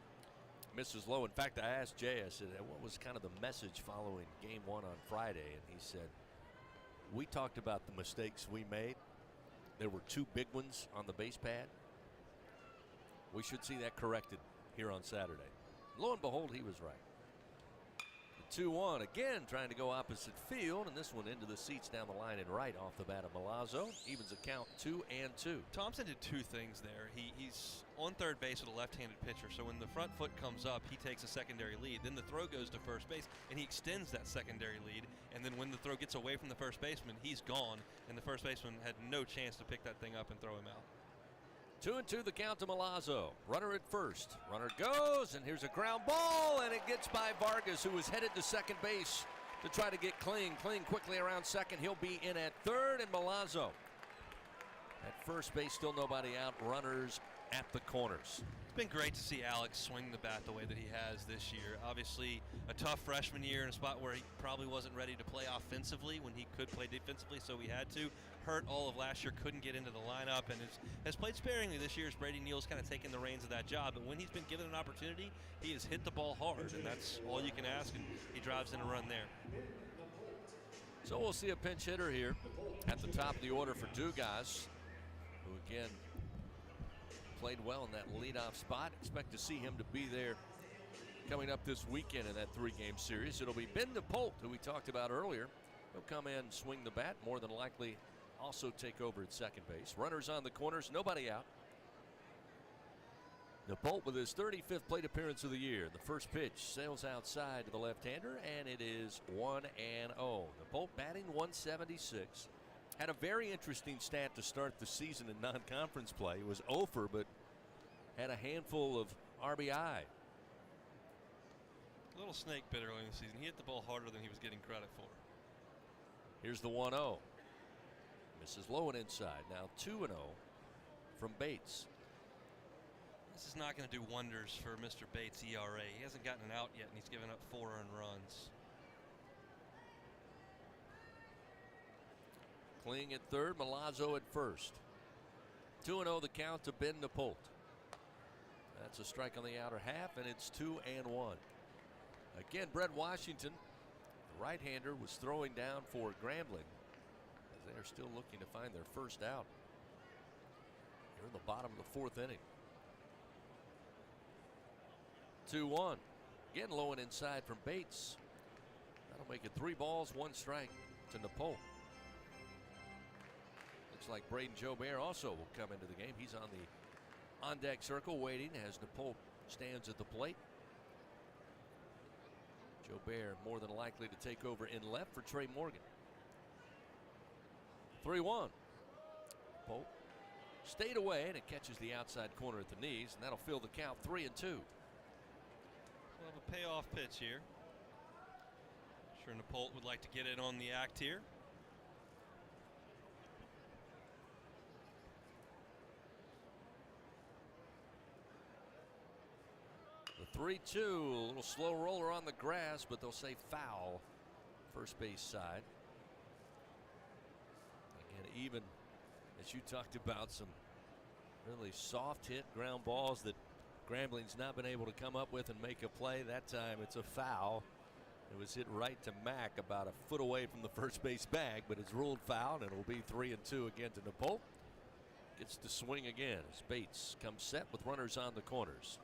misses low. In fact, I asked Jay, I said, what was kind of the message following game 1 on Friday? And he said, we talked about the mistakes we made. There were 2 big ones on the base pad. We should see that corrected here on Saturday. Lo and behold, he was right. The 2-1 again trying to go opposite field, and this one into the seats down the line and right off the bat of Milazzo. Evens the count 2-2. Thompson did 2 things there. He's on third base with a left-handed pitcher, so when the front foot comes up, he takes a secondary lead. Then the throw goes to first base, and he extends that secondary lead. And then when the throw gets away from the first baseman, he's gone, and the first baseman had no chance to pick that thing up and throw him out. 2-2 the count to Milazzo. Runner at first. Runner goes, and here's a ground ball, and it gets by Vargas, who was headed to second base to try to get Kling. Kling quickly around second. He'll be in at third, and Milazzo at first base, still nobody out. Runners at the corners. It's been great to see Alex swing the bat the way that he has this year. Obviously, a tough freshman year in a spot where he probably wasn't ready to play offensively when he could play defensively, so he had to. Hurt all of last year, couldn't get into the lineup, and has played sparingly this year as Brady Neal's kind of taken the reins of that job. But when he's been given an opportunity, he has hit the ball hard, and that's all you can ask, and he drives in a run there. So we'll see a pinch hitter here at the top of the order for Dugas, who again played well in that leadoff spot. Expect to see him to be there coming up this weekend in that 3-game series. It'll be Ben DePolt, who we talked about earlier. He'll come in, swing the bat, more than likely also take over at second base. Runners on the corners, nobody out. DePolt with his 35th plate appearance of the year. The first pitch sails outside to the left-hander, and it is 1-0. DePolt batting 176. Had a very interesting stat to start the season in non-conference play. It was 0-for, but had a handful of RBI. A little snake bit early in the season. He hit the ball harder than he was getting credit for. Here's the 1-0. Misses low and inside. Now 2-0 from Bates. This is not going to do wonders for Mr. Bates' ERA. He hasn't gotten an out yet, and he's given up 4 earned runs. Kling at third, Milazzo at first. 2-0 the count to Ben DePolt. That's a strike on the outer half, and it's 2-1. Again, Brett Washington, the right-hander, was throwing down for Grambling as they are still looking to find their first out here in the bottom of the 4th inning. 2-1. Again, low and inside from Bates. That'll make it 3 balls, 1 strike to DePolt. Looks like Braden Jobert also will come into the game. He's on the on-deck circle waiting as DePolt stands at the plate. Jobert more than likely to take over in left for Trey Morgan. 3-1. DePolt stayed away, and it catches the outside corner at the knees, and that'll fill the count 3-2. We'll have a payoff pitch here. Sure, DePolt would like to get in on the act here. The 3-2, a little slow roller on the grass, but they'll say foul. First base side. Again, even as you talked about, some really soft hit ground balls that Grambling's not been able to come up with and make a play. That time it's a foul. It was hit right to Mack, about a foot away from the first base bag, but it's ruled foul, and it'll be 3-2 again to DePolt. Gets to swing again as Bates comes set with runners on the corners.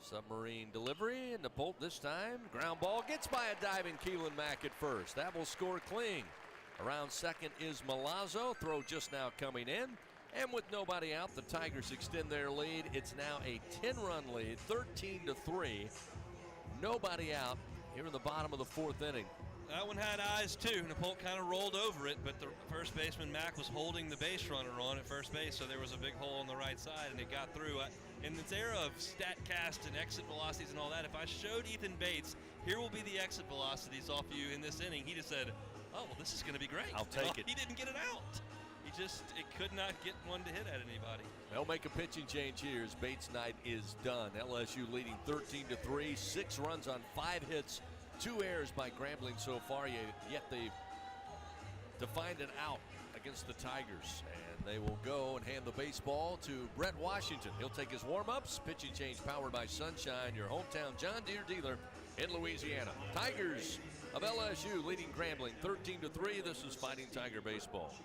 Submarine delivery, and DePolt this time. Ground ball gets by a diving Keelan Mack at first. That will score Kling. Around second is Milazzo. Throw just now coming in. And with nobody out, the Tigers extend their lead. It's now a 10-run lead, 13-3. Nobody out here in the bottom of the fourth inning. That one had eyes, too. Napolt kind of rolled over it, but the first baseman, Mack, was holding the base runner on at first base, so there was a big hole on the right side, and it got through. In this era of StatCast and exit velocities and all that, if I showed Ethan Bates, here will be the exit velocities off you in this inning, he'd have said, oh, well, this is going to be great. I'll take it. He didn't get it out. It could not get one to hit at anybody. They'll make a pitching change here as Bates' night is done. LSU leading 13-3, 6 runs on 5 hits, 2 errors by Grambling so far, yet they've defined an out against the Tigers. And they will go and hand the baseball to Brett Washington. He'll take his warm-ups. Pitching change powered by Sunshine, your hometown John Deere dealer in Louisiana. Tigers of LSU leading Grambling 13-3. This is Fighting Tiger Baseball.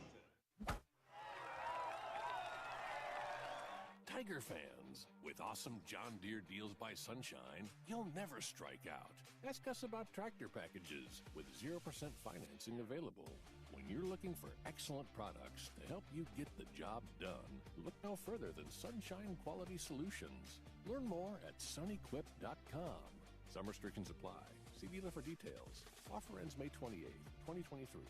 Tiger fans, with awesome John Deere deals by Sunshine, you'll never strike out. Ask us about tractor packages with 0% financing available. When you're looking for excellent products to help you get the job done, look no further than Sunshine Quality Solutions. Learn more at sunequip.com. Some restrictions apply. See dealer for details. Offer ends May 28, 2023.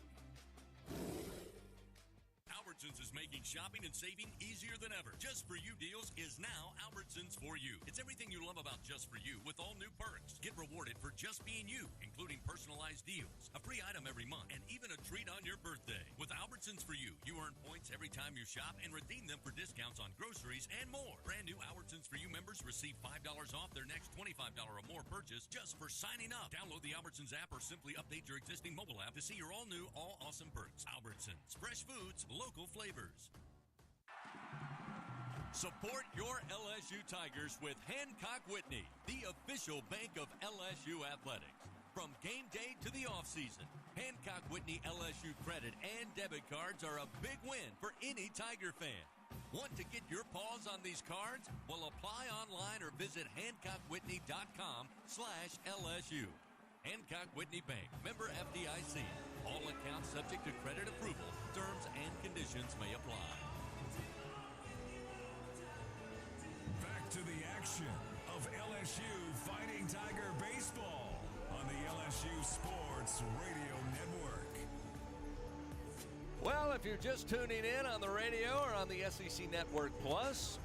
Albertsons is making shopping and saving easier than ever. Just For You deals is now Albertsons For You. It's everything you love about Just For You with all new perks. Get rewarded for just being you, including personalized deals, a free item every month, and even a treat on your birthday. With Albertsons For You, you earn points every time you shop and redeem them for discounts on groceries and more. Brand new Albertsons For You members receive $5 off their next $25 or more purchase just for signing up. Download the Albertsons app or simply update your existing mobile app to see your all-new, all-awesome perks. Albertsons. Fresh foods, local flavors. Support your LSU Tigers with Hancock Whitney, the official bank of LSU athletics. From game day to the offseason, Hancock Whitney LSU credit and debit cards are a big win for any Tiger fan. Want to get your paws on these cards? Well, apply online or visit HancockWhitney.com/LSU. Hancock Whitney Bank, member FDIC. All accounts subject to credit approval. Terms and conditions may apply. Back to the action of LSU Fighting Tiger Baseball on the LSU Sports Radio Network. Well, if you're just tuning in on the radio or on the SEC Network Plus,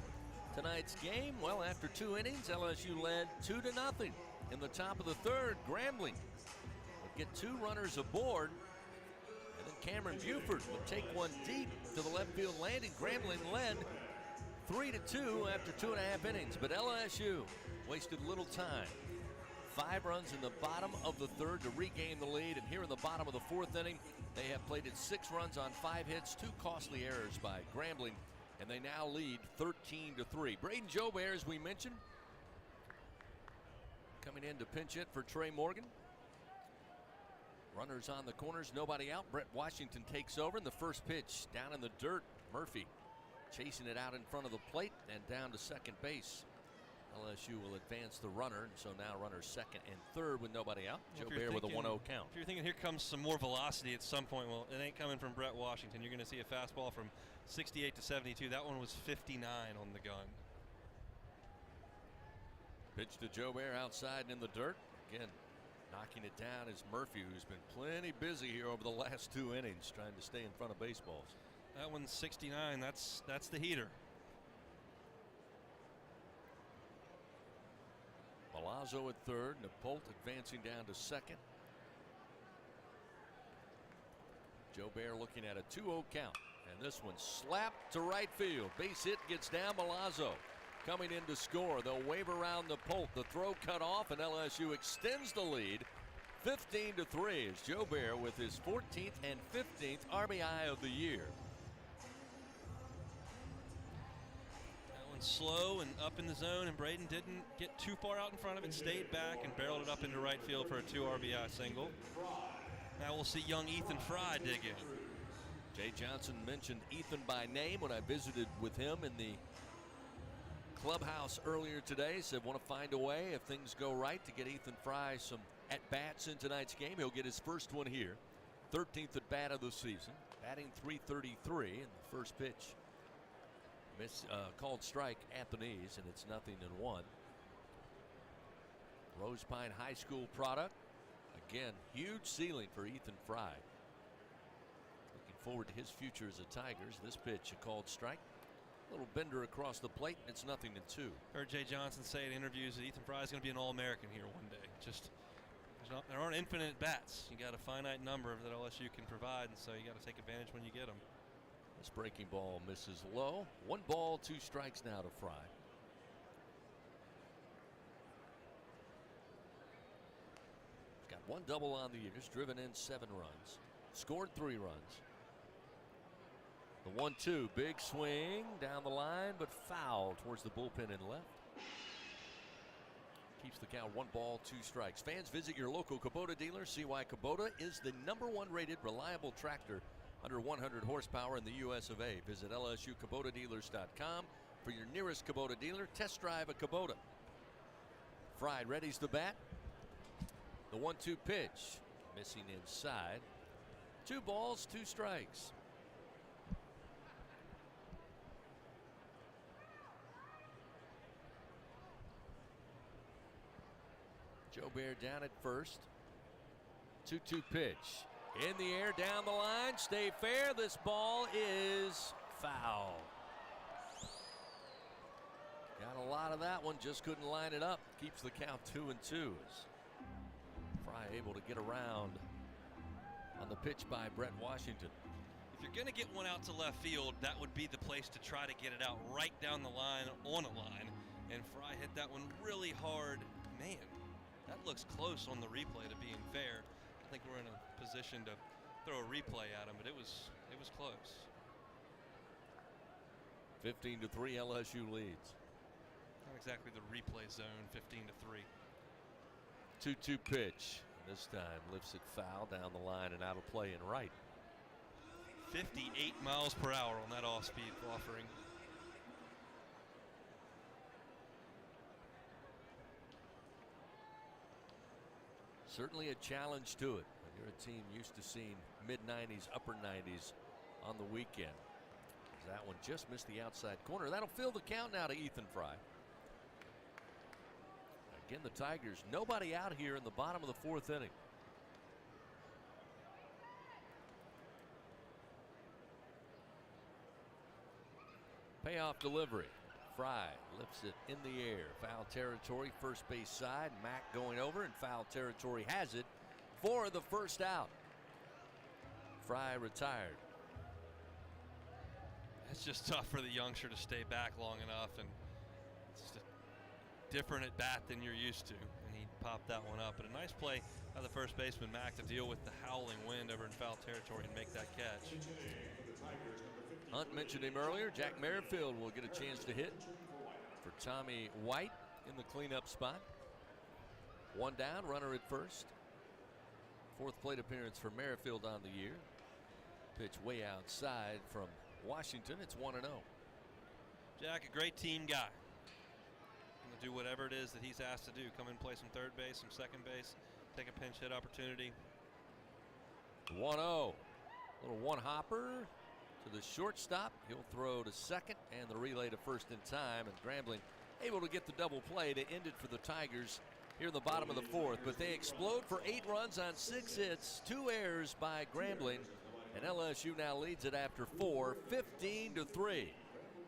tonight's game, well, after 2 innings, LSU led 2-0. In the top of the third, Grambling would get 2 runners aboard, and then Cameron Buford would take one deep to the left field landing. Grambling led 3-2 after 2.5 innings, but LSU wasted little time. 5 runs in the bottom of the third to regain the lead, and here in the bottom of the fourth inning, they have plated 6 runs on 5 hits, 2 costly errors by Grambling, and they now lead 13-3. Braden Jobert, as we mentioned, coming in to pinch hit for Trey Morgan. Runners on the corners, nobody out. Brett Washington takes over, and the first pitch down in the dirt. Murphy chasing it out in front of the plate and down to second base. LSU will advance the runner, and so now runners second and third with nobody out. Jobert with a 1-0 count. If you're thinking here comes some more velocity at some point, well, it ain't coming from Brett Washington. You're going to see a fastball from 68 to 72. That one was 59 on the gun. Pitch to Jobert outside and in the dirt. Again, knocking it down is Murphy, who's been plenty busy here over the last 2 innings trying to stay in front of baseballs. That one's 69. That's the heater. Milazzo at third. Napolt advancing down to second. Jobert looking at a 2-0 count. And this one slapped to right field. Base hit gets down. Milazzo coming in to score. They'll wave around Napolt. The throw cut off, and LSU extends the lead 15-3 as Jobert with his 14th and 15th RBI of the year. That one's slow and up in the zone, and Braden didn't get too far out in front of it, stayed back and barreled it up into right field for a 2 RBI single. Now we'll see young Ethan Fry dig in. Jay Johnson mentioned Ethan by name when I visited with him in the clubhouse earlier today. Said want to find a way, if things go right, to get Ethan Fry some at-bats in tonight's game. He'll get his first one here. 13th at bat of the season, batting .333, and the first pitch called strike at the knees, and it's 0-1. Rose Pine High School product. Again, huge ceiling for Ethan Fry. Looking forward to his future as a Tigers. This pitch, a called strike. A little bender across the plate, and it's 0-2. Heard Jay Johnson say in interviews that Ethan Fry is going to be an All-American here one day. There aren't infinite bats. You got a finite number that LSU can provide, and so you got to take advantage when you get them. This breaking ball misses low. 1 ball, 2 strikes now to Fry. Got 1 double on the years, driven in 7 runs, scored 3 runs. The 1-2, big swing down the line, but foul towards the bullpen and left. Keeps the count 1 ball, 2 strikes. Fans, visit your local Kubota dealer. See why Kubota is the #1 rated reliable tractor under 100 horsepower in the US of A. Visit LSUKubotaDealers.com for your nearest Kubota dealer. Test drive a Kubota. Fry readies the bat. The 1-2 pitch, missing inside. 2 balls, 2 strikes. Joe Bear down at first. 2-2 pitch. In the air, down the line. Stay fair. This ball is foul. Got a lot of that one. Just couldn't line it up. Keeps the count 2-2. Fry able to get around on the pitch by Brett Washington. If you're going to get one out to left field, that would be the place to try to get it out right down the line on a line. And Fry hit that one really hard. Man, that looks close on the replay to being fair. I think we're in a position to throw a replay at him, but it was close. 15-3 LSU leads. Not exactly the replay zone, 15-3. 2-2 pitch. This time lifts it foul down the line and out of play and right. 58 miles per hour on that off-speed offering. Certainly a challenge to it when you're a team used to seeing mid-90s, upper 90s on the weekend. That one just missed the outside corner. That'll fill the count now to Ethan Fry. Again, the Tigers, nobody out here in the bottom of the 4th inning. Payoff delivery. Fry lifts it in the air. Foul territory, first base side. Mack going over, and foul territory has it for the first out. Fry retired. It's just tough for the youngster to stay back long enough, and it's just a different at bat than you're used to. And he popped that one up. But a nice play by the first baseman Mack to deal with the howling wind over in foul territory and make that catch. Hunt mentioned him earlier. Jack Merrifield will get a chance to hit for Tommy White in the cleanup spot. 1 down, runner at first. 4th plate appearance for Merrifield on the year. Pitch way outside from Washington. It's 1-0. Jack, a great team guy. Going to do whatever it is that he's asked to do. Come in, play some third base, some second base, take a pinch hit opportunity. 1-0. Little one hopper to the shortstop. He'll throw to second, and the relay to first in time. And Grambling able to get the double play to end it for the Tigers here in the bottom of the 4th. But they explode for 8 runs on 6 hits, 2 errors by Grambling. And LSU now leads it after 4, 15-3.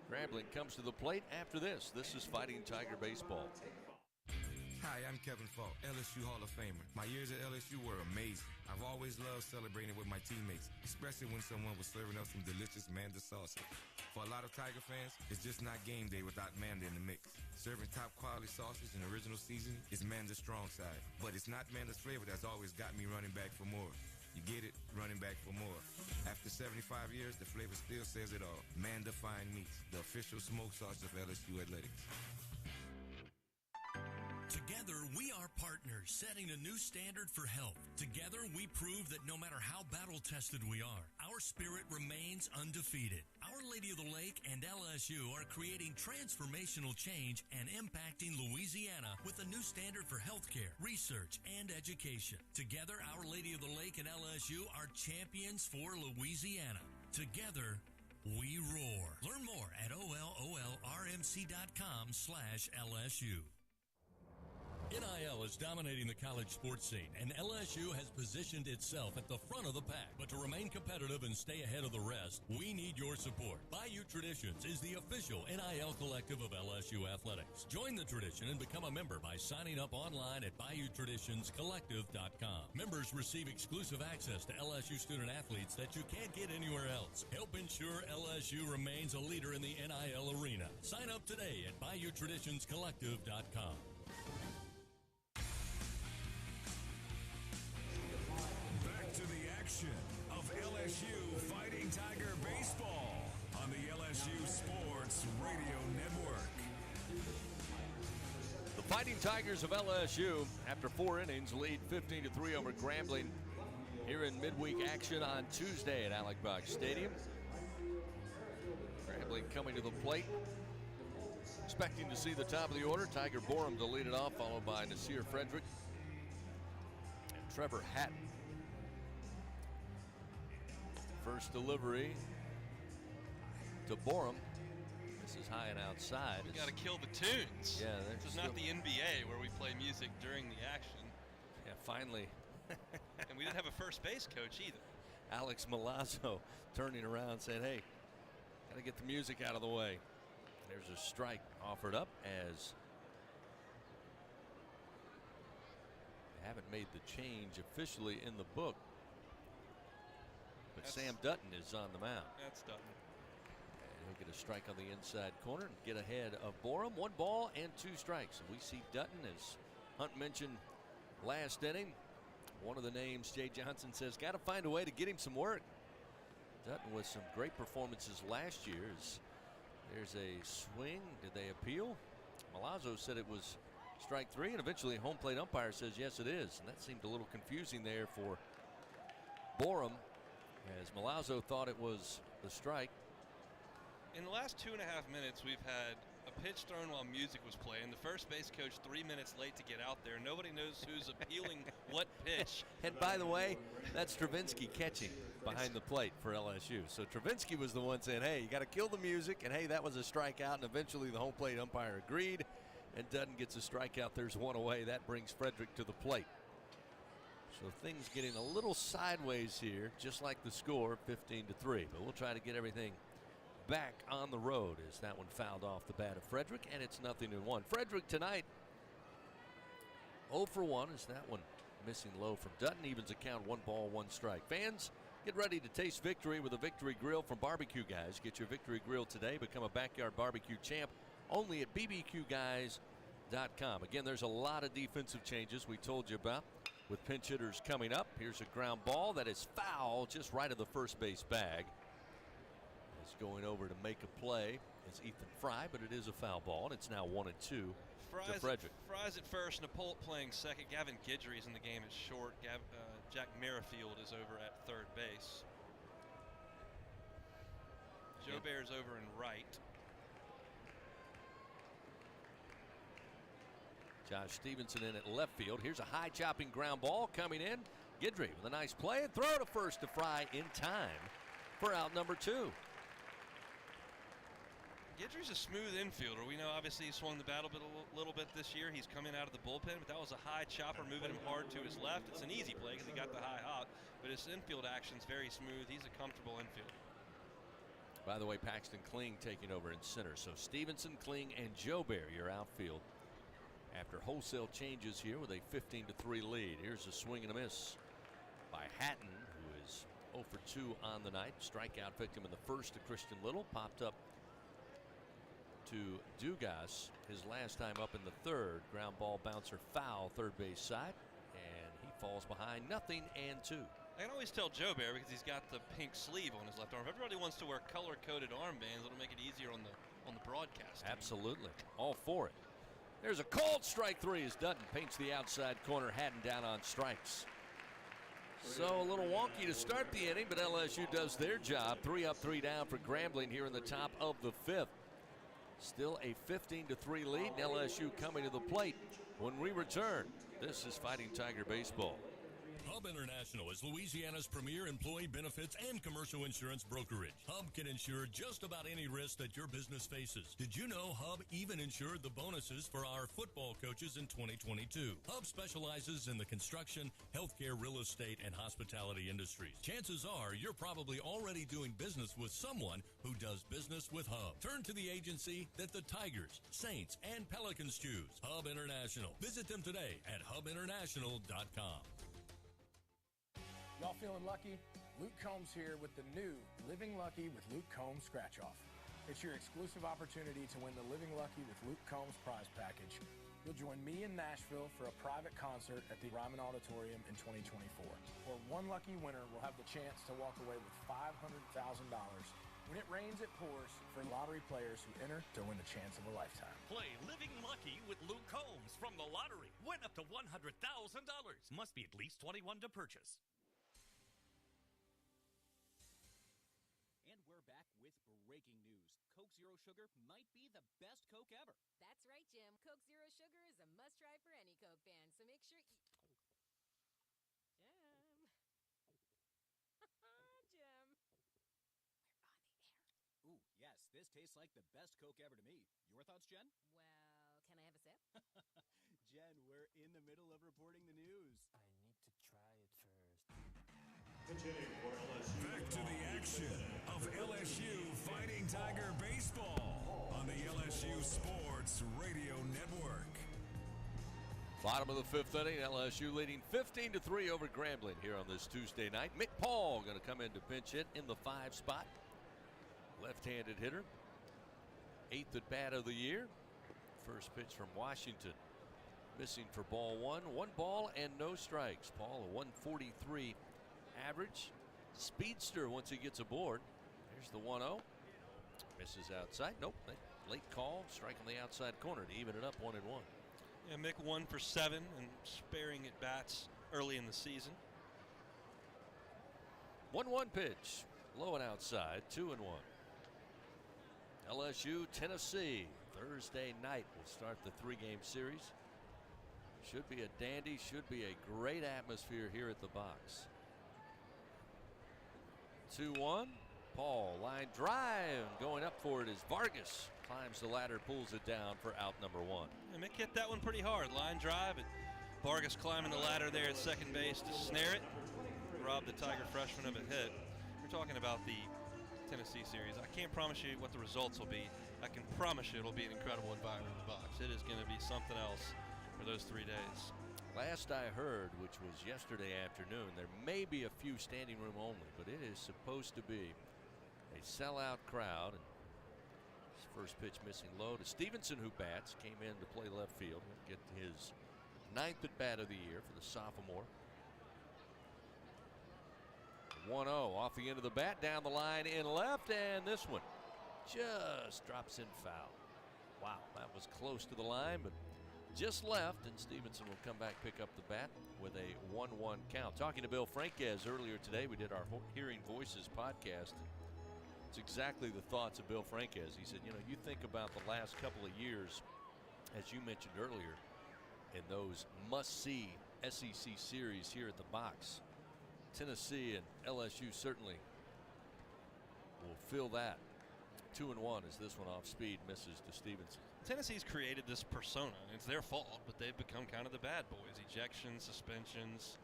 Grambling comes to the plate after this. This is Fighting Tiger Baseball. Hi, I'm Kevin Falk, LSU Hall of Famer. My years at LSU were amazing. I've always loved celebrating with my teammates, especially when someone was serving up some delicious Manda salsa. For a lot of Tiger fans, it's just not game day without Manda in the mix. Serving top quality sauces and original seasoning is Manda's strong side. But it's not Manda's flavor that's always got me running back for more. You get it? Running back for more. After 75 years, the flavor still says it all. Manda Fine Meats, the official smoke sauce of LSU Athletics. Together, we are partners, setting a new standard for health. Together, we prove that no matter how battle-tested we are, our spirit remains undefeated. Our Our Lady of the Lake and LSU are creating transformational change and impacting Louisiana with a new standard for healthcare, research, and education. Together, Our Lady of the Lake and LSU are champions for Louisiana. Together, we roar. Learn more at ololrmc.com/LSU. NIL is dominating the college sports scene, and LSU has positioned itself at the front of the pack. But to remain competitive and stay ahead of the rest, we need your support. Bayou Traditions is the official NIL collective of LSU Athletics. Join the tradition and become a member by signing up online at BayouTraditionsCollective.com. Members receive exclusive access to LSU student athletes that you can't get anywhere else. Help ensure LSU remains a leader in the NIL arena. Sign up today at BayouTraditionsCollective.com. Of LSU Fighting Tiger Baseball on the LSU Sports Radio Network. The Fighting Tigers of LSU, after 4 innings, lead 15-3 over Grambling here in midweek action on Tuesday at Alec Box Stadium. Grambling coming to the plate, expecting to see the top of the order. Tiger Borum to lead it off, followed by Nasir Frederick and Trevor Hatton. First delivery to Borum. This is high and outside. We got to kill the tunes. Yeah, this is not the NBA where we play music during the action. Yeah, finally. And we didn't have a first base coach either. Alex Milazzo turning around saying, hey, got to get the music out of the way. There's a strike offered up as they haven't made the change officially in the book. But Sam Dutton is on the mound. That's Dutton. And he'll get a strike on the inside corner and get ahead of Borum. 1 ball and 2 strikes. And we see Dutton, as Hunt mentioned last inning. One of the names, Jay Johnson says, got to find a way to get him some work. Dutton with some great performances last year. There's a swing. Did they appeal? Milazzo said it was strike 3, and eventually home plate umpire says yes it is. And that seemed a little confusing there for Borum, as Milazzo thought it was the strike. In the last 2.5 minutes, we've had a pitch thrown while music was playing. The first base coach 3 minutes late to get out there. Nobody knows who's appealing what pitch. And by the way, that's Stravinsky catching behind the plate for LSU. So Stravinsky was the one saying, hey, you got to kill the music, and hey, that was a strikeout. And eventually the home plate umpire agreed, and Dutton gets a strikeout. There's one away. That brings Frederick to the plate. So things getting a little sideways here, just like the score, 15-3. But we'll try to get everything back on the road as that one fouled off the bat of Frederick, and it's 0-1. Frederick tonight 0 for 1 as that one missing low from Dutton. Evens account 1 ball, 1 strike. Fans, get ready to taste victory with a Victory Grill from Barbecue Guys. Get your Victory Grill today. Become a backyard barbecue champ only at bbqguys.com. Again, there's a lot of defensive changes we told you about with pinch hitters coming up. Here's a ground ball that is foul just right of the first base bag. It's going over to make a play. It's Ethan Fry, but it is a foul ball, and it's now 1-2 to Frederick. Fry's at first, Napolt playing second. Gavin Guidry's in the game at short. Jack Merrifield is over at third base. Joe Bear's over in right. Josh Stevenson in at left field. Here's a high chopping ground ball coming in. Guidry with a nice play and throw to first to Fry in time for out number 2. Guidry's a smooth infielder. We know obviously he swung the bat a little bit this year. He's coming out of the bullpen, but that was a high chopper moving him hard to his left. It's an easy play because he got the high hop, but his infield action's very smooth. He's a comfortable infielder. By the way, Paxton Kling taking over in center. So Stevenson, Kling, and Joe Bear, your outfield, after wholesale changes here with a 15-3 lead. Here's a swing and a miss by Hatton, who is 0 for 2 on the night. Strikeout victim in the first to Christian Little. Popped up to Dugas his last time up in the third. Ground ball bouncer foul third base side, and he falls behind 0-2. I can always tell Joe Bear because he's got the pink sleeve on his left arm. If everybody wants to wear color-coded armbands, it'll make it easier on the broadcast. Absolutely, all for it. There's a called strike 3 as Dutton paints the outside corner. Hatton down on strikes. So a little wonky to start the inning, but LSU does their job. 3 up, 3 down for Grambling here in the top of the 5th. Still a 15-3 lead, and LSU coming to the plate when we return. This is Fighting Tiger Baseball. Hub International is Louisiana's premier employee benefits and commercial insurance brokerage. Hub can insure just about any risk that your business faces. Did you know Hub even insured the bonuses for our football coaches in 2022? Hub specializes in the construction, healthcare, real estate, and hospitality industries. Chances are you're probably already doing business with someone who does business with Hub. Turn to the agency that the Tigers, Saints, and Pelicans choose. Hub International. Visit them today at hubinternational.com. Y'all feeling lucky? Luke Combs here with the new Living Lucky with Luke Combs Scratch Off. It's your exclusive opportunity to win the Living Lucky with Luke Combs prize package. You'll join me in Nashville for a private concert at the Ryman Auditorium in 2024. Where one lucky winner will have the chance to walk away with $500,000. When it rains, it pours for lottery players who enter to win the chance of a lifetime. Play Living Lucky with Luke Combs from the lottery. Win up to $100,000. Must be at least 21 to purchase. Breaking news. Coke Zero Sugar might be the best Coke ever. That's right, Jim. Coke Zero Sugar is a must-try for any Coke fan, so make sure you... Jim. Jim. We're on the air. Ooh, yes, this tastes like the best Coke ever to me. Your thoughts, Jen? Well, can I have a sip? Jen, we're in the middle of reporting the news. I need to try it first. Back to the action of LSU Fighting Tiger Baseball on the LSU Sports Radio Network. Bottom of the 5th inning, LSU leading 15-3 over Grambling here on this Tuesday night. Mick Paul going to come in to pinch hit in the 5 spot. Left-handed hitter. 8th at bat of the year. First pitch from Washington. Missing for ball 1. 1 ball and no strikes. Paul a 143 average. Speedster once he gets aboard. Here's the 1-0. Misses outside. Nope. Late call. Strike on the outside corner to even it up 1-1. Yeah, Mick 1 for 7 and sparing at bats early in the season. 1-1 pitch. Low and outside. 2-1. LSU, Tennessee. Thursday night will start the 3-game series. Should be a dandy. Should be a great atmosphere here at the box. 2-1. Paul, line drive. Going up for it is Vargas. Climbs the ladder, pulls it down for out number 1. Yeah, Mick hit that one pretty hard. Line drive. And Vargas climbing the ladder there at second base to snare it. Rob the Tiger freshman of a hit. We're talking about the Tennessee series. I can't promise you what the results will be. I can promise you it'll be an incredible environment in the box. It is going to be something else for those 3 days. Last I heard, which was yesterday afternoon, there may be a few standing room only, but it is supposed to be a sellout crowd. And his first pitch missing low to Stevenson, who bats, came in to play left field. He'll get his 9th at bat of the year for the sophomore. 1-0 off the end of the bat, down the line in left, and this one just drops in foul. Wow, that was close to the line, but just left, and Stevenson will come back, pick up the bat with a 1-1 count. Talking to Bill Franquez earlier today, we did our Hearing Voices podcast. It's exactly the thoughts of Bill Franquez. He said, you know, you think about the last couple of years, as you mentioned earlier, in those must-see SEC series here at the box. Tennessee and LSU certainly will fill that. 2-1 as this one off speed misses to Stevenson. Tennessee's created this persona. It's their fault, but they've become kind of the bad boys. Ejections, suspensions.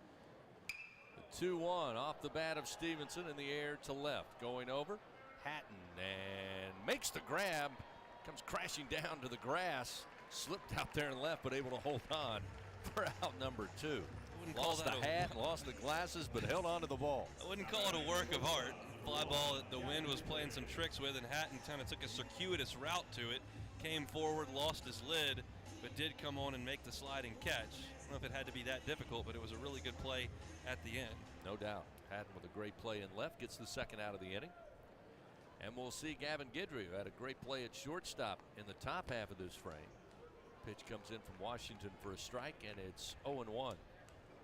The 2-1 off the bat of Stevenson in the air to left. Going over, Hatton, and makes the grab. Comes crashing down to the grass. Slipped out there and left, but able to hold on for out number 2. Lost the hat, lost the glasses, but held on to the ball. I wouldn't call it a work of art. Fly ball that the wind was playing some tricks with, and Hatton kind of took a circuitous route to it. Came forward, lost his lid, but did come on and make the sliding catch. I don't know if it had to be that difficult, but it was a really good play at the end. No doubt. Hatton with a great play in left, gets the second out of the inning. And we'll see Gavin Guidry, who had a great play at shortstop in the top half of this frame. Pitch comes in from Washington for a strike, and it's 0-1.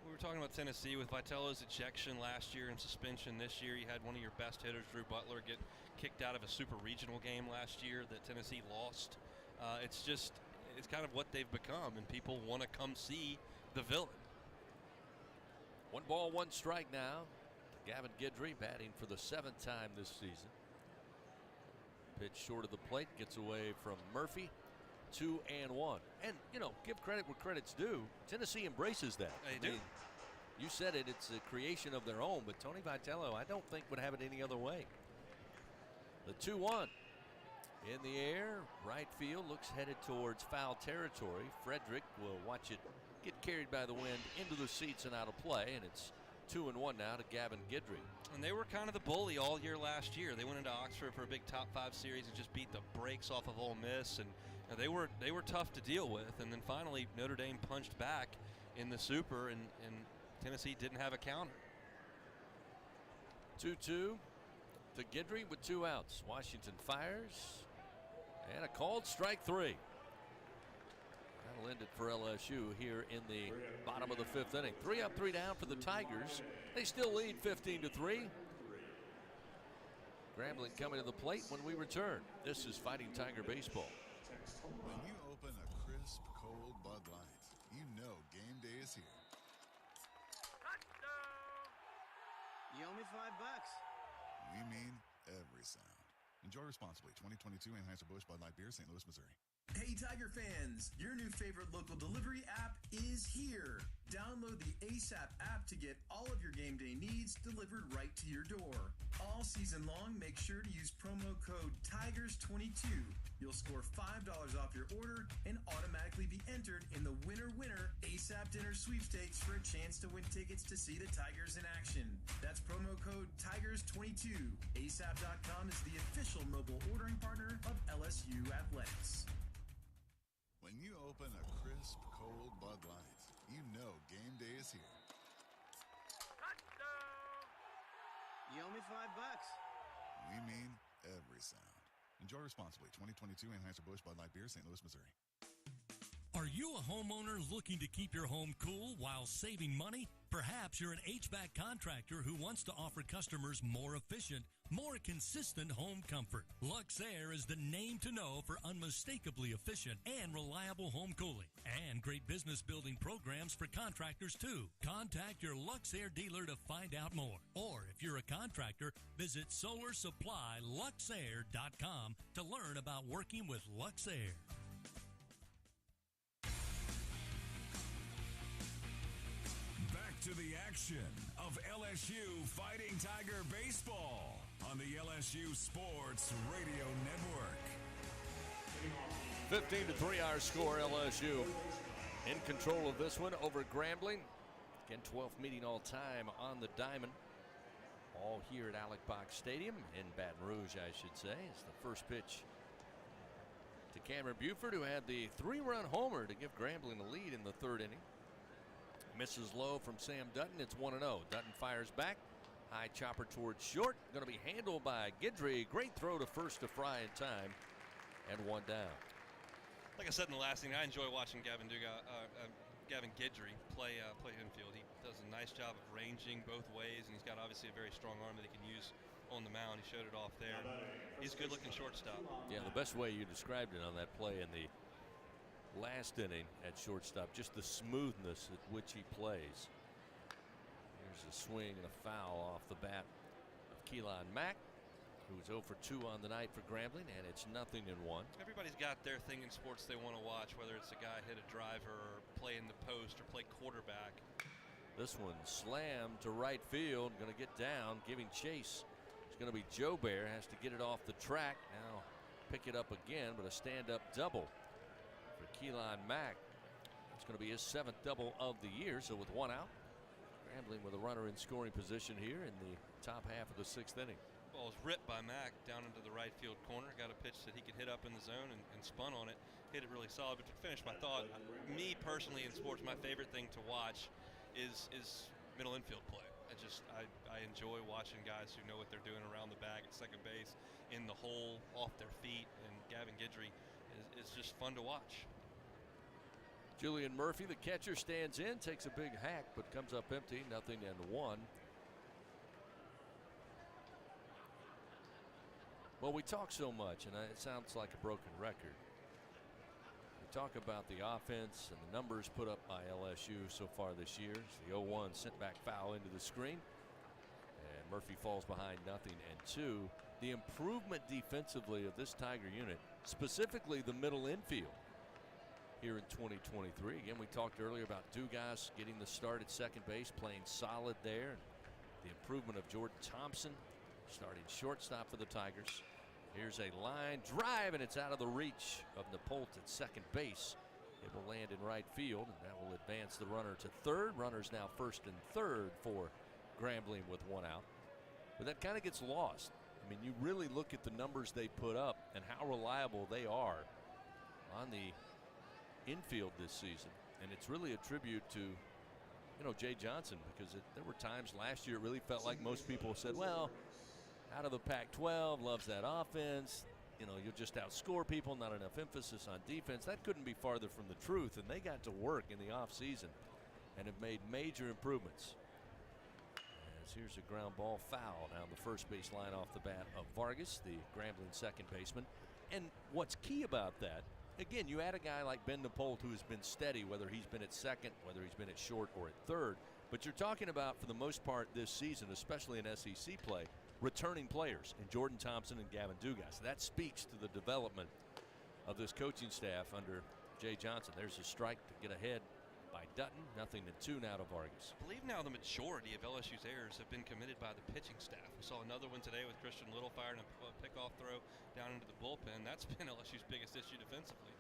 We were talking about Tennessee with Vitello's ejection last year and suspension this year. You had one of your best hitters, Drew Butler, get kicked out of a super regional game last year that Tennessee lost. It's kind of what they've become, and people want to come see the villain. 1 ball, 1 strike now. Gavin Guidry batting for the 7th time this season. Pitch short of the plate, gets away from Murphy. 2-1. And, give credit where credit's due. Tennessee embraces that. They do. You said it, it's a creation of their own, but Tony Vitello, I don't think, would have it any other way. The 2-1. In the air, right field looks headed towards foul territory. Frederick will watch it get carried by the wind into the seats and out of play, and it's 2-1 now to Gavin Guidry. And they were kind of the bully all year last year. They went into Oxford for a big top 5 series and just beat the brakes off of Ole Miss, and they were tough to deal with. And then finally Notre Dame punched back in the Super, and Tennessee didn't have a counter. 2-2 to Guidry with 2 outs. Washington fires, and a called strike 3. That'll end it for LSU here in the bottom of the 5th inning. 3 up, 3 down for the Tigers. They still lead 15-3. Grambling coming to the plate when we return. This is Fighting Tiger Baseball. When you open a crisp, cold Bud Light, you know game day is here. You owe me $5. We mean every sound. Enjoy responsibly. 2022 Anheuser-Busch Bud Light Beer, St. Louis, Missouri. Hey Tiger fans, your new favorite local delivery app is here. Download the ASAP app to get all of your game day needs delivered right to your door. All season long, make sure to use promo code TIGERS22. You'll score $5 off your order and automatically be entered in the Winner ASAP Dinner Sweepstakes for a chance to win tickets to see the Tigers in action. That's promo code TIGERS22. ASAP.com is the official mobile ordering partner of LSU Athletics. When you open a crisp, cold Bud Light, you know game day is here. You owe me $5. We mean every sound. Enjoy responsibly. 2022 Anheuser-Busch Bud Light Beer, St. Louis, Missouri. Are you a homeowner looking to keep your home cool while saving money? Perhaps you're an HVAC contractor who wants to offer customers more efficient, more consistent home comfort. Luxair is the name to know for unmistakably efficient and reliable home cooling, and great business building programs for contractors too. Contact your Luxair dealer to find out more. Or if you're a contractor, visit solarsupplyluxair.com to learn about working with Luxair. To the action of LSU Fighting Tiger Baseball on the LSU Sports Radio Network. 15-3 our score. LSU in control of this one over Grambling. Again, 12th meeting all time on the diamond. All here at Alec Box Stadium in Baton Rouge, I should say. It's the first pitch to Cameron Buford, who had the 3-run homer to give Grambling the lead in the 3rd inning. Misses low from Sam Dutton. It's 1-0. Dutton fires back. High chopper towards short. Going to be handled by Guidry. Great throw to first to Fry in time. And 1 down. Like I said in the last inning, I enjoy watching Gavin Guidry play infield. He does a nice job of ranging both ways, and he's got obviously a very strong arm that he can use on the mound. He showed it off there. He's a good-looking shortstop. Yeah, the best way you described it on that play in the last inning at shortstop, just the smoothness at which he plays. Here's a swing and a foul off the bat of Keelan Mack, who's 0 for 2 on the night for Grambling, and it's 0-1. Everybody's got their thing in sports they want to watch, whether it's a guy hit a driver or play in the post or play quarterback. This one slammed to right field, going to get down, giving chase. It's going to be Joe Bear, has to get it off the track. Now pick it up again, but a stand-up double for Keelan Mack. It's going to be his 7th double of the year. So with 1 out, Grambling with a runner in scoring position here in the top half of the 6th inning. Ball was ripped by Mack down into the right field corner. Got a pitch that he could hit up in the zone and spun on it. Hit it really solid. But to finish my thought, me personally in sports, my favorite thing to watch is middle infield play. I enjoy watching guys who know what they're doing around the bag at second base, in the hole, off their feet, and Gavin Guidry is just fun to watch. Julian Murphy, the catcher, stands in, takes a big hack, but comes up empty, 0-1. Well, we talk so much, and it sounds like a broken record. We talk about the offense and the numbers put up by LSU so far this year. It's the 0-1 sent back foul into the screen. And Murphy falls behind 0-2. The improvement defensively of this Tiger unit, specifically the middle infield here in 2023. Again, we talked earlier about Dugas getting the start at second base, playing solid there. The improvement of Jordan Thompson, starting shortstop for the Tigers. Here's a line drive, and it's out of the reach of Napolt at second base. It will land in right field, and that will advance the runner to third. Runners now first and third for Grambling with one out. But that kind of gets lost. I mean, you really look at the numbers they put up and how reliable they are on the infield this season. And it's really a tribute to, Jay Johnson, because there were times last year it really felt like most people said, well, out of the Pac-12, loves that offense. You'll just outscore people, not enough emphasis on defense. That couldn't be farther from the truth, and they got to work in the offseason and have made major improvements. As here's a ground ball foul down the first base line off the bat of Vargas, the Grambling second baseman. And what's key about that, again, you add a guy like Ben Napolt who has been steady, whether he's been at second, whether he's been at short or at third. But you're talking about, for the most part this season, especially in SEC play, returning players in Jordan Thompson and Gavin Dugas. That speaks to the development of this coaching staff under Jay Johnson. There's a strike to get ahead by Dutton. 0-2 now to Vargas. I believe now the majority of LSU's errors have been committed by the pitching staff. We saw another one today with Christian Little firing a pickoff throw down into the bullpen. That's been LSU's biggest issue defensively.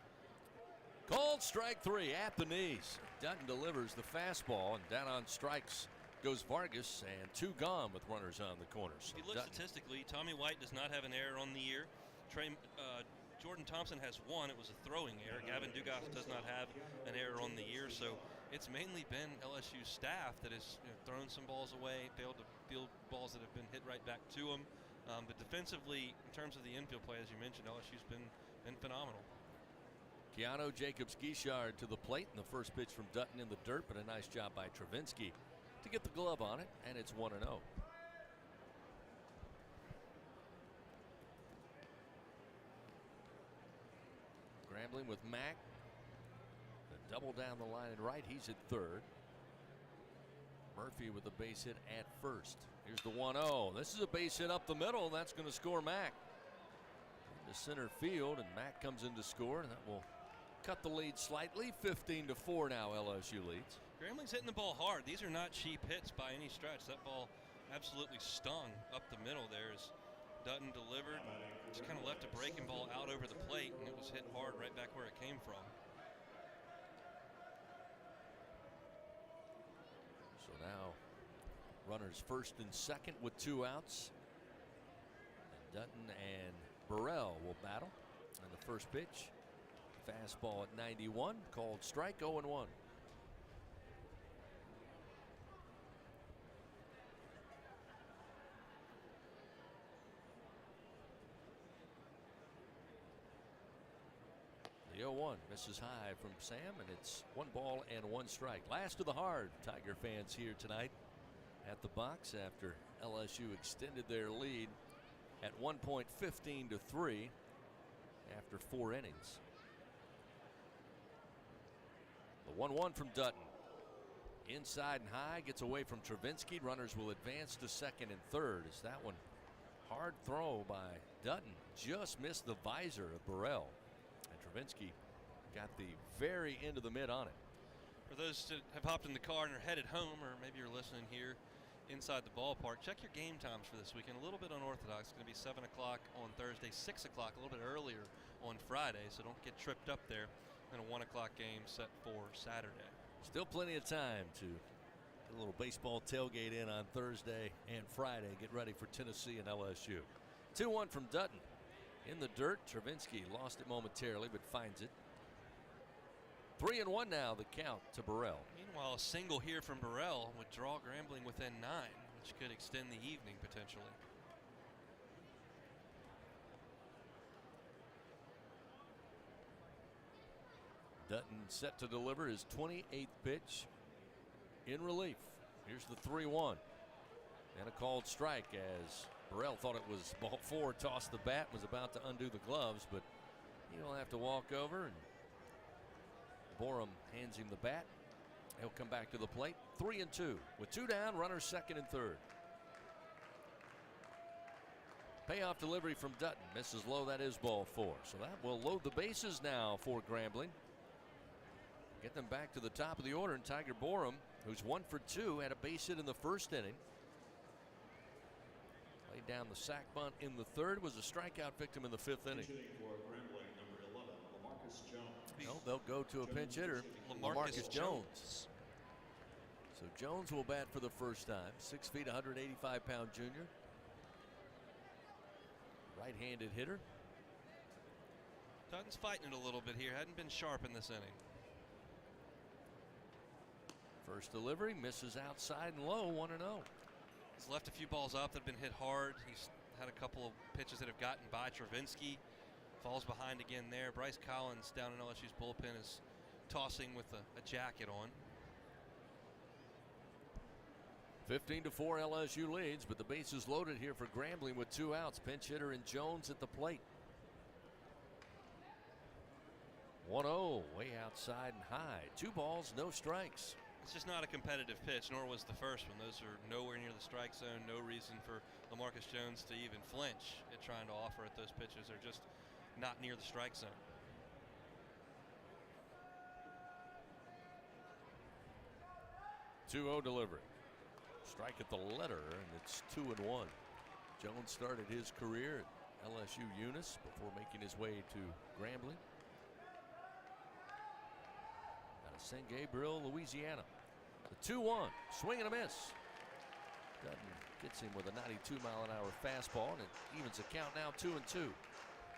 Called strike three at the knees. Dutton delivers the fastball, and down on strikes goes Vargas, and two gone with runners on the corners. If you look statistically, Tommy White does not have an error on the year. Jordan Thompson has one. It was a throwing error. Gavin Dugas does not have an error on the year. So it's mainly been LSU's staff that has thrown some balls away, failed to field balls that have been hit right back to them. But defensively, in terms of the infield play, as you mentioned, LSU's been phenomenal. Keanu Jacobs-Guichard to the plate, and the first pitch from Dutton in the dirt, but a nice job by Travinsky to get the glove on it, and it's 1-0. Grambling with Mack. The double down the line and right. He's at third. Murphy with a base hit at first. Here's the 1-0. This is a base hit up the middle, and that's going to score Mack. Into center field, and Mack comes in to score, and that will cut the lead slightly. 15-4 now LSU leads. Grambling's hitting the ball hard. These are not cheap hits by any stretch. That ball absolutely stung up the middle there as Dutton delivered. Just kind of left a breaking ball out over the plate, and it was hit hard right back where it came from. So now runners first and second with two outs. And Dutton and Burrell will battle. And the first pitch, fastball at 91, called strike. 0-1. The 0-1 misses high from Sam, and it's 1 ball and 1 strike. Last of the hard Tiger fans here tonight at the box after LSU extended their lead at one point 15-3 after 4 innings. The 1-1 from Dutton. Inside and high, gets away from Travinsky. Runners will advance to second and third as that one, hard throw by Dutton, just missed the visor of Burrell. Travinsky got the very end of the mid on it. For those that have hopped in the car and are headed home, or maybe you're listening here inside the ballpark, check your game times for this weekend. A little bit unorthodox. It's going to be 7 o'clock on Thursday, 6 o'clock, a little bit earlier on Friday, so don't get tripped up there. And a 1 o'clock game set for Saturday. Still plenty of time to get a little baseball tailgate in on Thursday and Friday. Get ready for Tennessee and LSU. 2-1 from Dutton. In the dirt, Travinsky lost it momentarily, but finds it. 3-1 now, the count to Burrell. Meanwhile, a single here from Burrell would draw Grambling within 9, which could extend the evening potentially. Dutton set to deliver his 28th pitch in relief. Here's the 3-1. And a called strike as Burrell thought it was ball 4, tossed the bat, was about to undo the gloves, but he'll have to walk over, and Borum hands him the bat. He'll come back to the plate. 3-2 with 2 down, runners second and third. Payoff delivery from Dutton, misses low. That is ball 4. So that will load the bases now for Grambling. Get them back to the top of the order, and Tiger Borum, who's 1 for 2, had a base hit in the first inning. Laid down the sac bunt in the third, was a strikeout victim in the 5th inning. No, they'll go to a pinch hitter, LaMarcus Jones. So Jones will bat for the first time. 6 feet, 185-pound junior. Right-handed hitter. Dutton's fighting it a little bit here. Hadn't been sharp in this inning. First delivery, misses outside and low, 1-0. He's left a few balls up that have been hit hard. He's had a couple of pitches that have gotten by Travinsky. Falls behind again there. Bryce Collins down in LSU's bullpen is tossing with a jacket on. 15-4 LSU leads, but the bases loaded here for Grambling with 2 outs. Pinch hitter and Jones at the plate. 1-0, way outside and high. 2 balls, no strikes. It's just not a competitive pitch, nor was the first one. Those are nowhere near the strike zone. No reason for LaMarcus Jones to even flinch at trying to offer at those pitches. They're just not near the strike zone. Two-0 delivery. Strike at the letter, and it's 2-1. Jones started his career at LSU Eunice before making his way to Grambling. Out of St. Gabriel, Louisiana. The 2-1, swing and a miss. Dutton gets him with a 92-mile-an-hour fastball, and it evens the count now 2-2.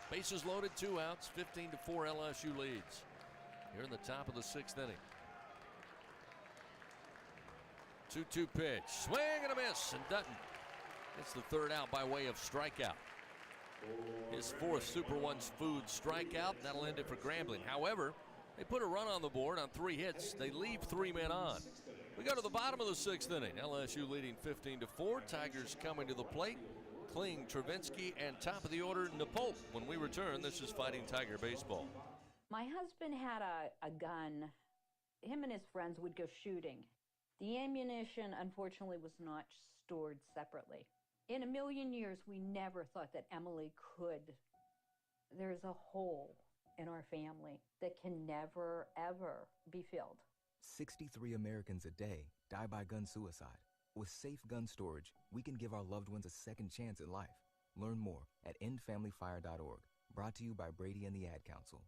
Bases loaded, 2 outs, 15-4 LSU leads. Here in the top of the 6th inning. 2-2 pitch, swing and a miss, and Dutton gets the 3rd out by way of strikeout. His 4th Super One's Food strikeout. That'll end it for Grambling. However, they put a run on the board on 3 hits. They leave 3 men on. We go to the bottom of the 6th inning. LSU leading 15-4. Tigers coming to the plate. Kling, Travinsky, and top of the order, Napolt. When we return, this is Fighting Tiger Baseball. My husband had a gun. Him and his friends would go shooting. The ammunition, unfortunately, was not stored separately. In a million years, we never thought that Emily could. There's a hole in our family that can never, ever be filled. 63 Americans a day die by gun suicide. With safe gun storage, we can give our loved ones a second chance at life. Learn more at endfamilyfire.org. Brought to you by Brady and the Ad Council.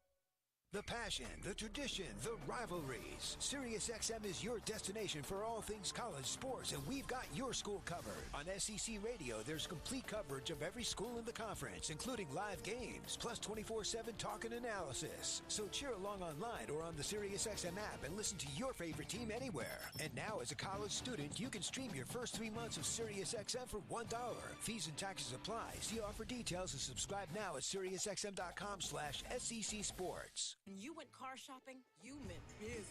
The passion, the tradition, the rivalries. SiriusXM is your destination for all things college sports, and we've got your school covered. On SEC Radio, there's complete coverage of every school in the conference, including live games, plus 24/7 talk and analysis. So cheer along online or on the SiriusXM app and listen to your favorite team anywhere. And now, as a college student, you can stream your first 3 months of SiriusXM for $1. Fees and taxes apply. See offer details and subscribe now at SiriusXM.com/SEC Sports. When you went car shopping, you meant business.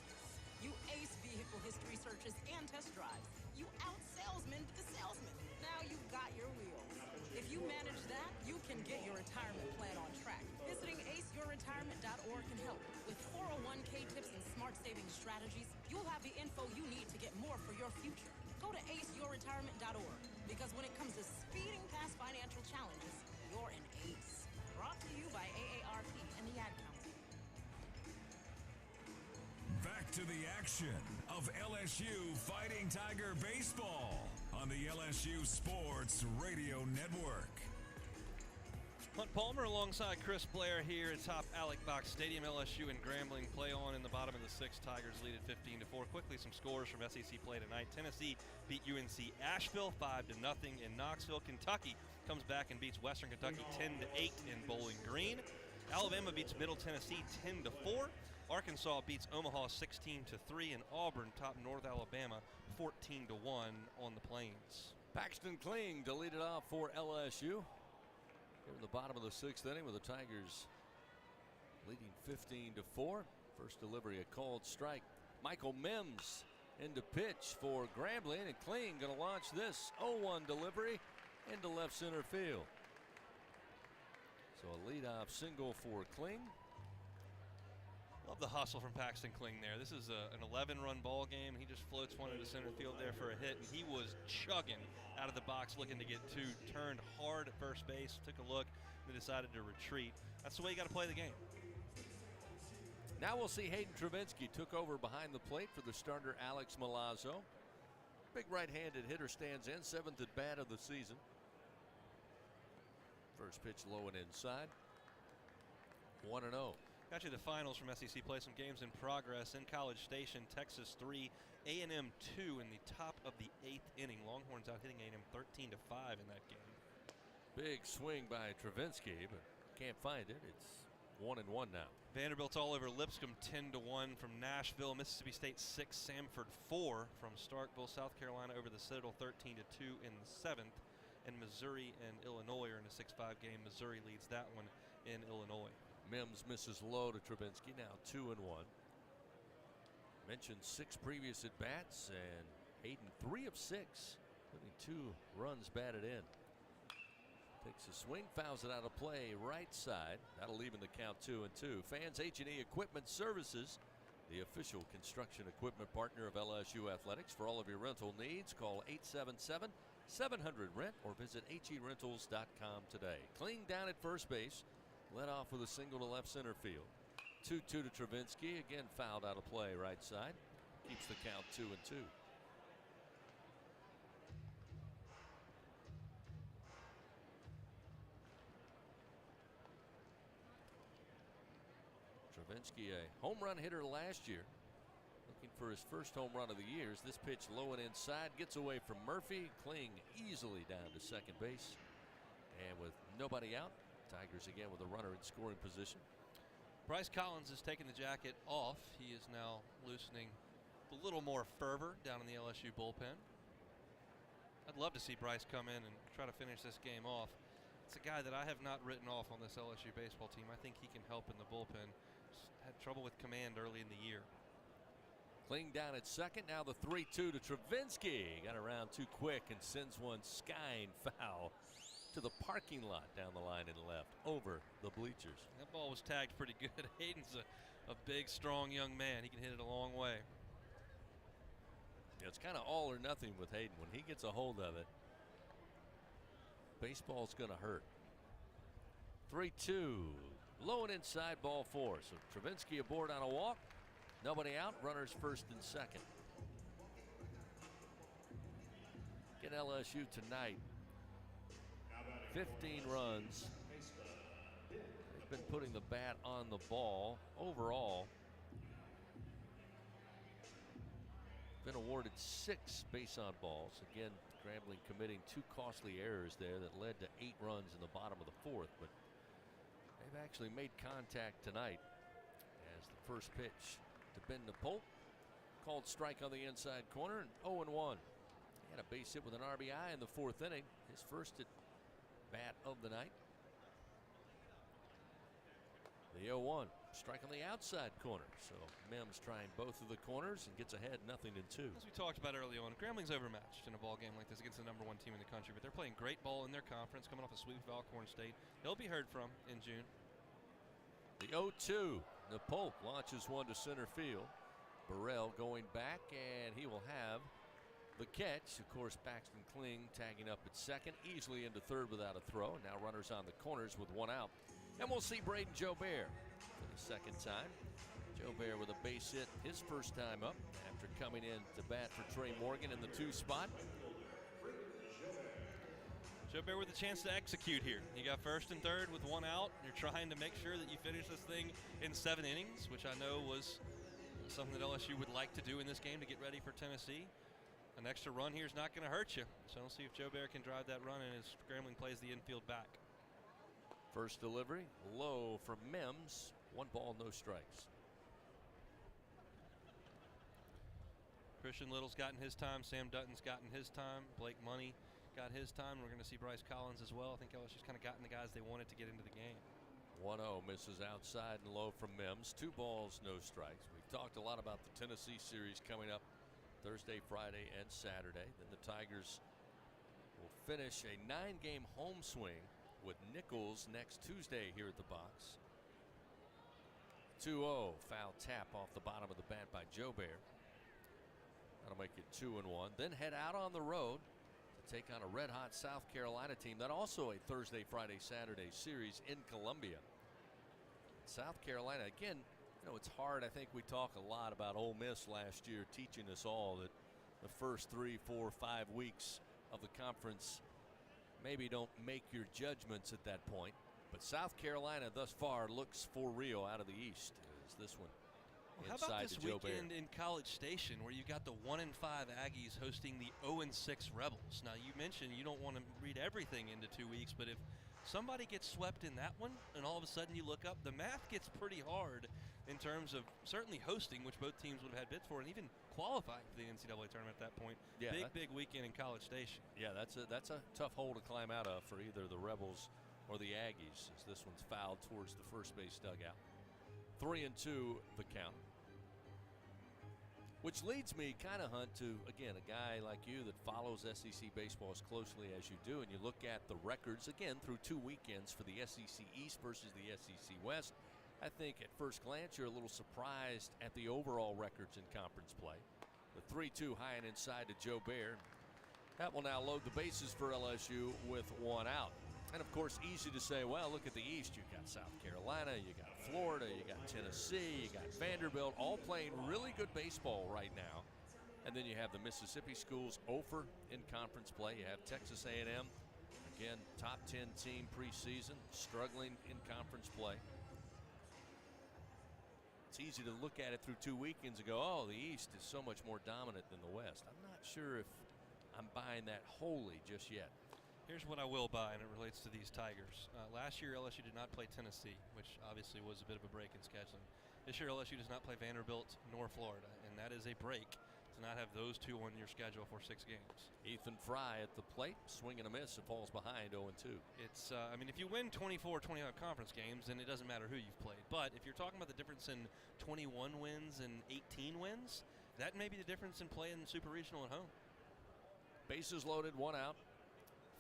You ace vehicle history searches and test drives. You out-salesman the salesman. Now you've got your wheels. If you manage that, you can get your retirement plan on track. Visiting aceyourretirement.org can help. With 401k tips and smart saving strategies, you'll have the info you need to get more for your future. Go to aceyourretirement.org, because when it comes to speeding past financial challenges, you're an ace. Brought to you by AARP and the Ad Council. Back to the action of LSU Fighting Tiger Baseball on the LSU Sports Radio Network. Hunt Palmer alongside Chris Blair here atop Alec Box Stadium. LSU and Grambling play on in the bottom of the 6th. Tigers lead at 15-4. Quickly, some scores from SEC play tonight. Tennessee beat UNC Asheville 5-0 in Knoxville. Kentucky comes back and beats Western Kentucky 10-8 in Bowling Green. Alabama beats Middle Tennessee 10-4. Arkansas beats Omaha 16-3, and Auburn top North Alabama 14-1 on the Plains. Paxton Kling to lead it off for LSU. Here in the bottom of the 6th inning with the Tigers leading 15-4. First delivery, a called strike. Michael Mims into pitch for Grambling, and Kling going to launch this 0-1 delivery into left center field. So a leadoff single for Kling. Love the hustle from Paxton Kling there. This is an 11-run ball game. He just floats one into center field there for a hit, and he was chugging out of the box looking to get two. Turned hard at first base, took a look, then decided to retreat. That's the way you got to play the game. Now we'll see Hayden Travinsky took over behind the plate for the starter Alex Milazzo. Big right-handed hitter stands in, 7th at bat of the season. First pitch low and inside. 1-0. Got you the finals from SEC play. Some games in progress. In College Station, Texas 3, A&M 2 in the top of the 8th inning. Longhorns out hitting A&M 13-5 in that game. Big swing by Travinsky, but can't find it. It's 1-1 now. Vanderbilt's all over Lipscomb 10-1 from Nashville. Mississippi State 6, Samford 4 from Starkville. South Carolina over the Citadel 13-2 in the 7th. And Missouri and Illinois are in a 6-5 game. Missouri leads that one in Illinois. Mims misses low to Travinsky, now 2-1. Mentioned 6 previous at bats, and Hayden 3 of 6, including 2 runs batted in. Takes a swing, fouls it out of play right side. That'll leave in the count 2-2. Fans, H&E Equipment Services, the official construction equipment partner of LSU Athletics. For all of your rental needs, call 877-700-RENT or visit herentals.com today. Kling down at first base. Led off with a single to left center field. 2-2 to Travinsky. Again fouled out of play right side. Keeps the count 2-2. Travinsky, a home run hitter last year. Looking for his first home run of the year. This pitch low and inside. Gets away from Murphy. Kling easily down to second base. And with nobody out, Tigers again with a runner in scoring position. Bryce Collins has taken the jacket off. He is now loosening a little more fervor down in the LSU bullpen. I'd love to see Bryce come in and try to finish this game off. It's a guy that I have not written off on this LSU baseball team. I think he can help in the bullpen. Just had trouble with command early in the year. Kling down at second. Now the 3-2 to Travinsky. Got around too quick and sends one skying foul to the parking lot down the line and left over the bleachers. That ball was tagged pretty good. Hayden's a big, strong young man. He can hit it a long way. Yeah, it's kind of all or nothing with Hayden. When he gets a hold of it, baseball's going to hurt. 3-2. Low and inside, ball 4. So Travinsky aboard on a walk. Nobody out. Runners first and second. Get LSU tonight. 15 runs. They've been putting the bat on the ball. Overall, been awarded 6 base on balls. Again, Grambling committing 2 costly errors there that led to 8 runs in the bottom of the 4th. But they've actually made contact tonight as the first pitch to Ben DePolk. Called strike on the inside corner, and 0-1. He had a base hit with an RBI in the 4th inning. His first at bat of the night. The 0-1. Strike on the outside corner. So Mims trying both of the corners and gets ahead 0-2. As we talked about early on, Grambling's overmatched in a ball game like this against the #1 team in the country, but they're playing great ball in their conference, coming off a sweep of Alcorn State. They'll be heard from in June. The 0-2. Nepolk launches one to center field. Burrell going back, and he will have the catch. Of course, Paxton Kling tagging up at second, easily into third without a throw. Now runners on the corners with 1 out. And we'll see Braden Jobert for the second time. Jobert with a base hit his first time up after coming in to bat for Trey Morgan in the 2 spot. Jobert with a chance to execute here. You got first and third with 1 out. You're trying to make sure that you finish this thing in 7 innings, which I know was something that LSU would like to do in this game to get ready for Tennessee. An extra run here is not going to hurt you. So we'll see if Jobert can drive that run and as Grambling plays the infield back. First delivery, low from Mims. 1 ball, no strikes. Christian Little's gotten his time. Sam Dutton's gotten his time. Blake Money got his time. We're going to see Bryce Collins as well. I think LSU's kind of gotten the guys they wanted to get into the game. 1-0 misses outside and low from Mims. 2 balls, no strikes. We've talked a lot about the Tennessee series coming up Thursday, Friday, and Saturday. Then the Tigers will finish a 9-game home swing with Nichols next Tuesday here at the box. 2-0 foul tap off the bottom of the bat by Joe Bear. That'll make it 2-1. Then head out on the road to take on a red-hot South Carolina team. That also a Thursday, Friday, Saturday series in Columbia. South Carolina, again, you know, it's hard. I think we talk a lot about Ole Miss last year teaching us all that the first 3, 4, 5 weeks of the conference maybe don't make your judgments at that point. But South Carolina thus far looks for real out of the East. As this one how about this weekend in College Station where you've got the 1-5 Aggies hosting the 0-6 Rebels? Now, you mentioned you don't want to read everything into 2 weeks, but if somebody gets swept in that one and all of a sudden you look up, the math gets pretty hard in terms of certainly hosting, which both teams would have had bids for, and even qualifying for the NCAA tournament at that point. Yeah, big weekend in College Station. Yeah, that's a tough hole to climb out of for either the Rebels or the Aggies, as this one's fouled towards the first base dugout. 3-2 the count. Which leads me kind of, Hunt, to, again, a guy like you that follows SEC baseball as closely as you do, and you look at the records, again, through 2 weekends for the SEC East versus the SEC West. I think at first glance you're a little surprised at the overall records in conference play. The 3-2 high and inside to Joe Bear. That will now load the bases for LSU with 1 out. And, of course, easy to say, well, look at the East. You got South Carolina, you got Florida, you got Tennessee, you got Vanderbilt, all playing really good baseball right now. And then you have the Mississippi schools over in conference play. You have Texas A&M, again, top 10 team preseason, struggling in conference play. It's easy to look at it through 2 weekends and go, oh, the East is so much more dominant than the West. I'm not sure if I'm buying that wholly just yet. Here's what I will buy, and it relates to these Tigers. Last year, LSU did not play Tennessee, which obviously was a bit of a break in scheduling. This year, LSU does not play Vanderbilt nor Florida, and that is a break to not have those 2 on your schedule for 6 games. Ethan Fry at the plate, swing and a miss, and falls behind 0-2. It's, I mean, if you win 24, 25 conference games, then it doesn't matter who you've played. But if you're talking about the difference in 21 wins and 18 wins, that may be the difference in playing Super Regional at home. Bases loaded, 1 out.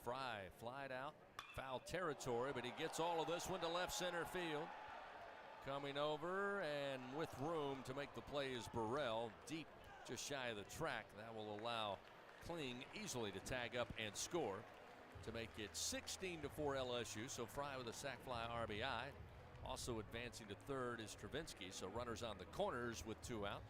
Fry flied out, foul territory, but he gets all of this one to left center field. Coming over and with room to make the play is Burrell, deep just shy of the track. That will allow Kling easily to tag up and score to make it 16-4 LSU. So Fry with a sac fly RBI. Also advancing to third is Travinsky, so runners on the corners with 2 out.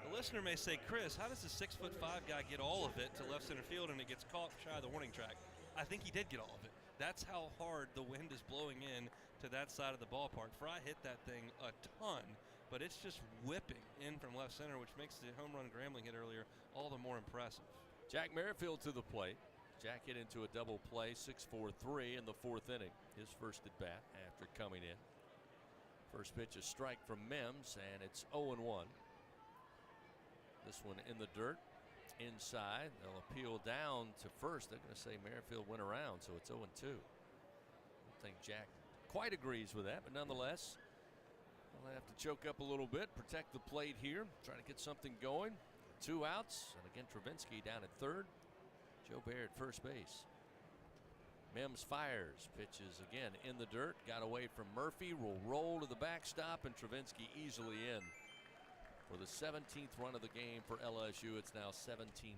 The listener may say, Chris, how does the 6'5" guy get all of it to left center field and it gets caught shy of the warning track? I think he did get all of it. That's how hard the wind is blowing in to that side of the ballpark. Fry hit that thing a ton, but it's just whipping in from left center, which makes the home run Grambling hit earlier all the more impressive. Jack Merrifield to the plate. Jack hit into a double play, 6-4-3 in the 4th inning. His first at bat after coming in. First pitch, a strike from Mims, and it's 0-1. This one in the dirt. Inside, they'll appeal down to first. They're going to say Merrifield went around, so it's 0-2. I don't think Jack quite agrees with that, but nonetheless, they'll have to choke up a little bit, protect the plate here, try to get something going. 2 outs, and again Travinsky down at third. Joe Bear at first base. Mims fires, pitches again in the dirt, got away from Murphy, will roll to the backstop, and Travinsky easily in. For the 17th run of the game for LSU, it's now 17-4.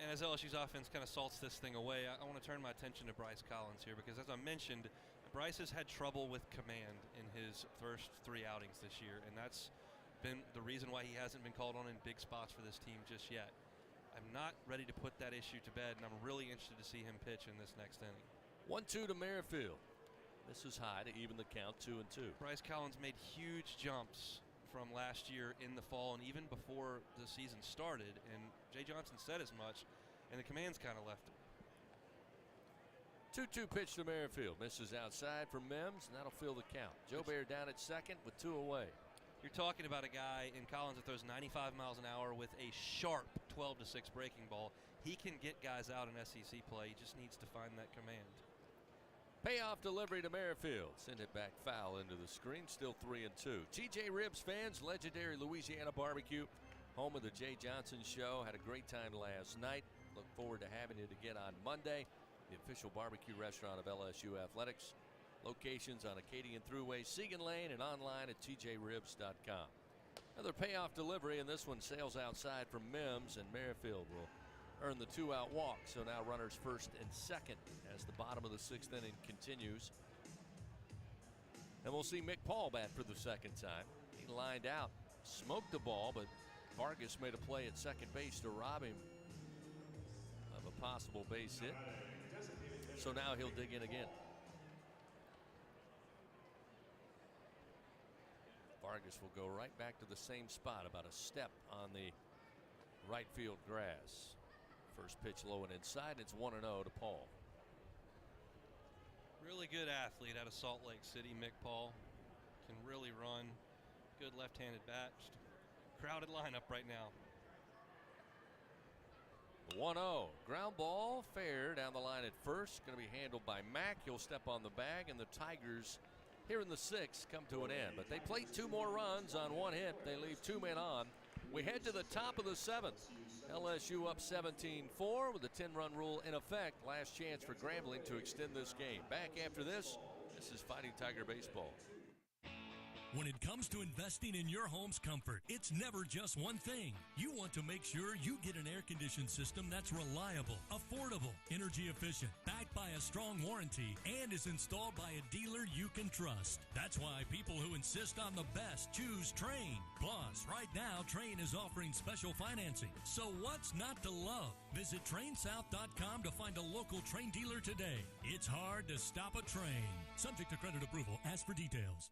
And as LSU's offense kind of salts this thing away, I want to turn my attention to Bryce Collins here, because as I mentioned, Bryce has had trouble with command in his first 3 outings this year, and that's been the reason why he hasn't been called on in big spots for this team just yet. I'm not ready to put that issue to bed, and I'm really interested to see him pitch in this next inning. 1-2 to Merrifield. This is high to even the count, 2-2. Bryce Collins made huge jumps from last year in the fall and even before the season started, and Jay Johnson said as much, and the command's kind of left him. 2-2 pitch to Merrifield, misses outside from Mims, and that'll fill the count. Joe Bear down at second with 2 away. You're talking about a guy in Collins that throws 95 miles an hour with a sharp 12-6 breaking ball. He can get guys out in SEC play. He just needs to find that command. Payoff delivery to Merrifield. Send it back foul into the screen. Still 3-2. TJ Ribs fans, legendary Louisiana barbecue. Home of the Jay Johnson Show. Had a great time last night. Look forward to having it again on Monday. The official barbecue restaurant of LSU Athletics. Locations on Acadian Thruway, Segan Lane, and online at tjribs.com. Another payoff delivery, and this one sails outside from Mims, and Merrifield will earn the 2-out walk. So now runners first and second as the bottom of the 6th inning continues. And we'll see Mick Paul bat for the second time. He lined out, smoked the ball, but Vargas made a play at second base to rob him of a possible base hit. So now he'll dig in again. Vargas will go right back to the same spot, about a step on the right field grass. First pitch low and inside. It's 1-0 to Paul. Really good athlete out of Salt Lake City, Mick Paul. Can really run. Good left-handed bat. Just crowded lineup right now. 1-0. Ground ball, fair down the line at first. Going to be handled by Mack. He'll step on the bag, and the Tigers here in the 6th come to an end. But they played 2 more runs on 1 hit. They leave 2 men on. We head to the top of the 7th. LSU up 17-4 with the 10-run rule in effect. Last chance for Grambling to extend this game. Back after this. This is Fighting Tiger Baseball. When it comes to investing in your home's comfort, it's never just one thing. You want to make sure you get an air-conditioned system that's reliable, affordable, energy efficient, backed by a strong warranty, and is installed by a dealer you can trust. That's why people who insist on the best choose Trane. Plus, right now, Trane is offering special financing. So what's not to love? Visit TraneSouth.com to find a local Trane dealer today. It's hard to stop a train. Subject to credit approval. Ask for details.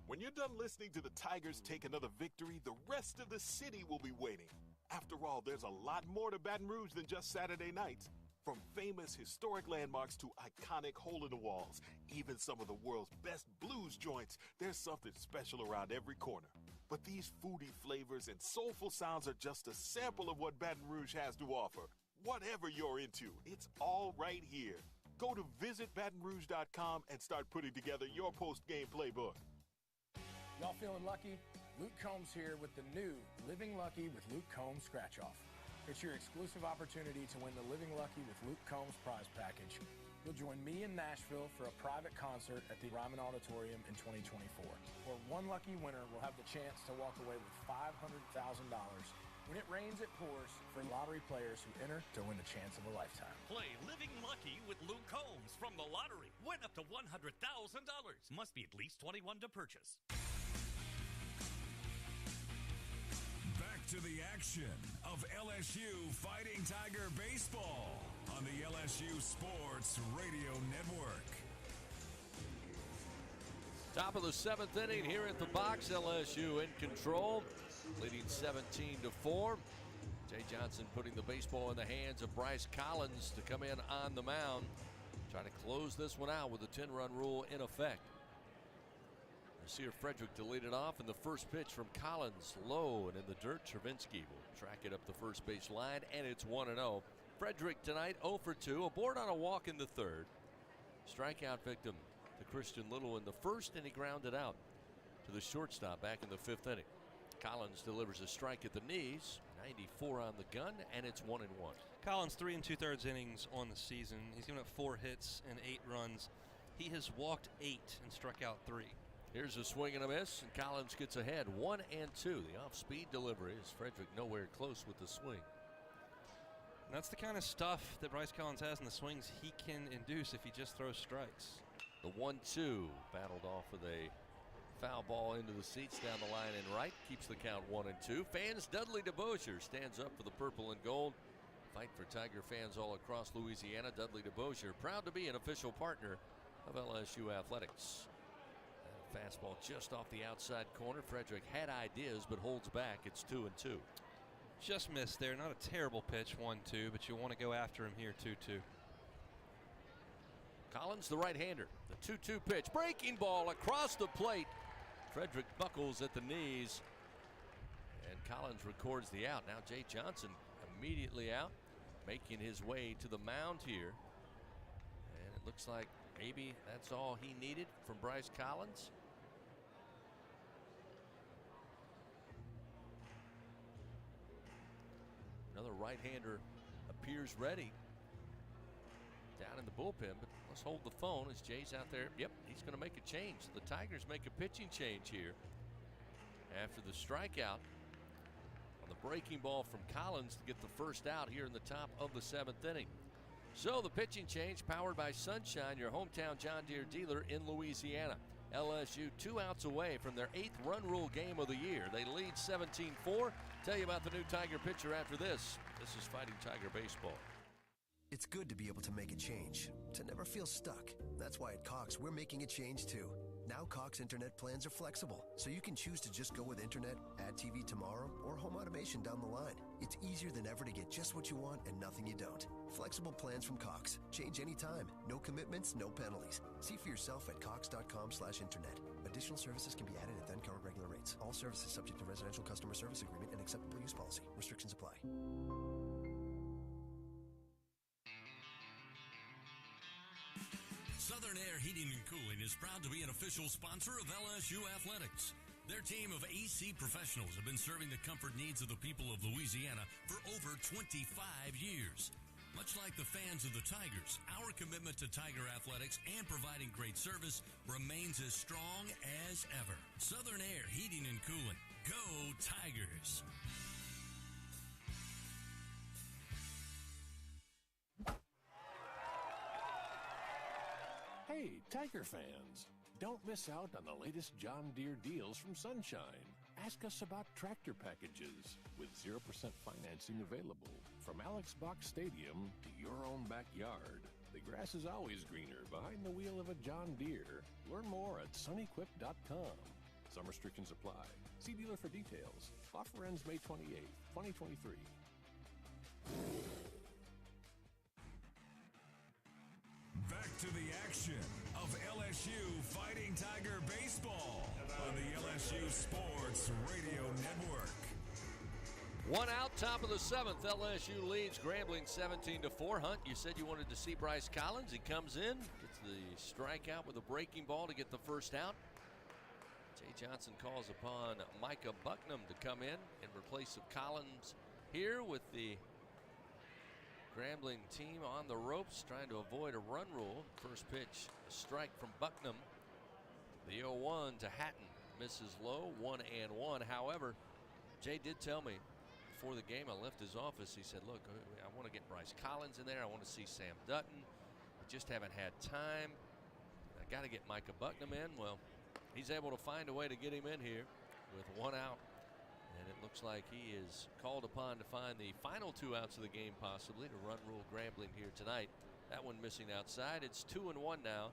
When you're done listening to the Tigers take another victory, the rest of the city will be waiting. After all, there's a lot more to Baton Rouge than just Saturday nights. From famous historic landmarks to iconic hole-in-the-walls, even some of the world's best blues joints, there's something special around every corner. But these foodie flavors and soulful sounds are just a sample of what Baton Rouge has to offer. Whatever you're into, it's all right here. Go to visitbatonrouge.com and start putting together your post-game playbook. Y'all feeling lucky? Luke Combs here with the new Living Lucky with Luke Combs Scratch-Off. It's your exclusive opportunity to win the Living Lucky with Luke Combs prize package. You'll join me in Nashville for a private concert at the Ryman Auditorium in 2024, where one lucky winner will have the chance to walk away with $500,000. When it rains, it pours for lottery players who enter to win the chance of a lifetime. Play Living Lucky with Luke Combs from the lottery. Win up to $100,000. Must be at least 21 to purchase. Back to the action of LSU Fighting Tiger Baseball on the LSU Sports Radio Network. Top of the 7th inning here at the box. LSU in control, leading 17-4. Jay Johnson putting the baseball in the hands of Bryce Collins to come in on the mound, trying to close this one out with the 10-run rule in effect. Sear Frederick to lead it off, and the first pitch from Collins low and in the dirt. Travinsky will track it up the first base line, and it's 1-0. Frederick tonight 0 for 2, aboard on a walk in the 3rd. Strikeout victim to Christian Little in the 1st, and he grounded out to the shortstop back in the 5th inning. Collins delivers a strike at the knees, 94 on the gun, and it's 1-1. Collins 3 2/3 innings on the season. He's given up 4 hits and 8 runs. He has walked 8 and struck out 3. Here's a swing and a miss, and Collins gets ahead 1-2. The off-speed delivery is Frederick nowhere close with the swing. And that's the kind of stuff that Bryce Collins has in the swings he can induce if he just throws strikes. The 1-2 battled off with a foul ball into the seats down the line and right. Keeps the count 1-2. Fans, Dudley DeBosier stands up for the purple and gold. Fight for Tiger fans all across Louisiana. Dudley DeBosier proud to be an official partner of LSU Athletics. Fastball just off the outside corner. Frederick had ideas but holds back. It's 2-2. Just missed there. Not a terrible pitch, 1-2, but you want to go after him here, 2-2. Collins, the right-hander. The 2-2 pitch. Breaking ball across the plate. Frederick buckles at the knees, and Collins records the out. Now Jay Johnson immediately out, making his way to the mound here. And it looks like Maybe that's all he needed from Bryce Collins. Another right-hander appears ready down in the bullpen, but let's hold the phone as Jay's out there. Yep, he's going to make a change. The Tigers make a pitching change here after the strikeout on the breaking ball from Collins to get the first out here in the top of the 7th inning. So the pitching change powered by Sunshine, your hometown John Deere dealer in Louisiana. LSU 2 outs away from their 8th run rule game of the year. They lead 17-4. Tell you about the new Tiger pitcher after this. This is Fighting Tiger Baseball. It's good to be able to make a change, to never feel stuck. That's why at Cox, we're making a change too. Now Cox internet plans are flexible, so you can choose to just go with internet, add TV tomorrow, or home automation down the line. It's easier than ever to get just what you want and nothing you don't. Flexible plans from Cox. Change anytime. No commitments, no penalties. See for yourself at cox.com/internet. Additional services can be added at then current regular rates. All services subject to residential customer service agreement and acceptable use policy. Restrictions apply. Southern Air Heating and Cooling is proud to be an official sponsor of LSU Athletics. Their team of AC professionals have been serving the comfort needs of the people of Louisiana for over 25 years. Much like the fans of the Tigers, our commitment to Tiger athletics and providing great service remains as strong as ever. Southern Air Heating and Cooling. Go Tigers! Hey, Tiger fans, don't miss out on the latest John Deere deals from Sunshine. Ask us about tractor packages with 0% financing available. From Alex Box Stadium to your own backyard, the grass is always greener behind the wheel of a John Deere. Learn more at sunequip.com. Some restrictions apply. See dealer for details. Offer ends May 28, 2023. Back to the action of LSU Fighting Tiger Baseball on the LSU Sports Radio Network. 1 out, top of the 7th. LSU leads Grambling 17-4. Hunt, you said you wanted to see Bryce Collins. He comes in, gets the strikeout with a breaking ball to get the first out. Jay Johnson calls upon Micah Bucknam to come in replace of Collins here with the Grambling team on the ropes, trying to avoid a run rule. First pitch, a strike from Bucknam. The 0-1 to Hatton, misses low, 1-1. However, Jay did tell me before the game, I left his office, he said, look, I want to get Bryce Collins in there. I want to see Sam Dutton. I just haven't had time. I got to get Micah Bucknam in. Well, he's able to find a way to get him in here with 1 out. And it looks like he is called upon to find the final 2 outs of the game, possibly, to run rule Grambling here tonight. That one missing outside. It's 2-1 now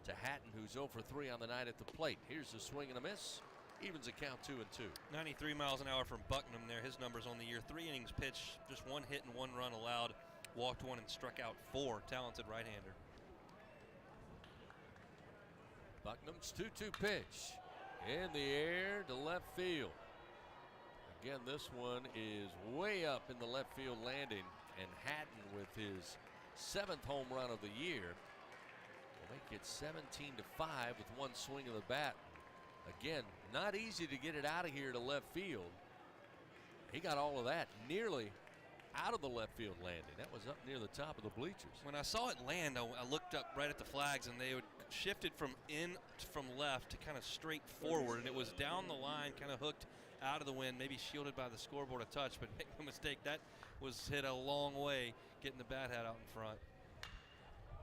to Hatton, who's 0 for 3 on the night at the plate. Here's a swing and a miss. Evens a count 2-2. 93 miles an hour from Bucknam there. His numbers on the year. 3 innings pitched, just 1 hit and 1 run allowed. Walked 1 and struck out 4. Talented right-hander. Bucknam's 2-2 pitch. In the air to left field. Again, this one is way up in the left field landing, and Hatton with his 7th home run of the year will make it 17-5 with 1 swing of the bat. Again, not easy to get it out of here to left field. He got all of that nearly out of the left field landing. That was up near the top of the bleachers. When I saw it land, I looked up right at the flags, and they would shifted from left to kind of straight forward, and it was down the line, kind of hooked out of the wind, maybe shielded by the scoreboard a touch, but make no mistake, that was hit a long way getting the bat hat out in front.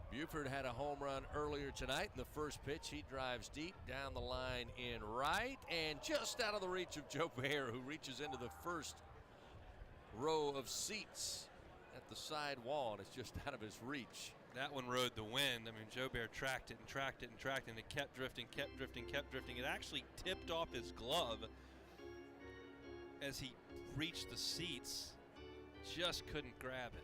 Buford had a home run earlier tonight. In the first pitch, he drives deep down the line in right and just out of the reach of Joe Bear, who reaches into the first row of seats at the side wall, and it's just out of his reach. That one rode the wind. I mean, Joe Bear tracked it and tracked it and tracked it, and it kept drifting, kept drifting, kept drifting. It actually tipped off his glove as he reached the seats, just couldn't grab it.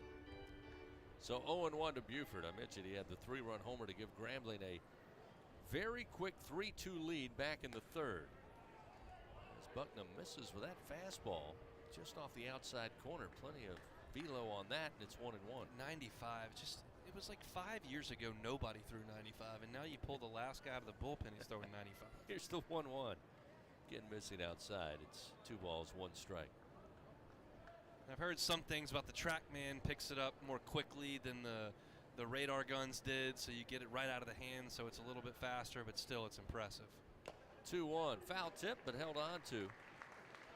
So 0-1 to Buford. I mentioned he had the 3-run homer to give Grambling a very quick 3-2 lead back in the 3rd. As Bucknam misses with that fastball just off the outside corner. Plenty of velo on that, and it's 1-1. 95, just, it was like 5 years ago nobody threw 95, and now you pull the last guy out of the bullpen, he's throwing 95. Here's the 1-1. Again, missing outside. It's 2 balls, 1 strike. I've heard some things about the TrackMan picks it up more quickly than the radar guns did, so you get it right out of the hand, so it's a little bit faster, but still it's impressive. 2-1. Foul tip, but held on to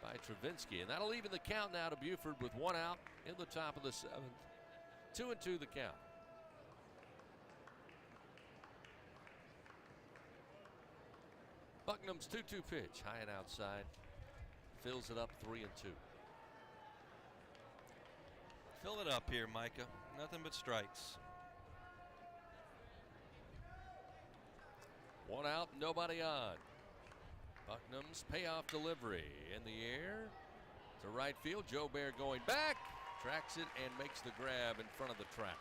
by Travinsky. And that'll even the count now to Buford with 1 out in the top of the 7th. 2-2 the count. Bucknam's 2-2 pitch, high and outside. Fills it up 3-2. Fill it up here, Micah. Nothing but strikes. 1 out, nobody on. Bucknam's payoff delivery in the air to right field. Joe Bear going back, tracks it and makes the grab in front of the track.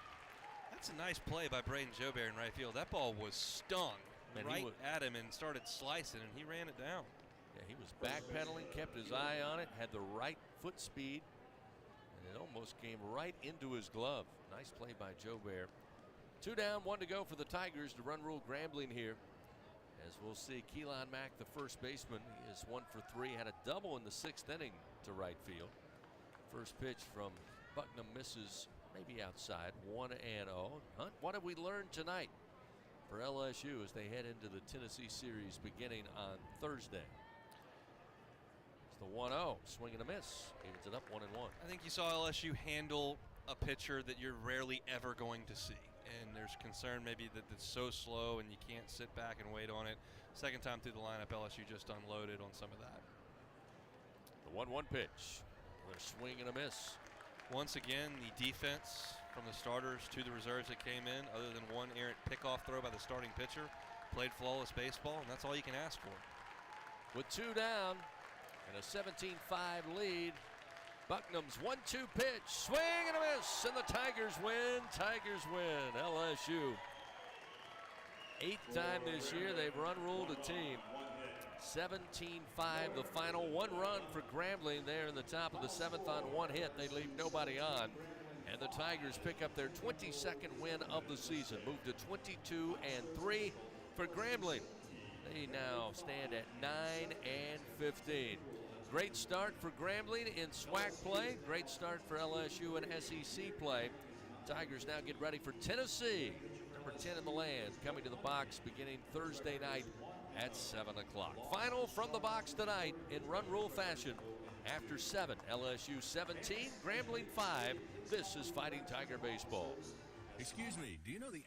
That's a nice play by Braden Joubert in right field. That ball was stung right at him and started slicing, and he ran it down. Yeah, he was backpedaling, kept his eye on it, had the right foot speed, and it almost came right into his glove. Nice play by Joubert. 2 down, 1 to go for the Tigers to run rule Grambling here. As we'll see, Keelan Mack, the first baseman, he is 1 for 3, had a double in the 6th inning to right field. First pitch from Bucknam misses, maybe outside, 1-0. Hunt, what have we learned tonight for LSU as they head into the Tennessee series beginning on Thursday? It's the 1-0, swing and a miss, evens it up 1-1. I think you saw LSU handle a pitcher that you're rarely ever going to see. And there's concern maybe that it's so slow and you can't sit back and wait on it. Second time through the lineup, LSU just unloaded on some of that. The 1-1 pitch. A swing and a miss. Once again, the defense from the starters to the reserves that came in, other than one errant pickoff throw by the starting pitcher, played flawless baseball, and that's all you can ask for. With 2 down and a 17-5 lead, Bucknam's 1-2 pitch, swing and a miss, and the Tigers win. Tigers win. LSU, 8th time this year they've run ruled a team. 17-5 the final. 1 run for Grambling there in the top of the 7th on 1 hit. They leave nobody on. And the Tigers pick up their 22nd win of the season. Move to 22-3 for Grambling. They now stand at 9-15. Great start for Grambling in SWAC play. Great start for LSU in SEC play. Tigers now get ready for Tennessee, number 10 in the land, coming to the box beginning Thursday night at 7 o'clock. Final from the box tonight in run rule fashion. After 7, LSU 17, Grambling 5. This is Fighting Tiger Baseball. Excuse me, do you know the